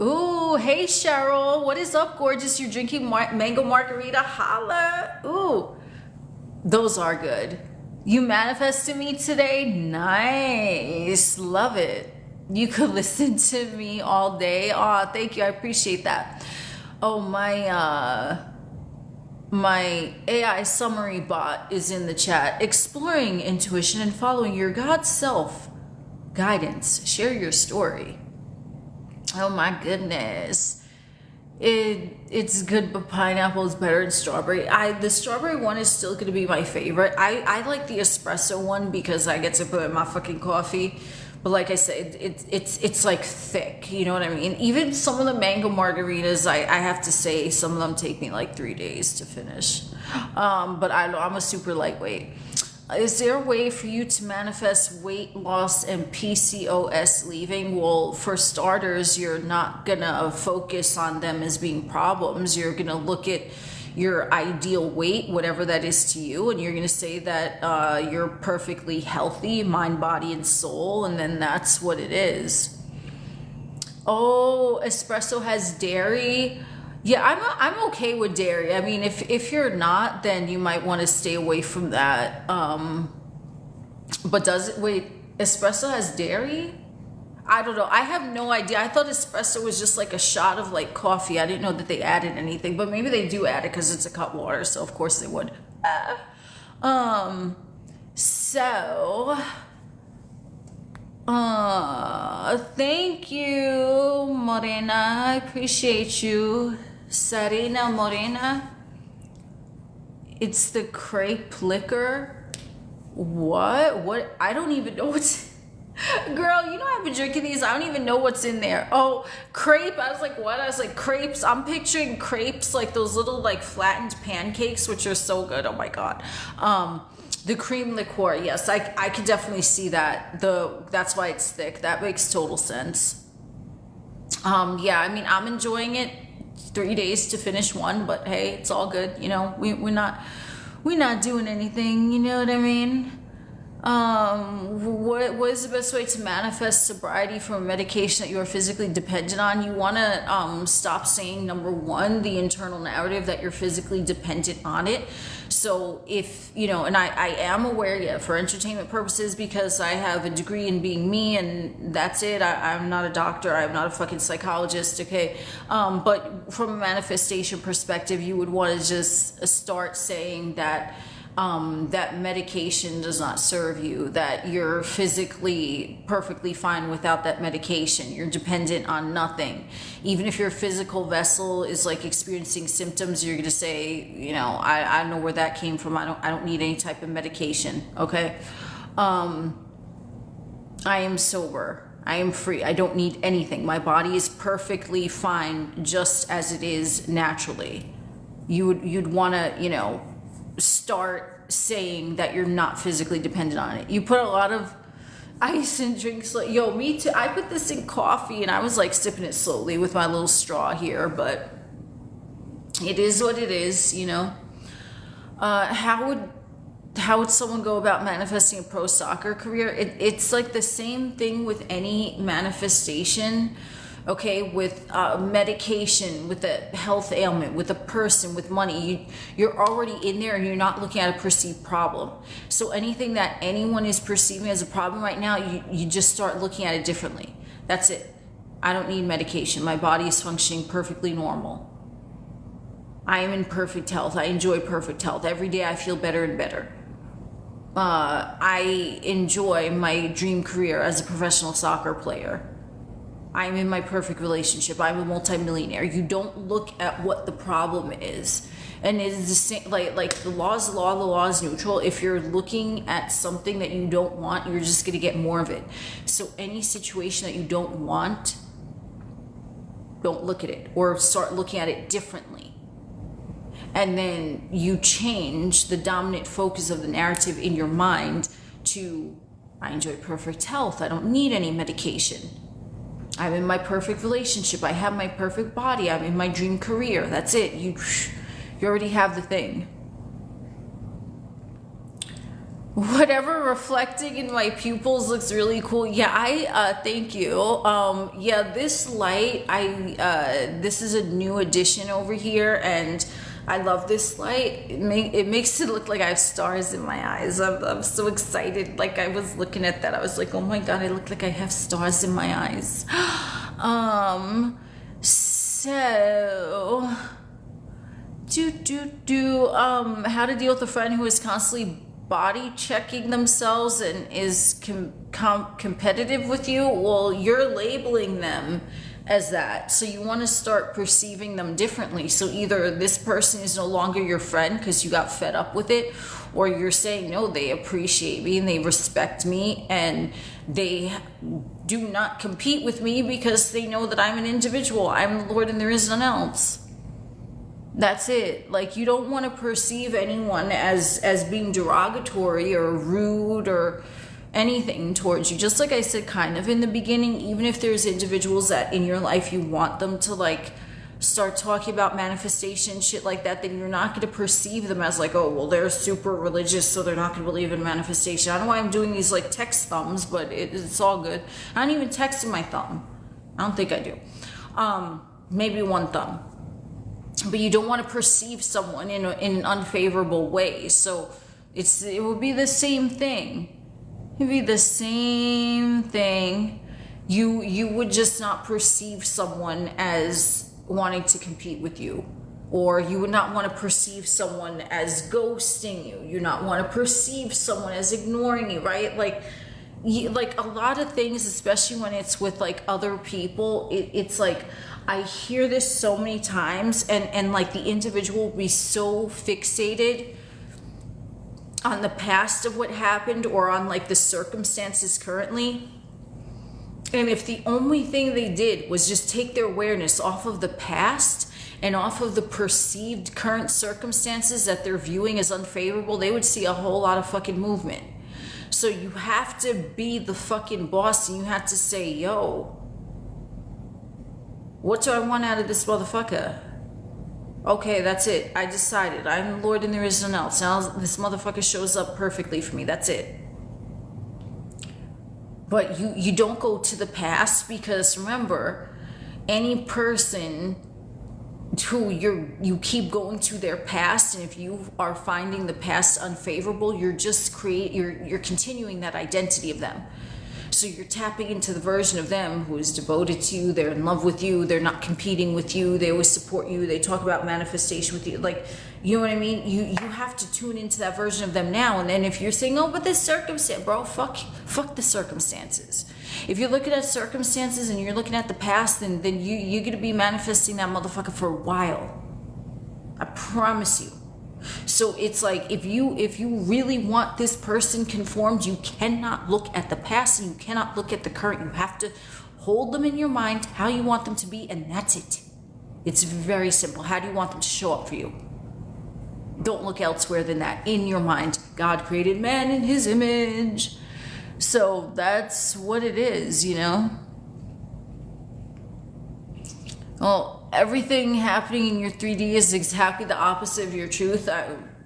Ooh, hey Cheryl, what is up, gorgeous? You're drinking mango margarita, holla. Ooh, those are good. You manifested me today. Nice, love it. You could listen to me all day. Oh, thank you, I appreciate that. Oh, my AI summary bot is in the chat. Exploring intuition and following your God self guidance. Share your story. Oh my goodness. It's good, but pineapple is better than strawberry. The strawberry one is still gonna be my favorite. I like the espresso one because I get to put in my fucking coffee. But like I said, it's like thick, you know what I mean? Even some of the mango margaritas, I have to say, some of them take me like 3 days to finish. But I'm a super lightweight. Is there a way for you to manifest weight loss and PCOS leaving? Well, for starters, you're not gonna focus on them as being problems. You're gonna look at your ideal weight, whatever that is to you, and you're going to say that you're perfectly healthy, mind, body, and soul, and then that's what it is. Oh, espresso has dairy. Yeah, I'm okay with dairy. I mean, if you're not, then you might want to stay away from that. But wait, espresso has dairy? I don't know. I have no idea. I thought espresso was just like a shot of like coffee. I didn't know that they added anything, but maybe they do add it because it's a cut water. So of course they would. Thank you, Morena. I appreciate you. Sarina Morena. It's the crepe liquor. What? I don't even know what's... Girl, you know I've been drinking these. I don't even know what's in there. Oh, crepe. I was like, what? I was like, crepes. I'm picturing crepes, like those little like flattened pancakes, which are so good. Oh my God. The cream liqueur. Yes, I could definitely see that. That's why it's thick. That makes total sense. Yeah, I mean, I'm enjoying it. 3 days to finish one, but hey, it's all good. You know, we're not doing anything. You know what I mean? What is the best way to manifest sobriety from a medication that you are physically dependent on? You want to stop saying, number one, the internal narrative that you're physically dependent on it. So if, you know, and I am aware, yeah, for entertainment purposes, because I have a degree in being me and that's it. I'm not a doctor. I'm not a fucking psychologist. Okay. But from a manifestation perspective, you would want to just start saying that that medication does not serve you, that you're physically perfectly fine without that medication. You're dependent on nothing. Even if your physical vessel is like experiencing symptoms, you're going to say, you know, I don't know where that came from. I don't need any type of medication. Okay. I am sober. I am free. I don't need anything. My body is perfectly fine just as it is naturally. You'd want to, you know, start saying that you're not physically dependent on it. You put a lot of ice in drinks, like, yo, me too. I put this in coffee and I was like sipping it slowly with my little straw here, but it is what it is, you know. How would someone go about manifesting a pro soccer career? It's like the same thing with any manifestation. Okay, with medication, with a health ailment, with a person, with money, you're already in there and you're not looking at a perceived problem. So anything that anyone is perceiving as a problem right now, you just start looking at it differently. That's it. I don't need medication. My body is functioning perfectly normal. I am in perfect health. I enjoy perfect health. Every day I feel better and better. I enjoy my dream career as a professional soccer player. I'm in my perfect relationship. I'm a multimillionaire. You don't look at what the problem is. And it is the same, like the law is law, the law is neutral. If you're looking at something that you don't want, you're just going to get more of it. So any situation that you don't want, don't look at it, or start looking at it differently. And then you change the dominant focus of the narrative in your mind to, I enjoy perfect health. I don't need any medication. I'm in my perfect relationship. I have my perfect body. I'm in my dream career. That's it. You already have the thing. Whatever reflecting in my pupils looks really cool. Yeah, I thank you. Yeah, this light, this is a new addition over here, and I love this light. It makes it look like I have stars in my eyes. I'm so excited. Like, I was looking at that. I was like, oh my God, I look like I have stars in my eyes. So, how to deal with a friend who is constantly body checking themselves and is competitive with you? Well, you're labeling them as that. So you want to start perceiving them differently. So either this person is no longer your friend because you got fed up with it, or you're saying, no, they appreciate me and they respect me and they do not compete with me because they know that I'm an individual. I'm the Lord and there is none else. That's it. Like, you don't want to perceive anyone as being derogatory or rude or anything towards you. Just like I said kind of in the beginning, even if there's individuals that in your life you want them to like start talking about manifestation, shit like that, then you're not going to perceive them as like, oh, well, they're super religious, so they're not going to believe in manifestation. I don't know why I'm doing these like text thumbs, but it's all good. I don't even text in my thumb. I don't think I do. Maybe one thumb. But you don't want to perceive someone in an unfavorable way. So it would be the same thing. It'd be the same thing. You would just not perceive someone as wanting to compete with you, or you would not want to perceive someone as ghosting you. You not want to perceive someone as ignoring you, right? Like a lot of things, especially when it's with like other people, it's like I hear this so many times, and like the individual will be so fixated on the past of what happened or on like the circumstances currently. And if the only thing they did was just take their awareness off of the past and off of the perceived current circumstances that they're viewing as unfavorable, they would see a whole lot of fucking movement. So you have to be the fucking boss, and you have to say, yo, what do I want out of this motherfucker? Okay, that's it. I decided. I'm the Lord and there is none else. Now this motherfucker shows up perfectly for me. That's it. But you don't go to the past, because remember, any person who you keep going to their past, and if you are finding the past unfavorable, you're continuing that identity of them. So you're tapping into the version of them who is devoted to you, they're in love with you, they're not competing with you, they always support you, they talk about manifestation with you, like, you know what I mean? You have to tune into that version of them now. And then if you're saying, oh, but this circumstance, bro, fuck the circumstances. If you're looking at circumstances and you're looking at the past, then you're gonna be manifesting that motherfucker for a while. I promise you. So it's like, if you really want this person conformed, you cannot look at the past and you cannot look at the current. You have to hold them in your mind how you want them to be, and that's it. It's very simple. How do you want them to show up for you? Don't look elsewhere than that. In your mind, God created man in his image. So that's what it is, you know? Well, everything happening in your 3D is exactly the opposite of your truth.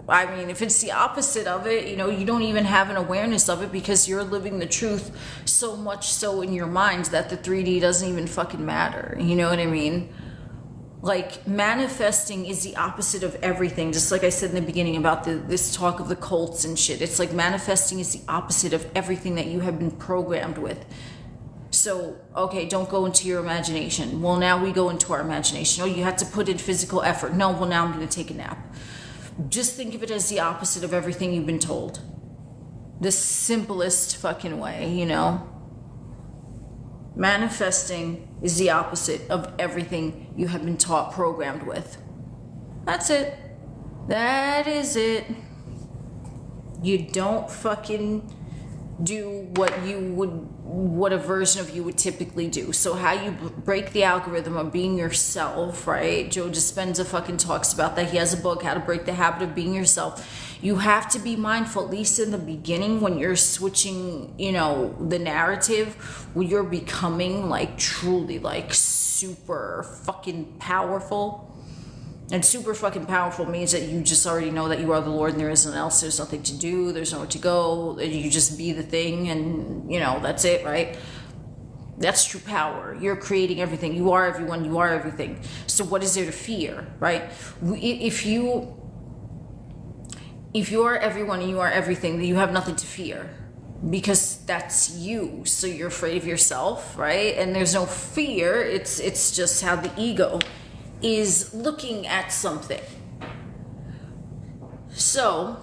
I mean, if it's the opposite of it, you know, you don't even have an awareness of it, because you're living the truth so much so in your mind that the 3D doesn't even fucking matter. You know what I mean? Like, manifesting is the opposite of everything. Just like I said in the beginning about this talk of the cults and shit. It's like manifesting is the opposite of everything that you have been programmed with. So, okay, don't go into your imagination. Well, now we go into our imagination. Oh, you had to put in physical effort. No, well, now I'm going to take a nap. Just think of it as the opposite of everything you've been told. The simplest fucking way, you know? Manifesting is the opposite of everything you have been taught, programmed with. That's it. That is it. You don't fucking do what a version of you would typically do. So how you break the algorithm of being yourself, right? Joe Dispenza fucking talks about that. He has a book, How to Break the Habit of Being Yourself. You have to be mindful, at least in the beginning, when you're switching, you know, the narrative, when you're becoming like truly like super fucking powerful. And super fucking powerful means that you just already know that you are the Lord and there isn't else. There's nothing to do. There's nowhere to go. You just be the thing, and, you know, that's it, right? That's true power. You're creating everything. You are everyone. You are everything. So what is there to fear, right? If you are everyone and you are everything, then you have nothing to fear, because that's you. So you're afraid of yourself, right? And there's no fear. It's just how the ego is looking at something. So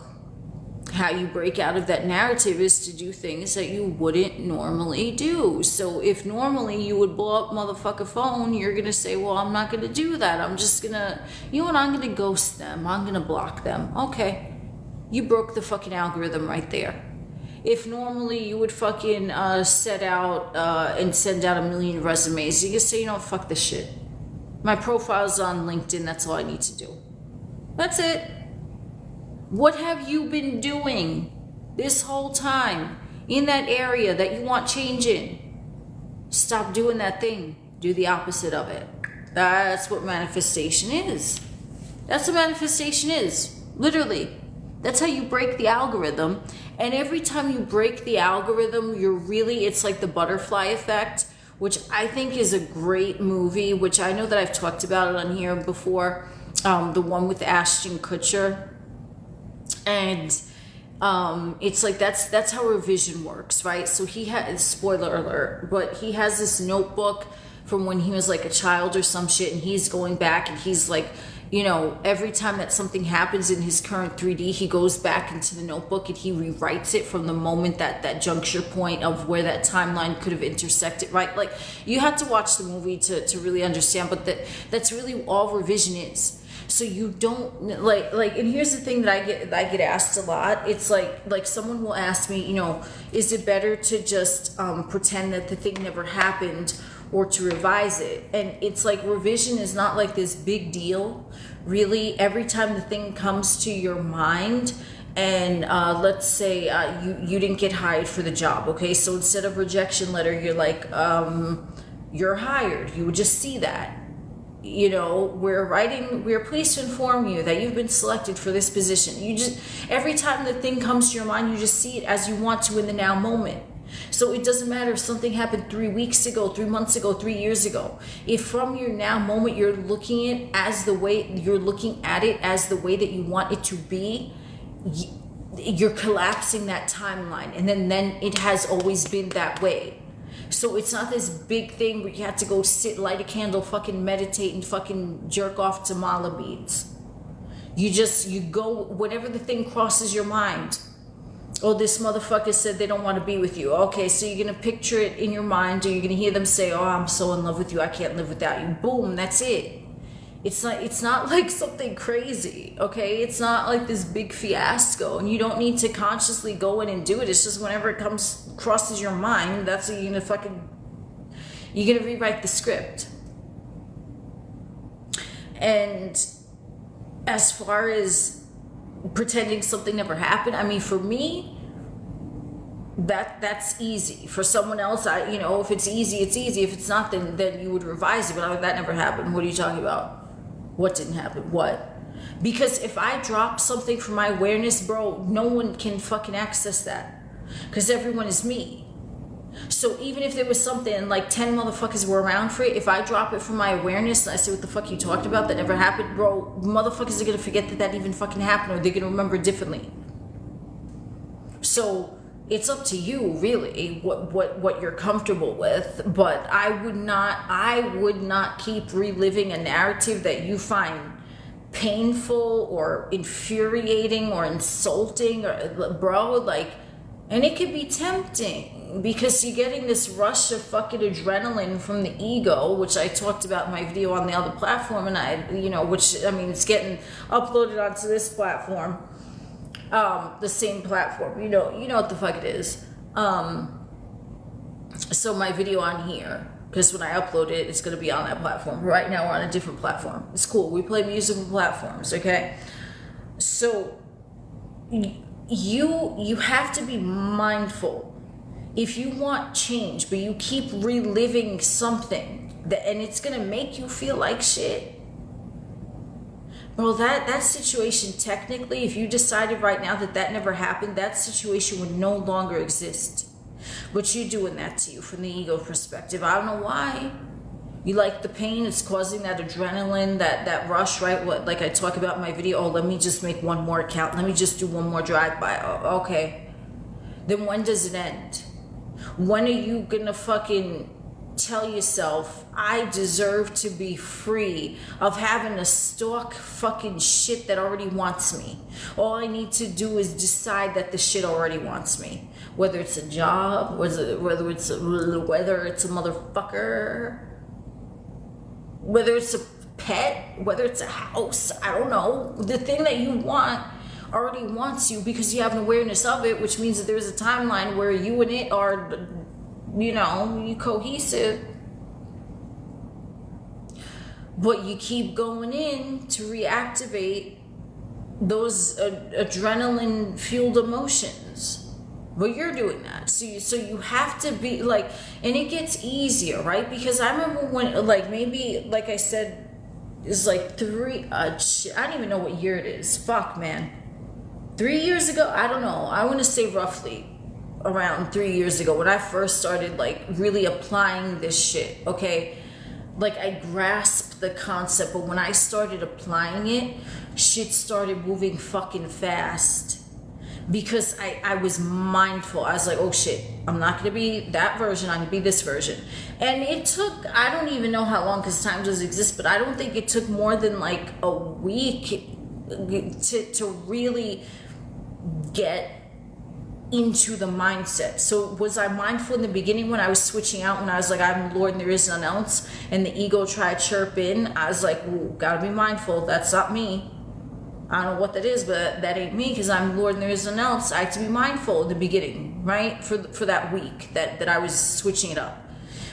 how you break out of that narrative is to do things that you wouldn't normally do. So if normally you would blow up motherfucker phone, you're gonna say, well, I'm not gonna do that. I'm just gonna, you know what, I'm gonna ghost them. I'm gonna block them. Okay, you broke the fucking algorithm right there. If normally you would fucking set out and send out 1 million resumes, you can say, you know, fuck this shit. My profile's on LinkedIn. That's all I need to do. That's it. What have you been doing this whole time in that area that you want change in? Stop doing that thing. Do the opposite of it. That's what manifestation is. That's what manifestation is. Literally. That's how you break the algorithm. And every time you break the algorithm, it's like the butterfly effect, which I think is a great movie, which I know that I've talked about it on here before, the one with Ashton Kutcher. And it's like that's how revision works, right? So he had, spoiler alert, but he has this notebook from when he was like a child or some shit, and he's going back and he's like, you know, every time that something happens in his current 3D, he goes back into the notebook and he rewrites it from the moment that juncture point of where that timeline could have intersected, right? Like, you have to watch the movie to really understand, but that's really all revision is. So you don't like, and here's the thing that I get asked a lot. It's like someone will ask me, you know, is it better to just pretend that the thing never happened, or to revise it? And it's like, revision is not like this big deal, really. Every time the thing comes to your mind, and let's say you didn't get hired for the job, okay? So instead of rejection letter, you're like, you're hired. You would just see that. You know, we're pleased to inform you that you've been selected for this position. You just, every time the thing comes to your mind, you just see it as you want to in the now moment. So it doesn't matter if something happened 3 weeks ago, 3 months ago, 3 years ago. If from your now moment you're looking at it as the way that you want it to be, you're collapsing that timeline, and then it has always been that way. So it's not this big thing where you have to go sit, light a candle, fucking meditate, and fucking jerk off to mala beads. You go, whatever the thing crosses your mind. Oh, this motherfucker said they don't want to be with you. Okay, so you're going to picture it in your mind, or you're going to hear them say, oh, I'm so in love with you, I can't live without you. Boom, that's it. It's not like something crazy, okay? It's not like this big fiasco, and you don't need to consciously go in and do it. It's just whenever it crosses your mind, that's what you're going to rewrite the script. And as far as pretending something never happened, I mean, for me, that's easy. For someone else, if it's easy, it's easy. If it's not, then you would revise it. But that never happened. What are you talking about? What didn't happen? What? Because if I drop something from my awareness, bro, no one can fucking access that. Because everyone is me. So even if there was something and like 10 motherfuckers were around for it, if I drop it from my awareness and I say, what the fuck you talked about, that never happened, bro, motherfuckers are going to forget that even fucking happened, or they're going to remember differently. So it's up to you, really, what you're comfortable with. But I would not keep reliving a narrative that you find painful or infuriating or insulting, or, bro, like, and it could be tempting because you're getting this rush of fucking adrenaline from the ego, which I talked about in my video on the other platform, and it's getting uploaded onto this platform. The same platform, you know what the fuck it is. So my video on here, because when I upload it, it's going to be on that platform. Right now we're on a different platform. It's cool. We play musical platforms, okay? So you have to be mindful. If you want change, but you keep reliving something, and it's going to make you feel like shit, well, that situation, technically, if you decided right now that never happened, that situation would no longer exist. But you're doing that to you from the ego perspective. I don't know why. You like the pain, it's causing that adrenaline, that rush, right? Like I talk about in my video, oh, let me just make one more account. Let me just do one more drive-by. Oh, okay. Then when does it end? When are you gonna fucking tell yourself, I deserve to be free of having to stalk fucking shit that already wants me? All I need to do is decide that the shit already wants me. Whether it's a job, whether it's a motherfucker, whether it's a pet, whether it's a house, I don't know. The thing that you want already wants you because you have an awareness of it, which means that there's a timeline where you and it are, you cohesive. But you keep going in to reactivate those adrenaline fueled emotions. But you're doing that. So you have to be like, and it gets easier, right? Because I remember when, like, maybe, like I said, it's like I don't even know what year it is. Fuck, man. 3 years ago? I don't know. I want to say roughly around 3 years ago when I first started, like, really applying this shit, okay? Like, I grasped the concept, but when I started applying it, shit started moving fucking fast. Because I was mindful. I was like, oh shit, I'm not going to be that version, I'm going to be this version. And it took, I don't even know how long, because time doesn't exist, but I don't think it took more than like a week to really get into the mindset. So was I mindful in the beginning when I was switching out, when I was like, I'm Lord and there is none else, and the ego tried to chirp in? I was like, ooh, gotta be mindful, that's not me. I don't know what that is, but that ain't me, because I'm Lord and there is none else. I had to be mindful in the beginning, right? For that week that I was switching it up.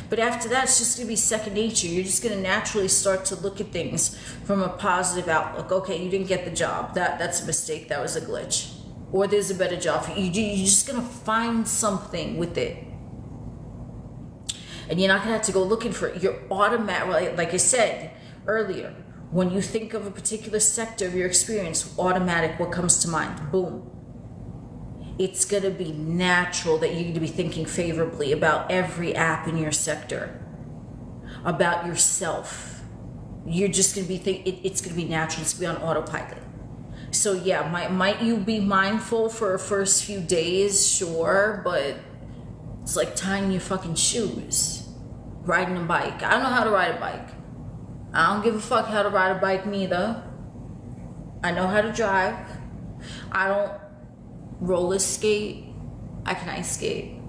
But after that, it's just going to be second nature. You're just going to naturally start to look at things from a positive outlook. Okay, you didn't get the job. That's a mistake. That was a glitch. Or there's a better job for you. You're just going to find something with it. And you're not going to have to go looking for it. You're automatic, like I said earlier, when you think of a particular sector of your experience, automatic, what comes to mind? Boom. it's going to be natural that you're going to be thinking favorably about every app in your sector, about yourself. You're just going to be it's going to be natural. It's going to be on autopilot. So yeah, might you be mindful for the first few days? Sure, but it's like tying your fucking shoes, riding a bike. I don't know how to ride a bike. I don't give a fuck how to ride a bike neither. I know how to drive. I don't roller skate. I can ice skate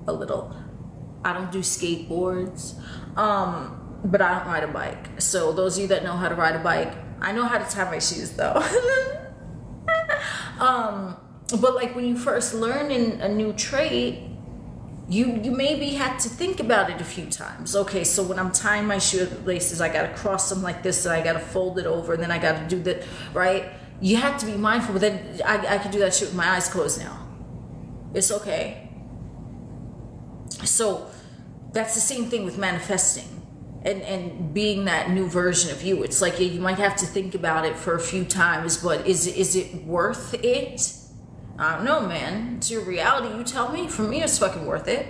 a little. I don't do skateboards, but I don't ride a bike. So those of you that know how to ride a bike, I know how to tie my shoes though. But like when you first learn a new trait, you maybe had to think about it a few times. Okay, so when I'm tying my shoelaces, I gotta cross them like this, and I gotta fold it over, and then I gotta do that, right? You have to be mindful, but then I can do that shit with my eyes closed now. It's okay. So that's the same thing with manifesting and being that new version of you. It's like, yeah, you might have to think about it for a few times, but is it worth it? I don't know, man. It's your reality. You tell me. For me, it's fucking worth it.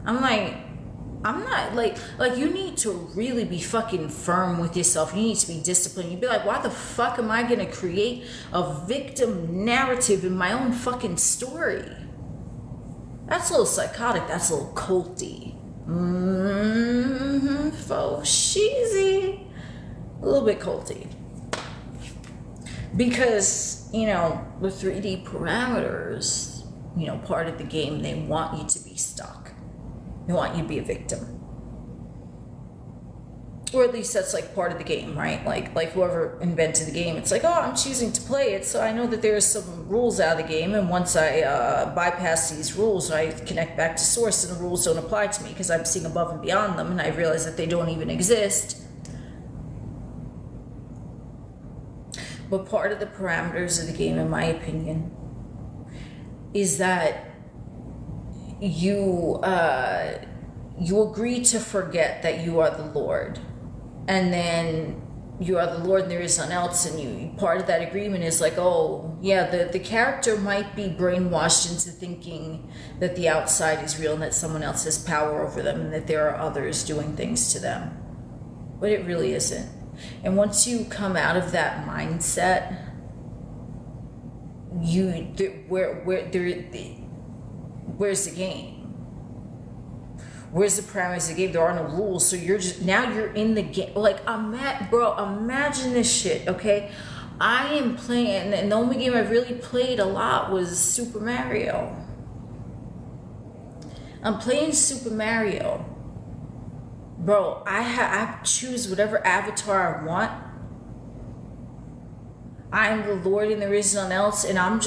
I'm not like you need to really be fucking firm with yourself. You need to be disciplined. You'd be like, why the fuck am I gonna create a victim narrative in my own fucking story? That's a little psychotic. That's a little culty. Faux cheesy. A little bit culty. Because, you know, the 3D parameters, you know, part of the game, they want you to be stuck. They want you to be a victim. Or at least that's like part of the game, right? Like whoever invented the game, it's like, oh, I'm choosing to play it, so I know that there's some rules out of the game, and once I bypass these rules, I connect back to source, and the rules don't apply to me because I'm seeing above and beyond them, and I realize that they don't even exist. But part of the parameters of the game, in my opinion, is that you agree to forget that you are the Lord, and then you are the Lord and there is none else, and you part of that agreement is like, oh yeah, the character might be brainwashed into thinking that the outside is real and that someone else has power over them and that there are others doing things to them, but it really isn't. And once you come out of that mindset, where's the game? Where's the parameters of the game? There are no rules, so you're in the game. Like, imagine this shit, okay? I am playing, and the only game I really played a lot was Super Mario. I'm playing Super Mario. Bro, I choose whatever avatar I want. I am the Lord and there is none else, and I'm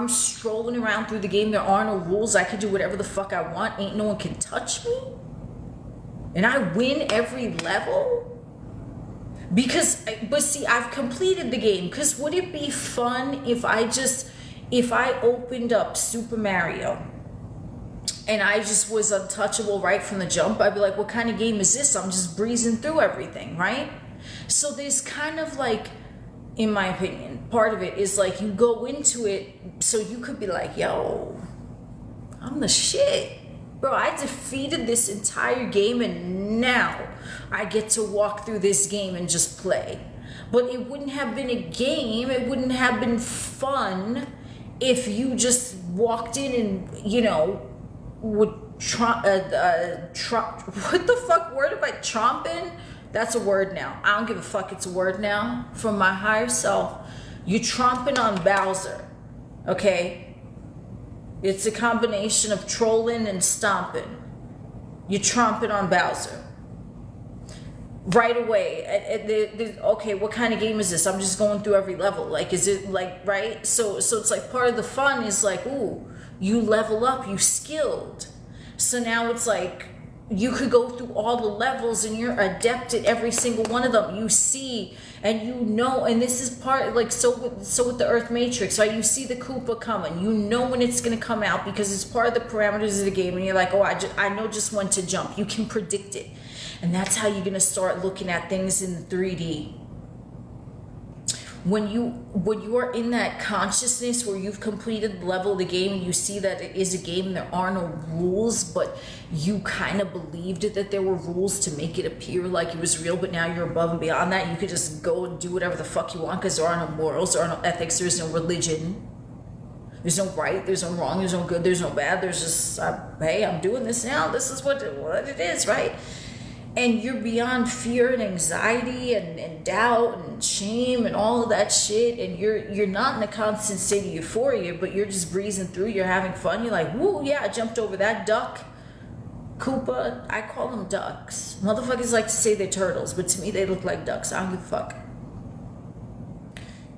strolling around through the game. There are no rules. I can do whatever the fuck I want. Ain't no one can touch me. And I win every level. But see, I've completed the game. Because would it be fun if I opened up Super Mario and I just was untouchable right from the jump? I'd be like, what kind of game is this? I'm just breezing through everything, right? So there's kind of like, in my opinion, part of it is like you go into it so you could be like, yo, I'm the shit. Bro, I defeated this entire game and now I get to walk through this game and just play. But it wouldn't have been a game. It wouldn't have been fun if you just walked in and, you know, would what the fuck word am I tromping? That's a word now. I don't give a fuck. It's a word now from my higher self. You tromping on Bowser, okay? It's a combination of trolling and stomping. You tromping on Bowser. Right away. Okay, what kind of game is this? I'm just going through every level. Like, is it like, right? So it's like part of the fun is like, ooh, you level up, you skilled. So now it's like, you could go through all the levels and you're adept at every single one of them. You see and you know, and this is part, like, so with the Earth Matrix, right? You see the Koopa coming. You know when it's going to come out because it's part of the parameters of the game. And you're like, oh, I know just when to jump. You can predict it. And that's how you're going to start looking at things in 3D. when you are in that consciousness where you've completed the level of the game and you see that it is a game and there are no rules, but you kind of believed that there were rules to make it appear like it was real, but now you're above and beyond that. You could just go and do whatever the fuck you want because there are no morals, there are no ethics, there's no religion. There's no right, there's no wrong, there's no good, there's no bad. There's just, hey, I'm doing this now. This is what it is, right? And you're beyond fear and anxiety and doubt and shame and all of that shit. And you're not in a constant state of euphoria, but you're just breezing through. You're having fun. You're like, woo, yeah, I jumped over that duck. Koopa, I call them ducks. Motherfuckers like to say they're turtles, but to me they look like ducks. I don't give a fuck.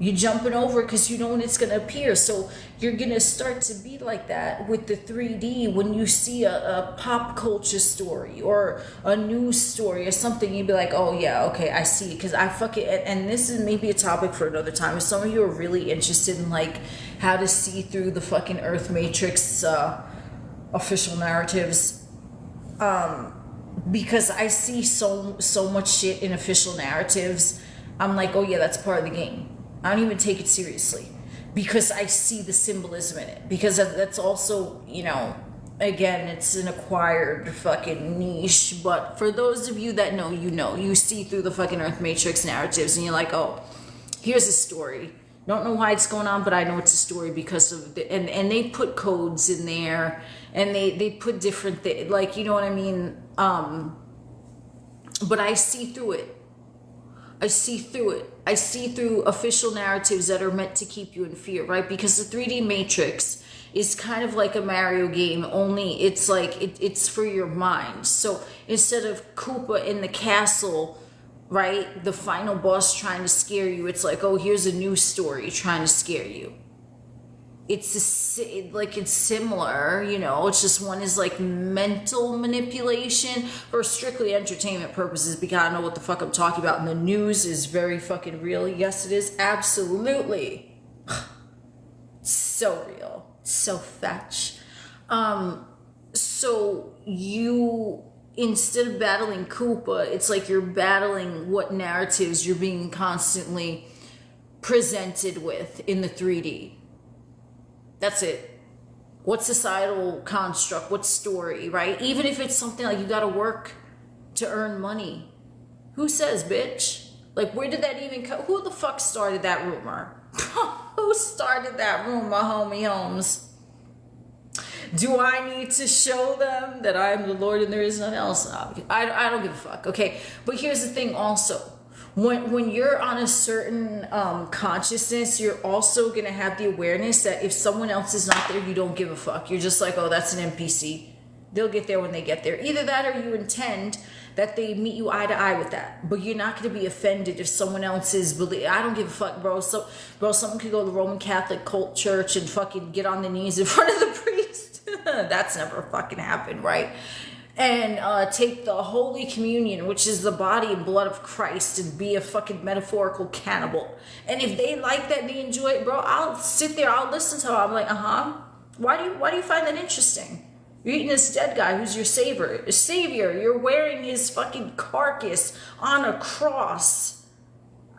You're jumping over because you know when it's going to appear. So you're going to start to be like that with the 3D when you see a pop culture story or a news story or something. You'd be like, oh, yeah, okay, I see it. Because I fucking, and this is maybe a topic for another time. If some of you are really interested in like how to see through the fucking Earth Matrix official narratives, because I see so much shit in official narratives, I'm like, oh, yeah, that's part of the game. I don't even take it seriously because I see the symbolism in it. Because that's also, you know, again, it's an acquired fucking niche. But for those of you that know, you see through the fucking Earth Matrix narratives and you're like, oh, here's a story. Don't know why it's going on, but I know it's a story because of the, and they put codes in there and they put different things, like, you know what I mean? But I see through it. I see through it. I see through official narratives that are meant to keep you in fear, right? Because the 3D Matrix is kind of like a Mario game, only it's like, it's for your mind. So instead of Koopa in the castle, right, the final boss trying to scare you, it's like, oh, here's a new story trying to scare you. It's it's similar, you know, it's just one is like mental manipulation for strictly entertainment purposes because I know what the fuck I'm talking about, and the news is very fucking real. Yes, it is, absolutely. So real, so fetch. So you, instead of battling Koopa, it's like you're battling what narratives you're being constantly presented with in the 3D. That's it. What societal construct, what story, right? Even if it's something like you gotta work to earn money. Who says, bitch? Like, where did that even come? Who the fuck started that rumor? Who started that rumor, homie Holmes? Do I need to show them that I am the Lord and there is none else? No, I don't give a fuck, okay? But here's the thing also. When you're on a certain consciousness, you're also going to have the awareness that if someone else is not there, you don't give a fuck. You're just like, oh, that's an NPC. They'll get there when they get there. Either that or you intend that they meet you eye to eye with that. But you're not going to be offended if someone else is I don't give a fuck, bro. So, bro, someone could go to the Roman Catholic cult church and fucking get on their knees in front of the priest. That's never fucking happened, right? And take the Holy Communion, which is the body and blood of Christ, and be a fucking metaphorical cannibal. And if they like that and they enjoy it, bro, I'll sit there, I'll listen to it. I'm like, why do you find that interesting? You're eating this dead guy who's your savior. You're wearing his fucking carcass on a cross.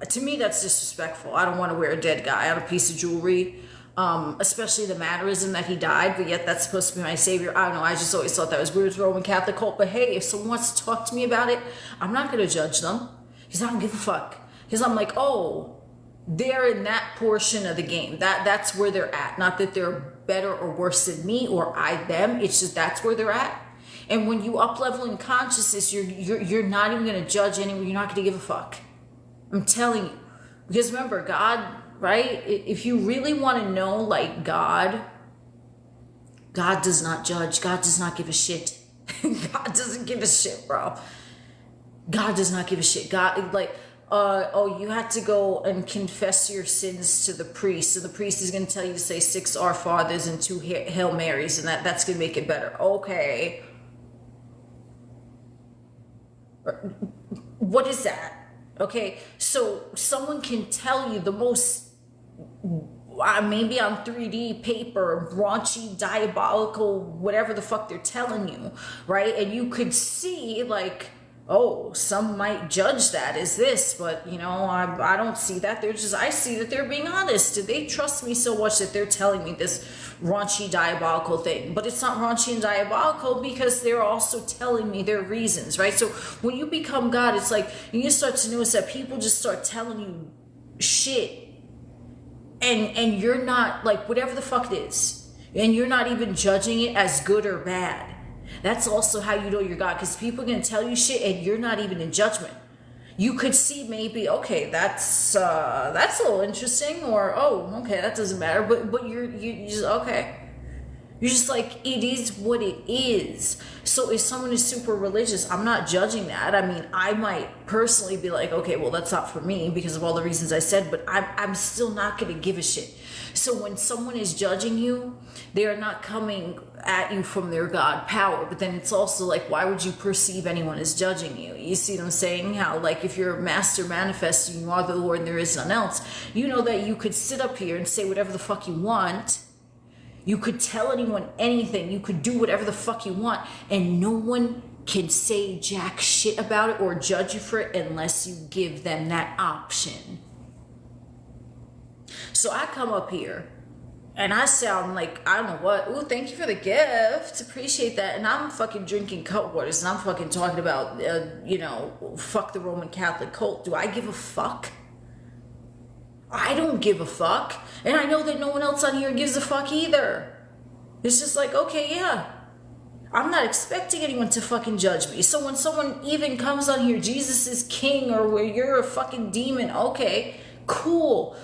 To me, that's disrespectful. I don't want to wear a dead guy on a piece of jewelry. Especially the mannerism that he died, but yet that's supposed to be my savior. I don't know, I just always thought that was weird with Roman Catholic cult. But hey, if someone wants to talk to me about it, I'm not going to judge them because I don't give a fuck. Because I'm like, oh, they're in that portion of the game. That's where they're at. Not that they're better or worse than me or I them. It's just that's where they're at. And when you up level in consciousness, you're not even going to judge anyone. You're not going to give a fuck. I'm telling you. Because remember, God, right? If you really want to know, like, God does not judge. God does not give a shit. God doesn't give a shit, bro. God does not give a shit. God, like, oh, you had to go and confess your sins to the priest. So the priest is going to tell you to say 6 Our Fathers and 2 Hail Marys, and that's going to make it better. Okay. What is that? Okay, so someone can tell you the most, maybe on 3D paper, raunchy, diabolical, whatever the fuck they're telling you, right? And you could see, like, oh, some might judge that as this, but you know, I don't see that. I see that they're being honest. Do they trust me so much that they're telling me this raunchy, diabolical thing? But it's not raunchy and diabolical because they're also telling me their reasons, right? So when you become God, it's like you start to notice that people just start telling you shit, and you're not, like, whatever the fuck it is, and you're not even judging it as good or bad. That's also how you know you're God, because people are going to tell you shit and you're not even in judgment. You could see maybe, okay, that's a little interesting, or oh, okay, that doesn't matter, but you just, okay. You're just like, it is what it is. So if someone is super religious, I'm not judging that. I mean, I might personally be like, okay, well, that's not for me because of all the reasons I said, but I'm still not going to give a shit. So when someone is judging you, they are not coming at you from their God power. But then it's also like, why would you perceive anyone as judging you? You see what I'm saying? How, like, if you're a master manifesting, you are the Lord and there is none else, you know that you could sit up here and say whatever the fuck you want. You could tell anyone anything. You could do whatever the fuck you want. And no one can say jack shit about it or judge you for it unless you give them that option. So I come up here and I sound like, I don't know what. Ooh, thank you for the gift. Appreciate that. And I'm fucking drinking cut waters and I'm fucking talking about, fuck the Roman Catholic cult. Do I give a fuck? I don't give a fuck. And I know that no one else on here gives a fuck either. It's just like, okay, yeah. I'm not expecting anyone to fucking judge me. So when someone even comes on here, Jesus is king, or where you're a fucking demon, okay, cool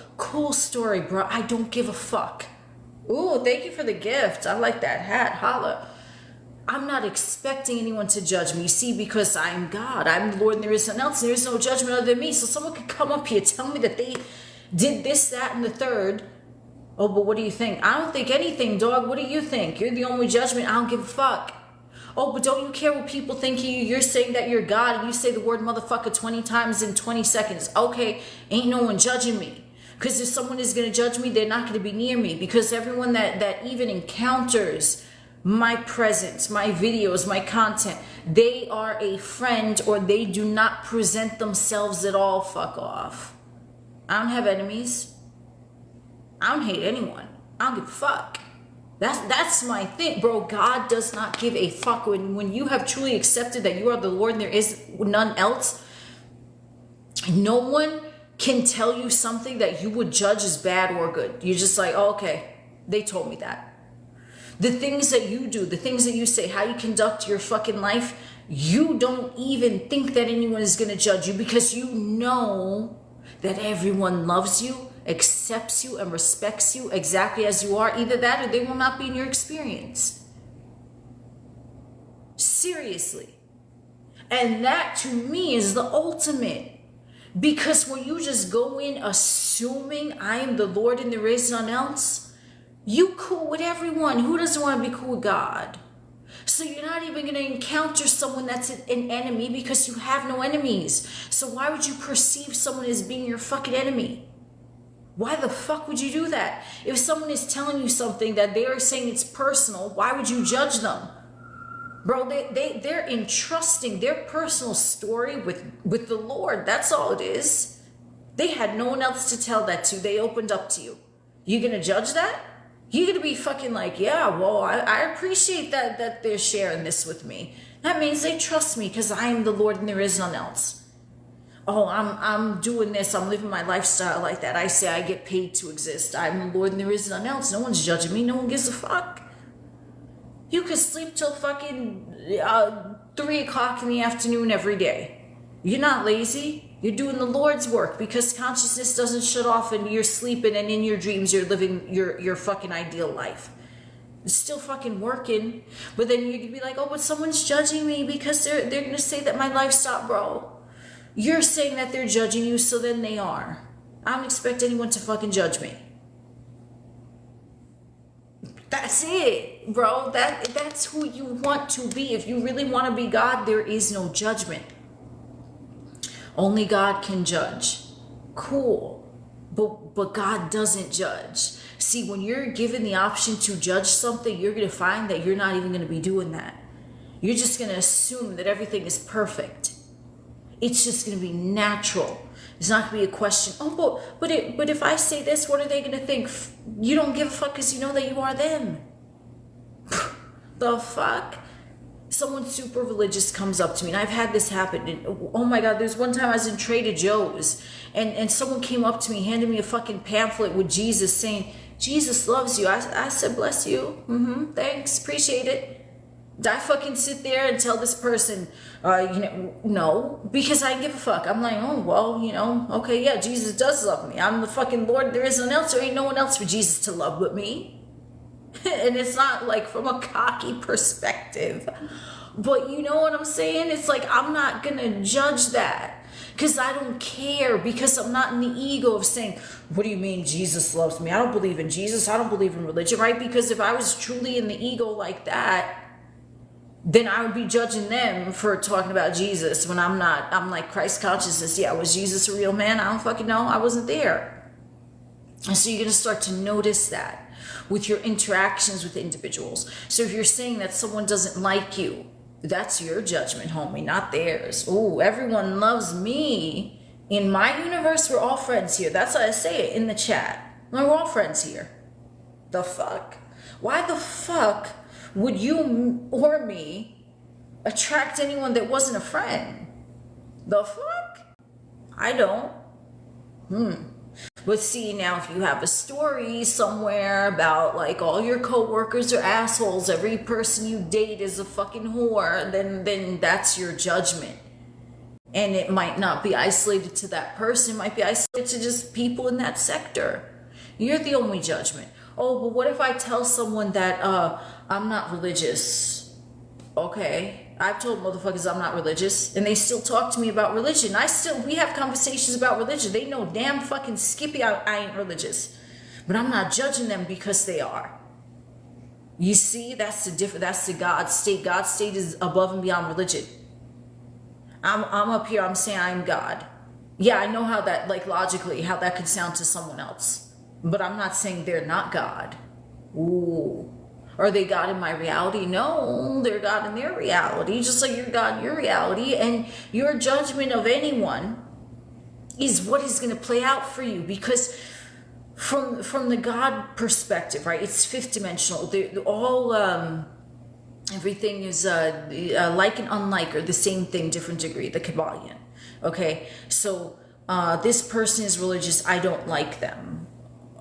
story, bro. I don't give a fuck. Ooh, thank you for the gift. I like that hat. Holla. I'm not expecting anyone to judge me. See, because I'm God. I'm the Lord and there is none else. There is no judgment other than me. So someone could come up here, tell me that they did this, that, and the third. Oh, but what do you think? I don't think anything, dog. What do you think? You're the only judgment. I don't give a fuck. Oh, but don't you care what people think of you? You're saying that you're God and you say the word motherfucker 20 times in 20 seconds. Okay, ain't no one judging me. Because if someone is going to judge me, they're not going to be near me. Because everyone that even encounters my presence, my videos, my content, they are a friend, or they do not present themselves at all. Fuck off. I don't have enemies. I don't hate anyone. I don't give a fuck. That's my thing, bro. God does not give a fuck. When you have truly accepted that you are the Lord and there is none else, no one can tell you something that you would judge as bad or good. You're just like, oh, okay, they told me that. The things that you do, the things that you say, how you conduct your fucking life, you don't even think that anyone is going to judge you, because you know that everyone loves you, accepts you, and respects you exactly as you are. Either that or they will not be in your experience. Seriously. And that to me is the ultimate. Because when you just go in assuming I am the Lord and there is none else, you cool with everyone. Who doesn't want to be cool with God? So you're not even going to encounter someone that's an enemy, because you have no enemies. So why would you perceive someone as being your fucking enemy? Why the fuck would you do that? If someone is telling you something that they are saying it's personal, why would you judge them? Bro, they're entrusting their personal story with the Lord. That's all it is. They had no one else to tell that to. They opened up to you. You gonna judge that? You're gonna be fucking like, yeah, well, I appreciate that they're sharing this with me. That means they trust me because I am the Lord and there is none else. Oh, I'm doing this. I'm living my lifestyle like that. I say I get paid to exist. I'm the Lord and there is none else. No one's judging me. No one gives a fuck. You could sleep till fucking 3 o'clock in the afternoon every day. You're not lazy. You're doing the Lord's work, because consciousness doesn't shut off and you're sleeping, and in your dreams you're living your fucking ideal life. It's still fucking working. But then you could be like, oh, but someone's judging me because they're going to say that my lifestyle, bro. You're saying that they're judging you, so then they are. I don't expect anyone to fucking judge me. That's it, bro. That's who you want to be. If you really want to be God, there is no judgment. Only God can judge. Cool. But God doesn't judge. See, when you're given the option to judge something, you're going to find that you're not even going to be doing that. You're just going to assume that everything is perfect. It's just going to be natural. It's not going to be a question. Oh, but if I say this, what are they going to think? You don't give a fuck because you know that you are them. The fuck? Someone super religious comes up to me, and I've had this happen. And, oh my God, there's one time I was in Trader Joe's, and someone came up to me, handed me a fucking pamphlet with Jesus, saying, Jesus loves you. I said, bless you. Thanks, appreciate it. Did I fucking sit there and tell this person, no, because I give a fuck. I'm like, oh, well, okay, yeah, Jesus does love me. I'm the fucking Lord. There isn't else. There ain't no one else for Jesus to love but me. And it's not like from a cocky perspective, but you know what I'm saying? It's like, I'm not going to judge that because I don't care, because I'm not in the ego of saying, what do you mean Jesus loves me? I don't believe in Jesus. I don't believe in religion, right? Because if I was truly in the ego like that, then I would be judging them for talking about Jesus when I'm not. I'm like, Christ consciousness. Yeah, was Jesus a real man? I don't fucking know. I wasn't there. And so you're going to start to notice that with your interactions with individuals. So if you're saying that someone doesn't like you, that's your judgment, homie, not theirs. Oh, everyone loves me. In my universe, we're all friends here. That's how I say it in the chat. We're all friends here. The fuck? Why the fuck would you or me attract anyone that wasn't a friend? The fuck? I don't. But see, now if you have a story somewhere about like all your coworkers are assholes, every person you date is a fucking whore, then that's your judgment. And it might not be isolated to that person. It might be isolated to just people in that sector. You're the only judgment. Oh, but what if I tell someone that I'm not religious? Okay. I've told motherfuckers I'm not religious, and they still talk to me about religion. We have conversations about religion. They know damn fucking Skippy I ain't religious. But I'm not judging them because they are. You see, that's the God state. God state is above and beyond religion. I'm up here, I'm saying I'm God. Yeah, I know how that, like logically, how that could sound to someone else. But I'm not saying they're not God. Ooh. Are they God in my reality? No, they're God in their reality, just like you're God in your reality. And your judgment of anyone is what is going to play out for you, because from the God perspective, right? It's fifth dimensional. Everything is like and unlike, or the same thing, different degree, the Kabbalion. Okay, so this person is religious. I don't like them.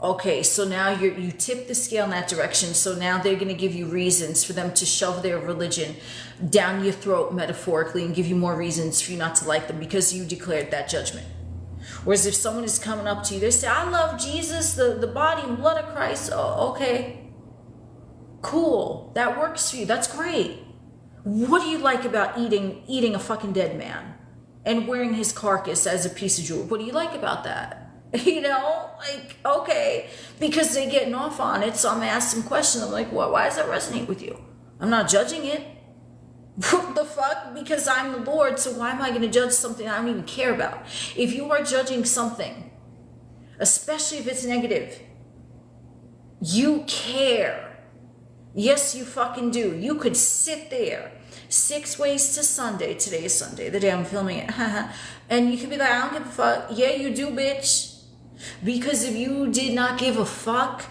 Okay, so now you tip the scale in that direction. So now they're going to give you reasons for them to shove their religion down your throat metaphorically, and give you more reasons for you not to like them because you declared that judgment. Whereas if someone is coming up to you, they say, I love Jesus, the body and blood of Christ. Oh, okay, cool. That works for you. That's great. What do you like about eating a fucking dead man and wearing his carcass as a piece of jewelry? What do you like about that? You know, like, okay, because they're getting off on it. So I'm going to ask some questions. I'm like, well, why does that resonate with you? I'm not judging it. What the fuck? Because I'm the Lord. So why am I going to judge something I don't even care about? If you are judging something, especially if it's negative, you care. Yes, you fucking do. You could sit there 6 ways to Sunday. Today is Sunday, the day I'm filming it. And you could be like, I don't give a fuck. Yeah, you do, bitch. Because if you did not give a fuck,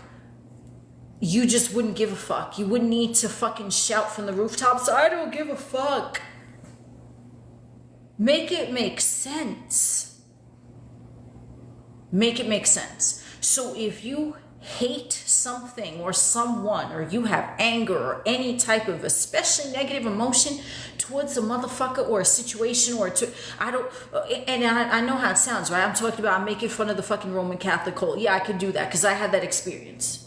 you just wouldn't give a fuck. You wouldn't need to fucking shout from the rooftops, I don't give a fuck. Make it make sense. Make it make sense. So if you hate something or someone, or you have anger or any type of especially negative emotion towards a motherfucker or a situation, or I know how it sounds, right? I'm talking about, I'm making fun of the fucking Roman Catholic cult. Yeah, I can do that because I had that experience.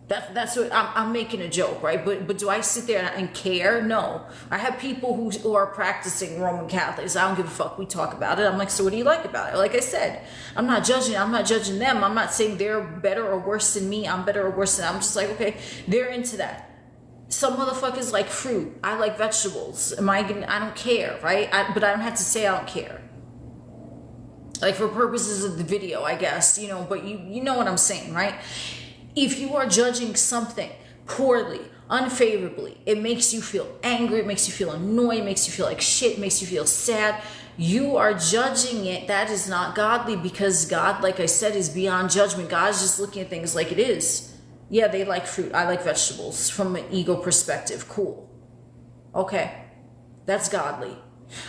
That's what I'm making a joke, right? But do I sit there and care? No. I have people who are practicing Roman Catholics. I don't give a fuck. We talk about it. I'm like, so what do you like about it? Like I said, I'm not judging them. I'm not saying they're better or worse than me. I'm better or worse than them. I'm just like, okay, they're into that. Some motherfuckers like fruit. I like vegetables. I don't care, right? But I don't have to say I don't care. Like for purposes of the video, I guess, but you know what I'm saying, right? If you are judging something poorly, unfavorably, it makes you feel angry, it makes you feel annoyed, it makes you feel like shit, it makes you feel sad. You are judging it. That is not godly, because God, like I said, is beyond judgment. God is just looking at things like it is. Yeah, they like fruit. I like vegetables from an ego perspective. Cool. Okay. That's godly.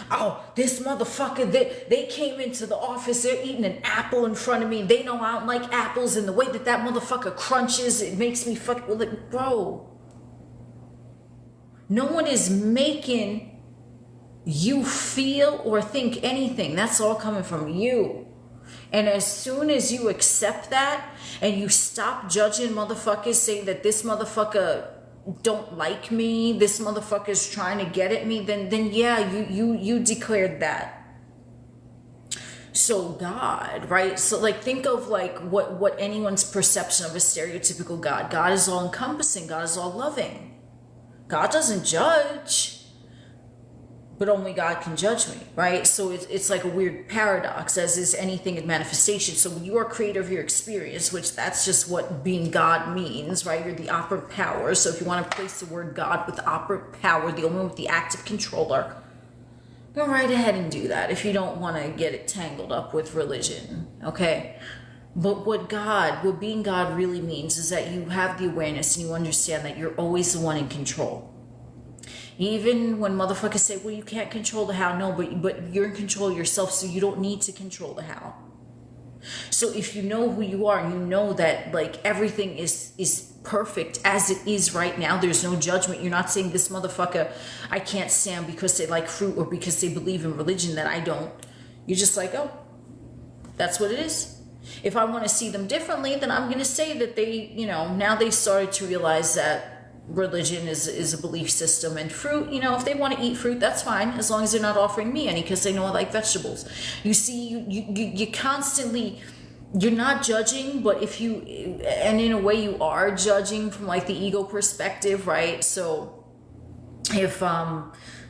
Oh, this motherfucker, they came into the office, they're eating an apple in front of me. They know I don't like apples, and the way that motherfucker crunches, it makes me fuck, like, bro. No one is making you feel or think anything. That's all coming from you. And as soon as you accept that and you stop judging motherfuckers, saying that this motherfucker don't like me, this motherfucker's trying to get at me, then yeah, you declared that. So God, right? So like, think of like what anyone's perception of a stereotypical God. God is all encompassing. God is all loving. God doesn't judge, but only God can judge me, right? So it's like a weird paradox, as is anything in manifestation. So you are creator of your experience, which that's just what being God means, right? You're the operant power. So if you want to place the word God with the operant power, the only one with the active controller, go right ahead and do that if you don't want to get it tangled up with religion, okay? But what being God really means is that you have the awareness and you understand that you're always the one in control. Even when motherfuckers say, well, you can't control the how. No, but you're in control of yourself, so you don't need to control the how. So if you know who you are and you know that like everything is perfect as it is right now, there's no judgment. You're not saying this motherfucker I can't stand because they like fruit or because they believe in religion that I don't. You're just like, oh, that's what it is. If I want to see them differently, then I'm going to say that they, now they started to realize that religion is a belief system, and fruit, if they want to eat fruit, that's fine, as long as they're not offering me any, because they know I like vegetables. You see, you constantly, you're not judging, but and in a way you are judging from like the ego perspective, right? So if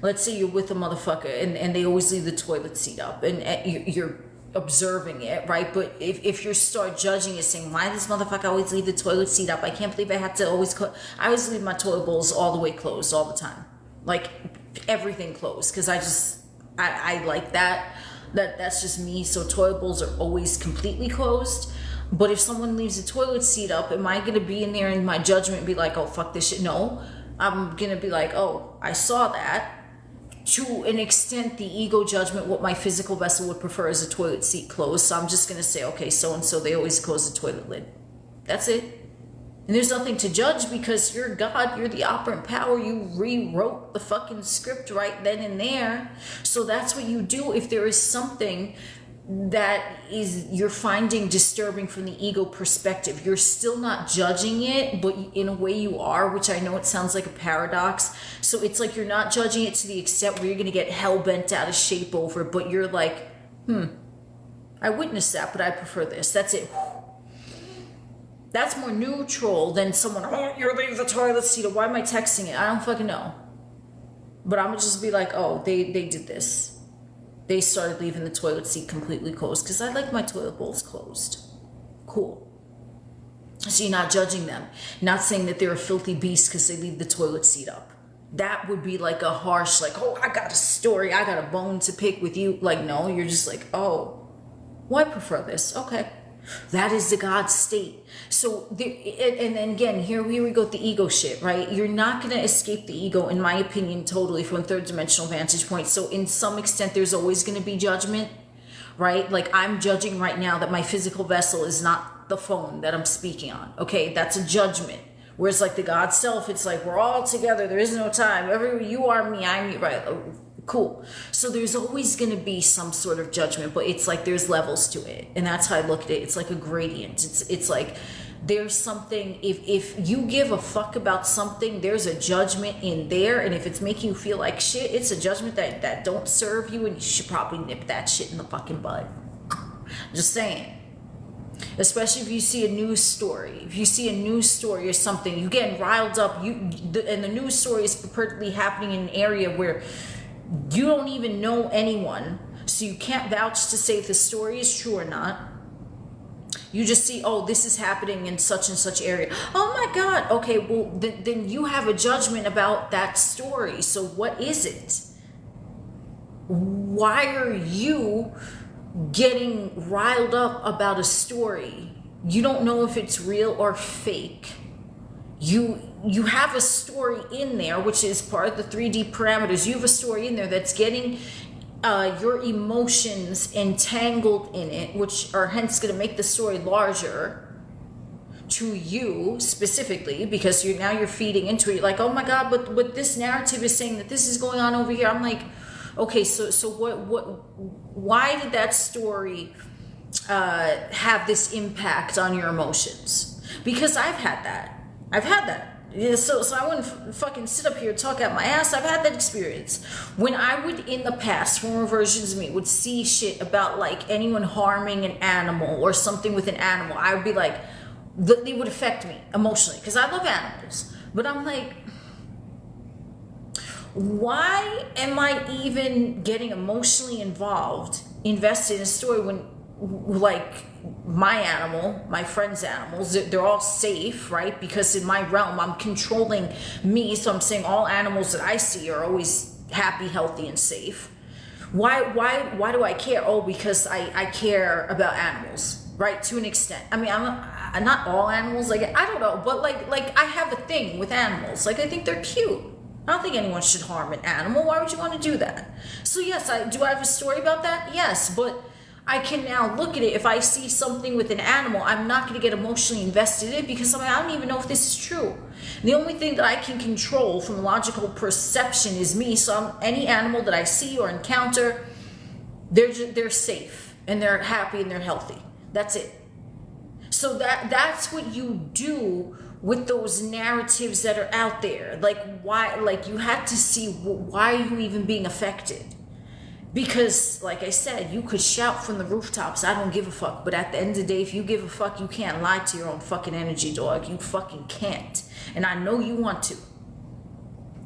let's say you're with a motherfucker and they always leave the toilet seat up, and you're observing it, right? But if you start judging it, saying, why does motherfucker always leave the toilet seat up? I can't believe I have to I always leave my toilet bowls all the way closed all the time, like everything closed, because I like that's just me. So toilet bowls are always completely closed. But if someone leaves the toilet seat up, am I gonna be in there and my judgment be like, oh fuck this shit? No, I'm gonna be like, oh, I saw that. To an extent, the ego judgment, what my physical vessel would prefer is a toilet seat closed. So I'm just going to say, okay, so-and-so, they always close the toilet lid. That's it. And there's nothing to judge, because you're God, you're the operant power. You rewrote the fucking script right then and there. So that's what you do if there is something that you're finding disturbing from the ego perspective. You're still not judging it, but in a way you are, which I know it sounds like a paradox. So it's like you're not judging it to the extent where you're going to get hell bent out of shape over it, but you're like, I witnessed that, but I prefer this. That's it. That's more neutral than someone, oh, you're leaving the toilet seat, or why am I texting it? I don't fucking know. But I'm going to just be like, oh, they did this. They started leaving the toilet seat completely closed, because I like my toilet bowls closed. Cool. So you're not judging them. Not saying that they're a filthy beast because they leave the toilet seat up. That would be like a harsh, like, oh, I got a story, I got a bone to pick with you. Like, no, you're just like, oh, well, I prefer this. Okay. That is the God state. So, and then again, here we go with the ego shit, right? You're not going to escape the ego, in my opinion, totally from a third dimensional vantage point. So in some extent, there's always going to be judgment, right? Like I'm judging right now that my physical vessel is not the phone that I'm speaking on. Okay, that's a judgment. Whereas like the God self, it's like we're all together. There is no time. You are me, I'm you, right? Cool. So there's always going to be some sort of judgment, but it's like there's levels to it. And that's how I look at it. It's like a gradient. It's like there's something, if you give a fuck about something, there's a judgment in there. And if it's making you feel like shit, it's a judgment that don't serve you, and you should probably nip that shit in the fucking bud. Just saying. Especially if you see a news story. If you see a news story or something, you getting riled up, and the news story is purportedly happening in an area where you don't even know anyone, so you can't vouch to say if the story is true or not. You just see, oh, this is happening in such and such area. Oh my God. Okay, well, then you have a judgment about that story. So what is it? why are you getting riled up about a story? You don't know if it's real or fake. You have a story in there, which is part of the 3D parameters. You have a story in there that's getting your emotions entangled in it, which are hence going to make the story larger to you specifically, because you're feeding into it. You're like, oh my God, but this narrative is saying that this is going on over here. I'm like, okay, so why did that story have this impact on your emotions? Because I've had that. Yeah, so I wouldn't fucking sit up here and talk out my ass. I've had that experience. When I would, in the past, former versions of me would see shit about like anyone harming an animal or something with an animal, I would be like, they would affect me emotionally because I love animals. But I'm like, why am I even getting emotionally invested in a story when, like, my animal, my friend's animals, they're all safe, right? Because in my realm, I'm controlling me, so I'm saying all animals that I see are always happy, healthy, and safe. Why do I care? Oh, because I care about animals, right? To an extent. I mean, I'm not all animals, like, I don't know, but like I have a thing with animals. Like, I think they're cute. I don't think anyone should harm an animal. Why would you want to do that? So yes, do I have a story about that? Yes, but I can now look at it. If I see something with an animal, I'm not going to get emotionally invested in it because I don't even know if this is true. The only thing that I can control from logical perception is me. So any animal that I see or encounter, they're safe and they're happy and they're healthy. That's it. So that's what you do with those narratives that are out there. Like, why? Like, you had to see, why are you even being affected? Because, like I said, you could shout from the rooftops, I don't give a fuck. But at the end of the day, if you give a fuck, you can't lie to your own fucking energy, dog. You fucking can't. And I know you want to.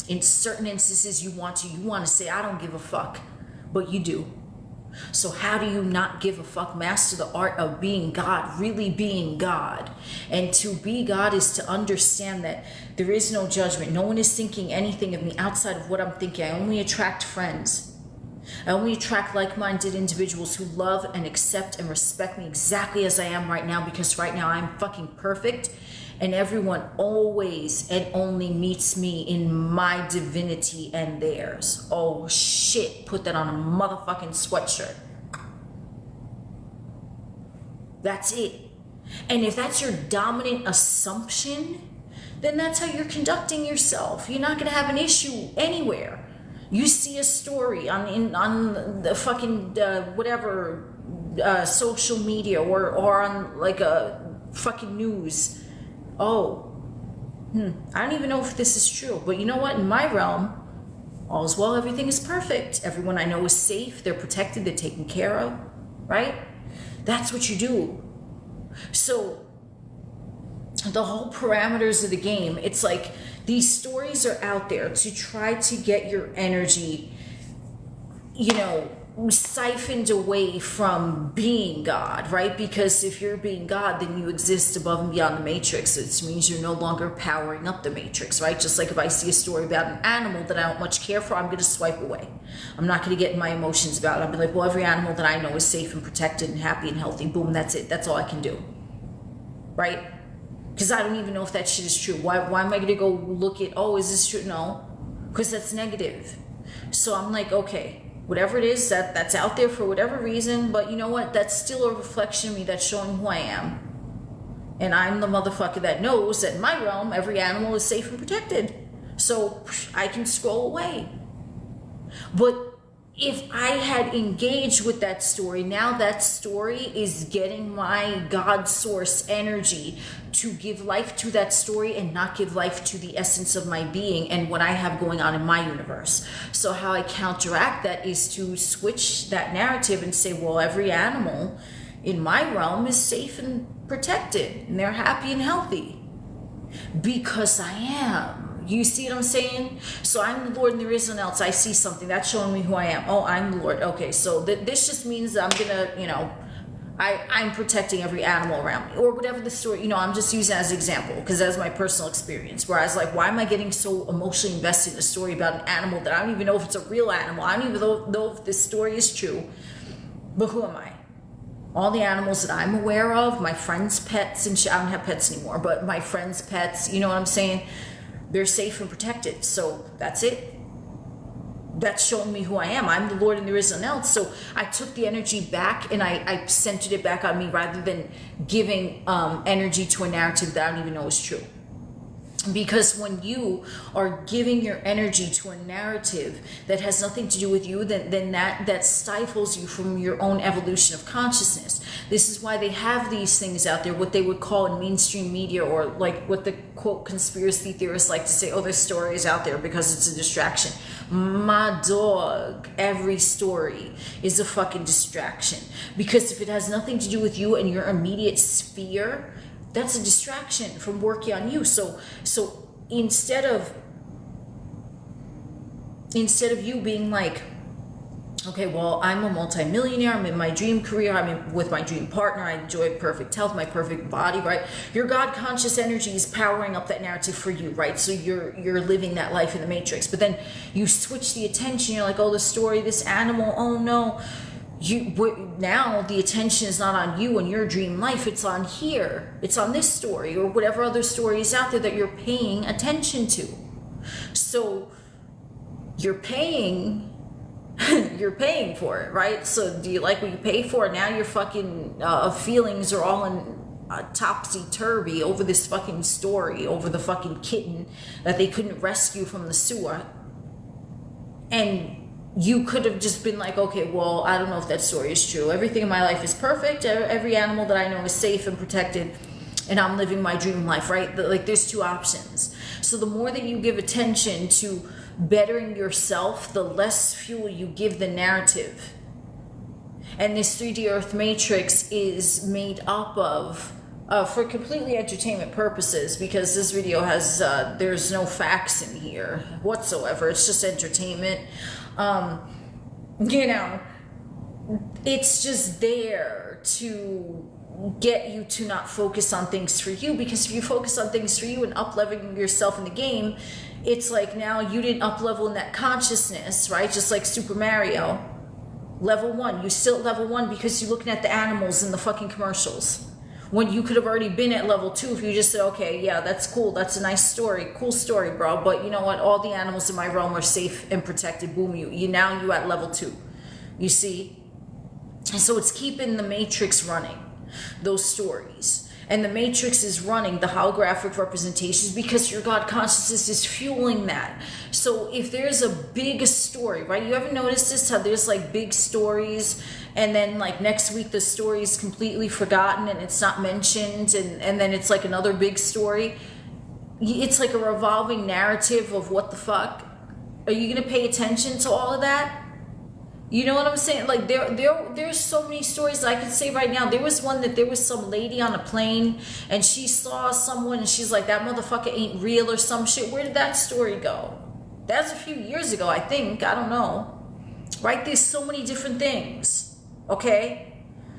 In certain instances, you want to. You want to say, I don't give a fuck. But you do. So how do you not give a fuck? Master the art of being God, really being God. And to be God is to understand that there is no judgment. No one is thinking anything of me outside of what I'm thinking. I only attract friends. I only attract like-minded individuals who love and accept and respect me exactly as I am right now, because right now I'm fucking perfect and everyone always and only meets me in my divinity and theirs. Oh shit, put that on a motherfucking sweatshirt. That's it. And if that's your dominant assumption, then that's how you're conducting yourself. You're not going to have an issue anywhere. You see a story on the fucking whatever social media or on like a fucking news. Oh, I don't even know if this is true, but you know what? In my realm, all's well, everything is perfect. Everyone I know is safe. They're protected. They're taken care of, right? That's what you do. So the whole parameters of the game, it's like these stories are out there to try to get your energy, siphoned away from being God, right? Because if you're being God, then you exist above and beyond the matrix. It means you're no longer powering up the matrix, right? Just like if I see a story about an animal that I don't much care for, I'm going to swipe away. I'm not going to get my emotions about it. I'll be like, well, every animal that I know is safe and protected and happy and healthy. Boom, that's it. That's all I can do, right? Because I don't even know if that shit is true. Why am I going to go look at, oh, is this true? No, because that's negative. So I'm like, okay, whatever it is that's out there for whatever reason, but you know what? That's still a reflection of me that's showing who I am. And I'm the motherfucker that knows that in my realm, every animal is safe and protected. So I can scroll away. But if I had engaged with that story, now that story is getting my God source energy to give life to that story and not give life to the essence of my being and what I have going on in my universe. So how I counteract that is to switch that narrative and say, well, every animal in my realm is safe and protected and they're happy and healthy because I am. You see what I'm saying? So I'm the Lord and there is none else. I see something that's showing me who I am. Oh, I'm the Lord. Okay, so this just means that I'm gonna, I'm protecting every animal around me, or whatever the story, you know, I'm just using it as an example because that's my personal experience. Whereas, like, why am I getting so emotionally invested in a story about an animal that I don't even know if it's a real animal? I don't even know if this story is true. But who am I? All the animals that I'm aware of, my friends' pets and shit, I don't have pets anymore, but my friends' pets, you know what I'm saying? They're safe and protected. So that's it. That's showing me who I am. I'm the Lord and there is none else. So I took the energy back and I centered it back on me rather than giving energy to a narrative that I don't even know is true. Because when you are giving your energy to a narrative that has nothing to do with you, then that stifles you from your own evolution of consciousness. This is why they have these things out there, what they would call in mainstream media, or like what the quote conspiracy theorists like to say, oh, there's stories out there because it's a distraction. My dog, every story is a fucking distraction. Because if it has nothing to do with you and your immediate sphere, that's a distraction from working on you. So instead of you being like, okay, well, I'm a multimillionaire, I'm in my dream career, with my dream partner, I enjoy perfect health, my perfect body, right? Your God conscious energy is powering up that narrative for you, right? So you're living that life in the matrix. But then you switch the attention, you're like, oh, the story, this animal, oh no. Now the attention is not on you and your dream life, it's on here, it's on this story or whatever other story is out there that you're paying attention to. So you're paying for it, right? So do you like what you pay for? Now your fucking feelings are all in topsy-turvy over this fucking story, over the fucking kitten that they couldn't rescue from the sewer. And you could have just been like, okay, well, I don't know if that story is true. Everything in my life is perfect. Every animal that I know is safe and protected, and I'm living my dream life, right? Like, there's two options. So the more that you give attention to bettering yourself, the less fuel you give the narrative. And this 3D Earth Matrix is made up of, for completely entertainment purposes, because this video has, there's no facts in here whatsoever. It's just entertainment. You know, it's just there to get you to not focus on things for you, because if you focus on things for you and up-leveling yourself in the game, it's like now you didn't up-level in that consciousness, right? Just like Super Mario. Level 1, you still at level 1 because you're looking at the animals in the fucking commercials. When you could have already been at level 2 if you just said, okay, yeah, that's cool, that's a nice story, cool story, bro, but you know what, all the animals in my realm are safe and protected, boom, you at level 2, you see? And so it's keeping the matrix running, those stories. And the matrix is running the holographic representations because your God consciousness is fueling that. So if there's a big story, right? You ever notice this, how there's like big stories and then like next week the story is completely forgotten and it's not mentioned, and then it's like another big story. It's like a revolving narrative of what the fuck. Are you going to pay attention to all of that? You know what I'm saying? Like there's so many stories I could say right now. There was one that there was some lady on a plane and she saw someone and she's like, that motherfucker ain't real or some shit. Where did that story go? That was a few years ago, I think. I don't know. Right? There's so many different things. Okay?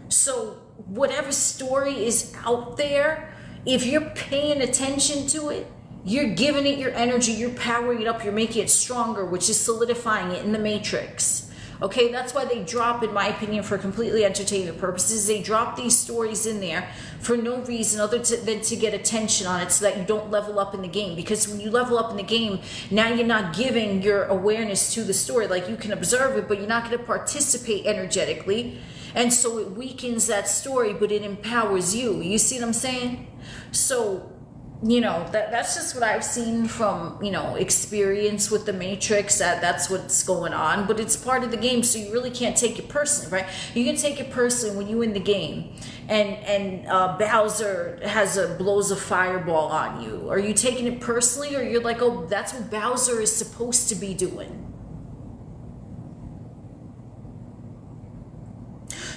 So whatever story is out there, if you're paying attention to it, you're giving it your energy, you're powering it up, you're making it stronger, which is solidifying it in the matrix. Okay, that's why they drop, in my opinion, for completely entertainment purposes, they drop these stories in there for no reason other than to get attention on it so that you don't level up in the game. Because when you level up in the game, now you're not giving your awareness to the story. Like, you can observe it, but you're not going to participate energetically. And so it weakens that story, but it empowers you. You see what I'm saying? So, you know, that's just what I've seen from, you know, experience with the Matrix. That's what's going on, but it's part of the game, so you really can't take it personally, right? You can take it personally when you in the game and Bowser blows a fireball on you. Are you taking it personally, or you're like, oh, that's what Bowser is supposed to be doing?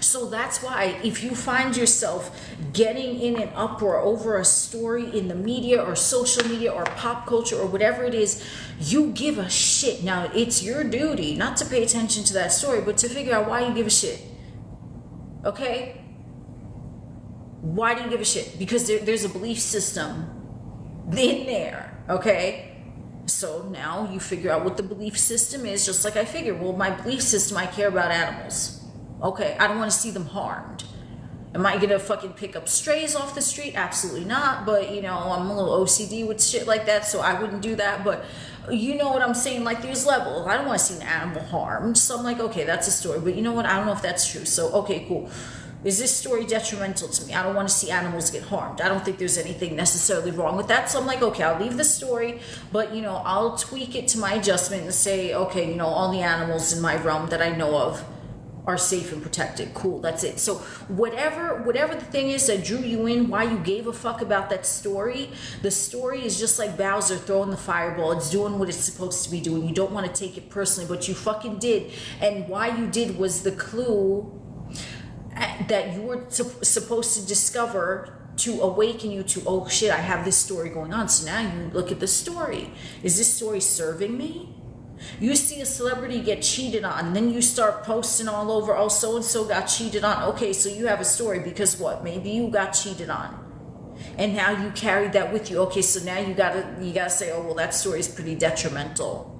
So that's why if you find yourself getting in an uproar over a story in the media or social media or pop culture or whatever it is, you give a shit. Now, it's your duty not to pay attention to that story, but to figure out why you give a shit. Okay? Why do you give a shit? Because there's a belief system in there, okay? So now you figure out what the belief system is, just like I figured. Well, my belief system, I care about animals. Okay, I don't want to see them harmed. Am I gonna fucking pick up strays off the street? Absolutely not. But you know, I'm a little OCD with shit like that, so I wouldn't do that. But you know what I'm saying? Like, there's levels. I don't want to see an animal harmed. So I'm like, okay, that's a story. But you know what? I don't know if that's true. So okay, cool. Is this story detrimental to me? I don't want to see animals get harmed. I don't think there's anything necessarily wrong with that. So I'm like, okay, I'll leave the story, but you know, I'll tweak it to my adjustment and say, okay, you know, all the animals in my realm that I know of are safe and protected. Cool, that's it. So whatever the thing is that drew you in, why you gave a fuck about that story, the story is just like Bowser throwing the fireball. It's doing what it's supposed to be doing. You don't want to take it personally, but you fucking did. And why you did was the clue that you were supposed to discover to awaken you to, oh shit, I have this story going on. So now you look at the story. Is this story serving me? You see a celebrity get cheated on, and then you start posting all over, oh, so-and-so got cheated on. Okay, so you have a story because what? Maybe you got cheated on. And now you carried that with you. Okay, so now you gotta say, oh, well, that story is pretty detrimental.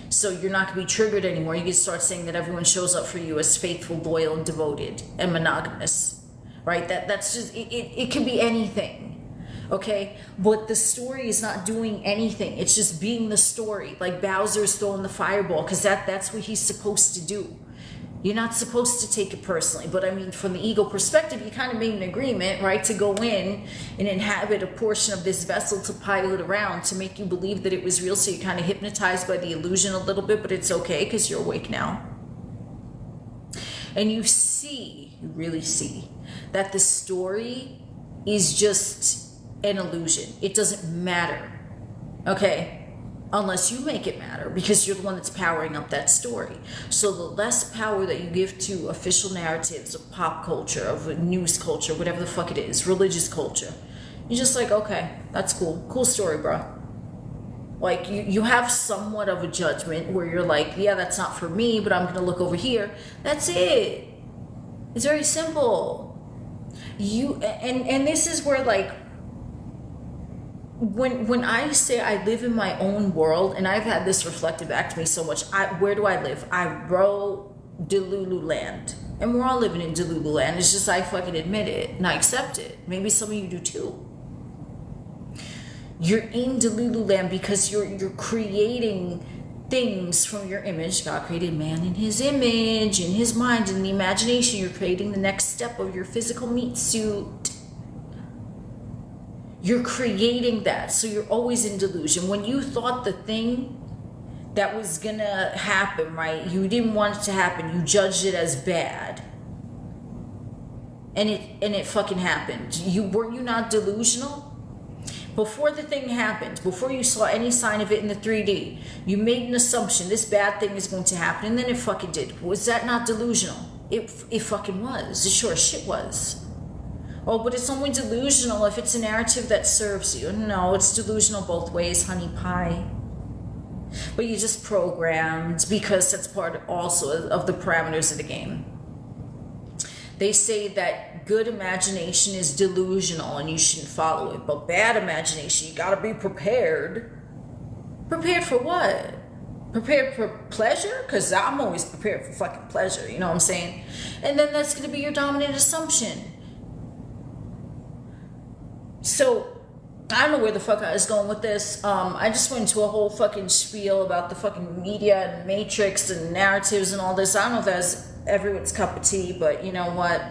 So you're not going to be triggered anymore. You can start saying that everyone shows up for you as faithful, loyal, and devoted, and monogamous, right? That's just, it could be anything, okay? But the story is not doing anything. It's just being the story. Like Bowser's throwing the fireball, because that's what he's supposed to do. You're not supposed to take it personally. But I mean, from the ego perspective, you kind of made an agreement, right, to go in and inhabit a portion of this vessel to pilot around to make you believe that it was real. So you're kind of hypnotized by the illusion a little bit, but it's okay because you're awake now. And you really see that the story is just an illusion. It doesn't matter, okay? Unless you make it matter, because you're the one that's powering up that story. So the less power that you give to official narratives of pop culture, of news culture, whatever the fuck it is, religious culture, you're just like, okay, that's cool. Cool story, bro. Like, you have somewhat of a judgment where you're like, yeah, that's not for me, but I'm going to look over here. That's it. It's very simple. And this is where, like, when I say I live in my own world, and I've had this reflected back to me so much, where do I live? I row Delulu land. And we're all living in Delulu land. It's just I fucking admit it and I accept it. Maybe some of you do too. You're in Delulu land because you're creating things from your image. God created man in his image, in his mind, in the imagination. You're creating the next step of your physical meat suit. You're creating that, so you're always in delusion. When you thought the thing that was gonna happen, right, you didn't want it to happen, you judged it as bad, and it fucking happened. Were you not delusional? Before the thing happened, before you saw any sign of it in the 3D, you made an assumption this bad thing is going to happen, and then it fucking did. Was that not delusional? It fucking was. It sure as shit was. Oh, but it's only delusional if it's a narrative that serves you. No, it's delusional both ways, honey pie. But you just programmed, because that's part also of the parameters of the game. They say that good imagination is delusional and you shouldn't follow it. But bad imagination, you gotta be prepared. Prepared for what? Prepared for pleasure? Because I'm always prepared for fucking pleasure, you know what I'm saying? And then that's gonna be your dominant assumption. So, I don't know where the fuck I was going with this. I just went into a whole fucking spiel about the fucking media and matrix and narratives and all this. I don't know if that's everyone's cup of tea, but you know what?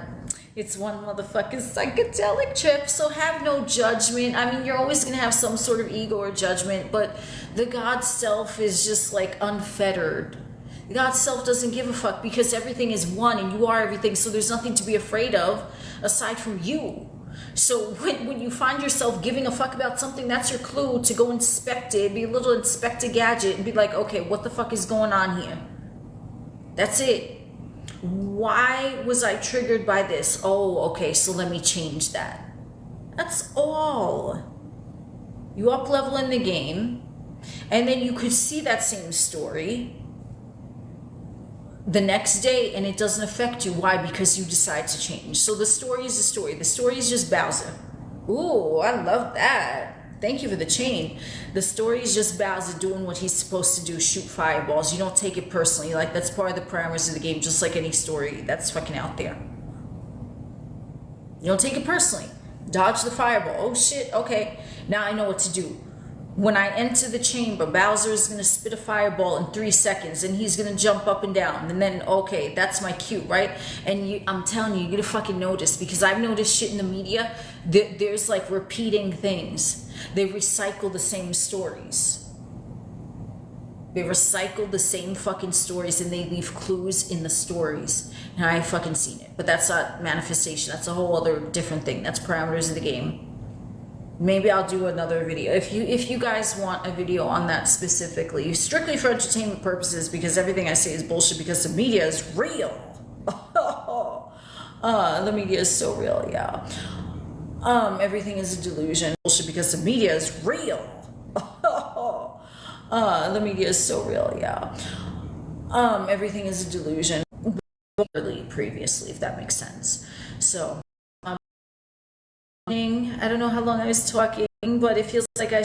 It's one motherfucking psychedelic trip, so have no judgment. I mean, you're always going to have some sort of ego or judgment, but the God self is just like unfettered. The God self doesn't give a fuck because everything is one and you are everything, so there's nothing to be afraid of aside from you. So when you find yourself giving a fuck about something, that's your clue to go inspect it, be a little inspector gadget and be like, okay, what the fuck is going on here? That's it. Why was I triggered by this? Oh, okay, so let me change that. That's all. You up level in the game, and then you could see that same story the next day and it doesn't affect you. Why? Because you decide to change. So the story is the story. The story is just Bowser. Ooh, I love that. Thank you for the chain. The story is just Bowser doing what he's supposed to do, shoot fireballs. You don't take it personally. Like, that's part of the parameters of the game, just like any story that's fucking out there. You don't take it personally. Dodge the fireball. Oh shit, okay. Now I know what to do. When I enter the chamber, Bowser is going to spit a fireball in 3 seconds and he's going to jump up and down. And then, okay, that's my cue, right? And I'm telling you, you're going to fucking notice, because I've noticed shit in the media. There's like repeating things. They recycle the same stories. They recycle the same fucking stories and they leave clues in the stories. And I fucking seen it. But that's not manifestation. That's a whole other different thing. That's parameters of the game. Maybe I'll do another video if you guys want a video on that specifically, strictly for entertainment purposes, because everything I say is bullshit because the media is real. The media is so real, yeah. Everything is a delusion. Bullshit because the media is real. The media is so real, yeah. Everything is a delusion. Previously, if that makes sense. So I don't know how long I was talking, but it feels like I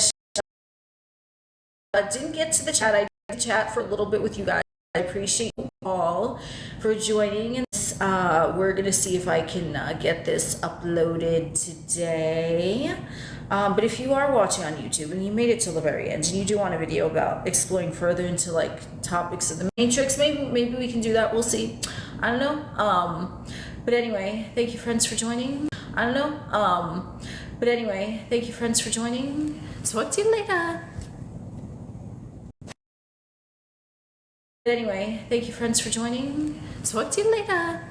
didn't get to the chat. I did chat for a little bit with you guys. I appreciate you all for joining. And we're going to see if I can get this uploaded today. But if you are watching on YouTube and you made it till the very end and you do want a video about exploring further into like topics of the Matrix, maybe we can do that. We'll see. I don't know. But anyway, thank you friends for joining. I don't know. But anyway, thank you friends for joining. Talk to you later. Anyway, thank you friends for joining. Talk to you later.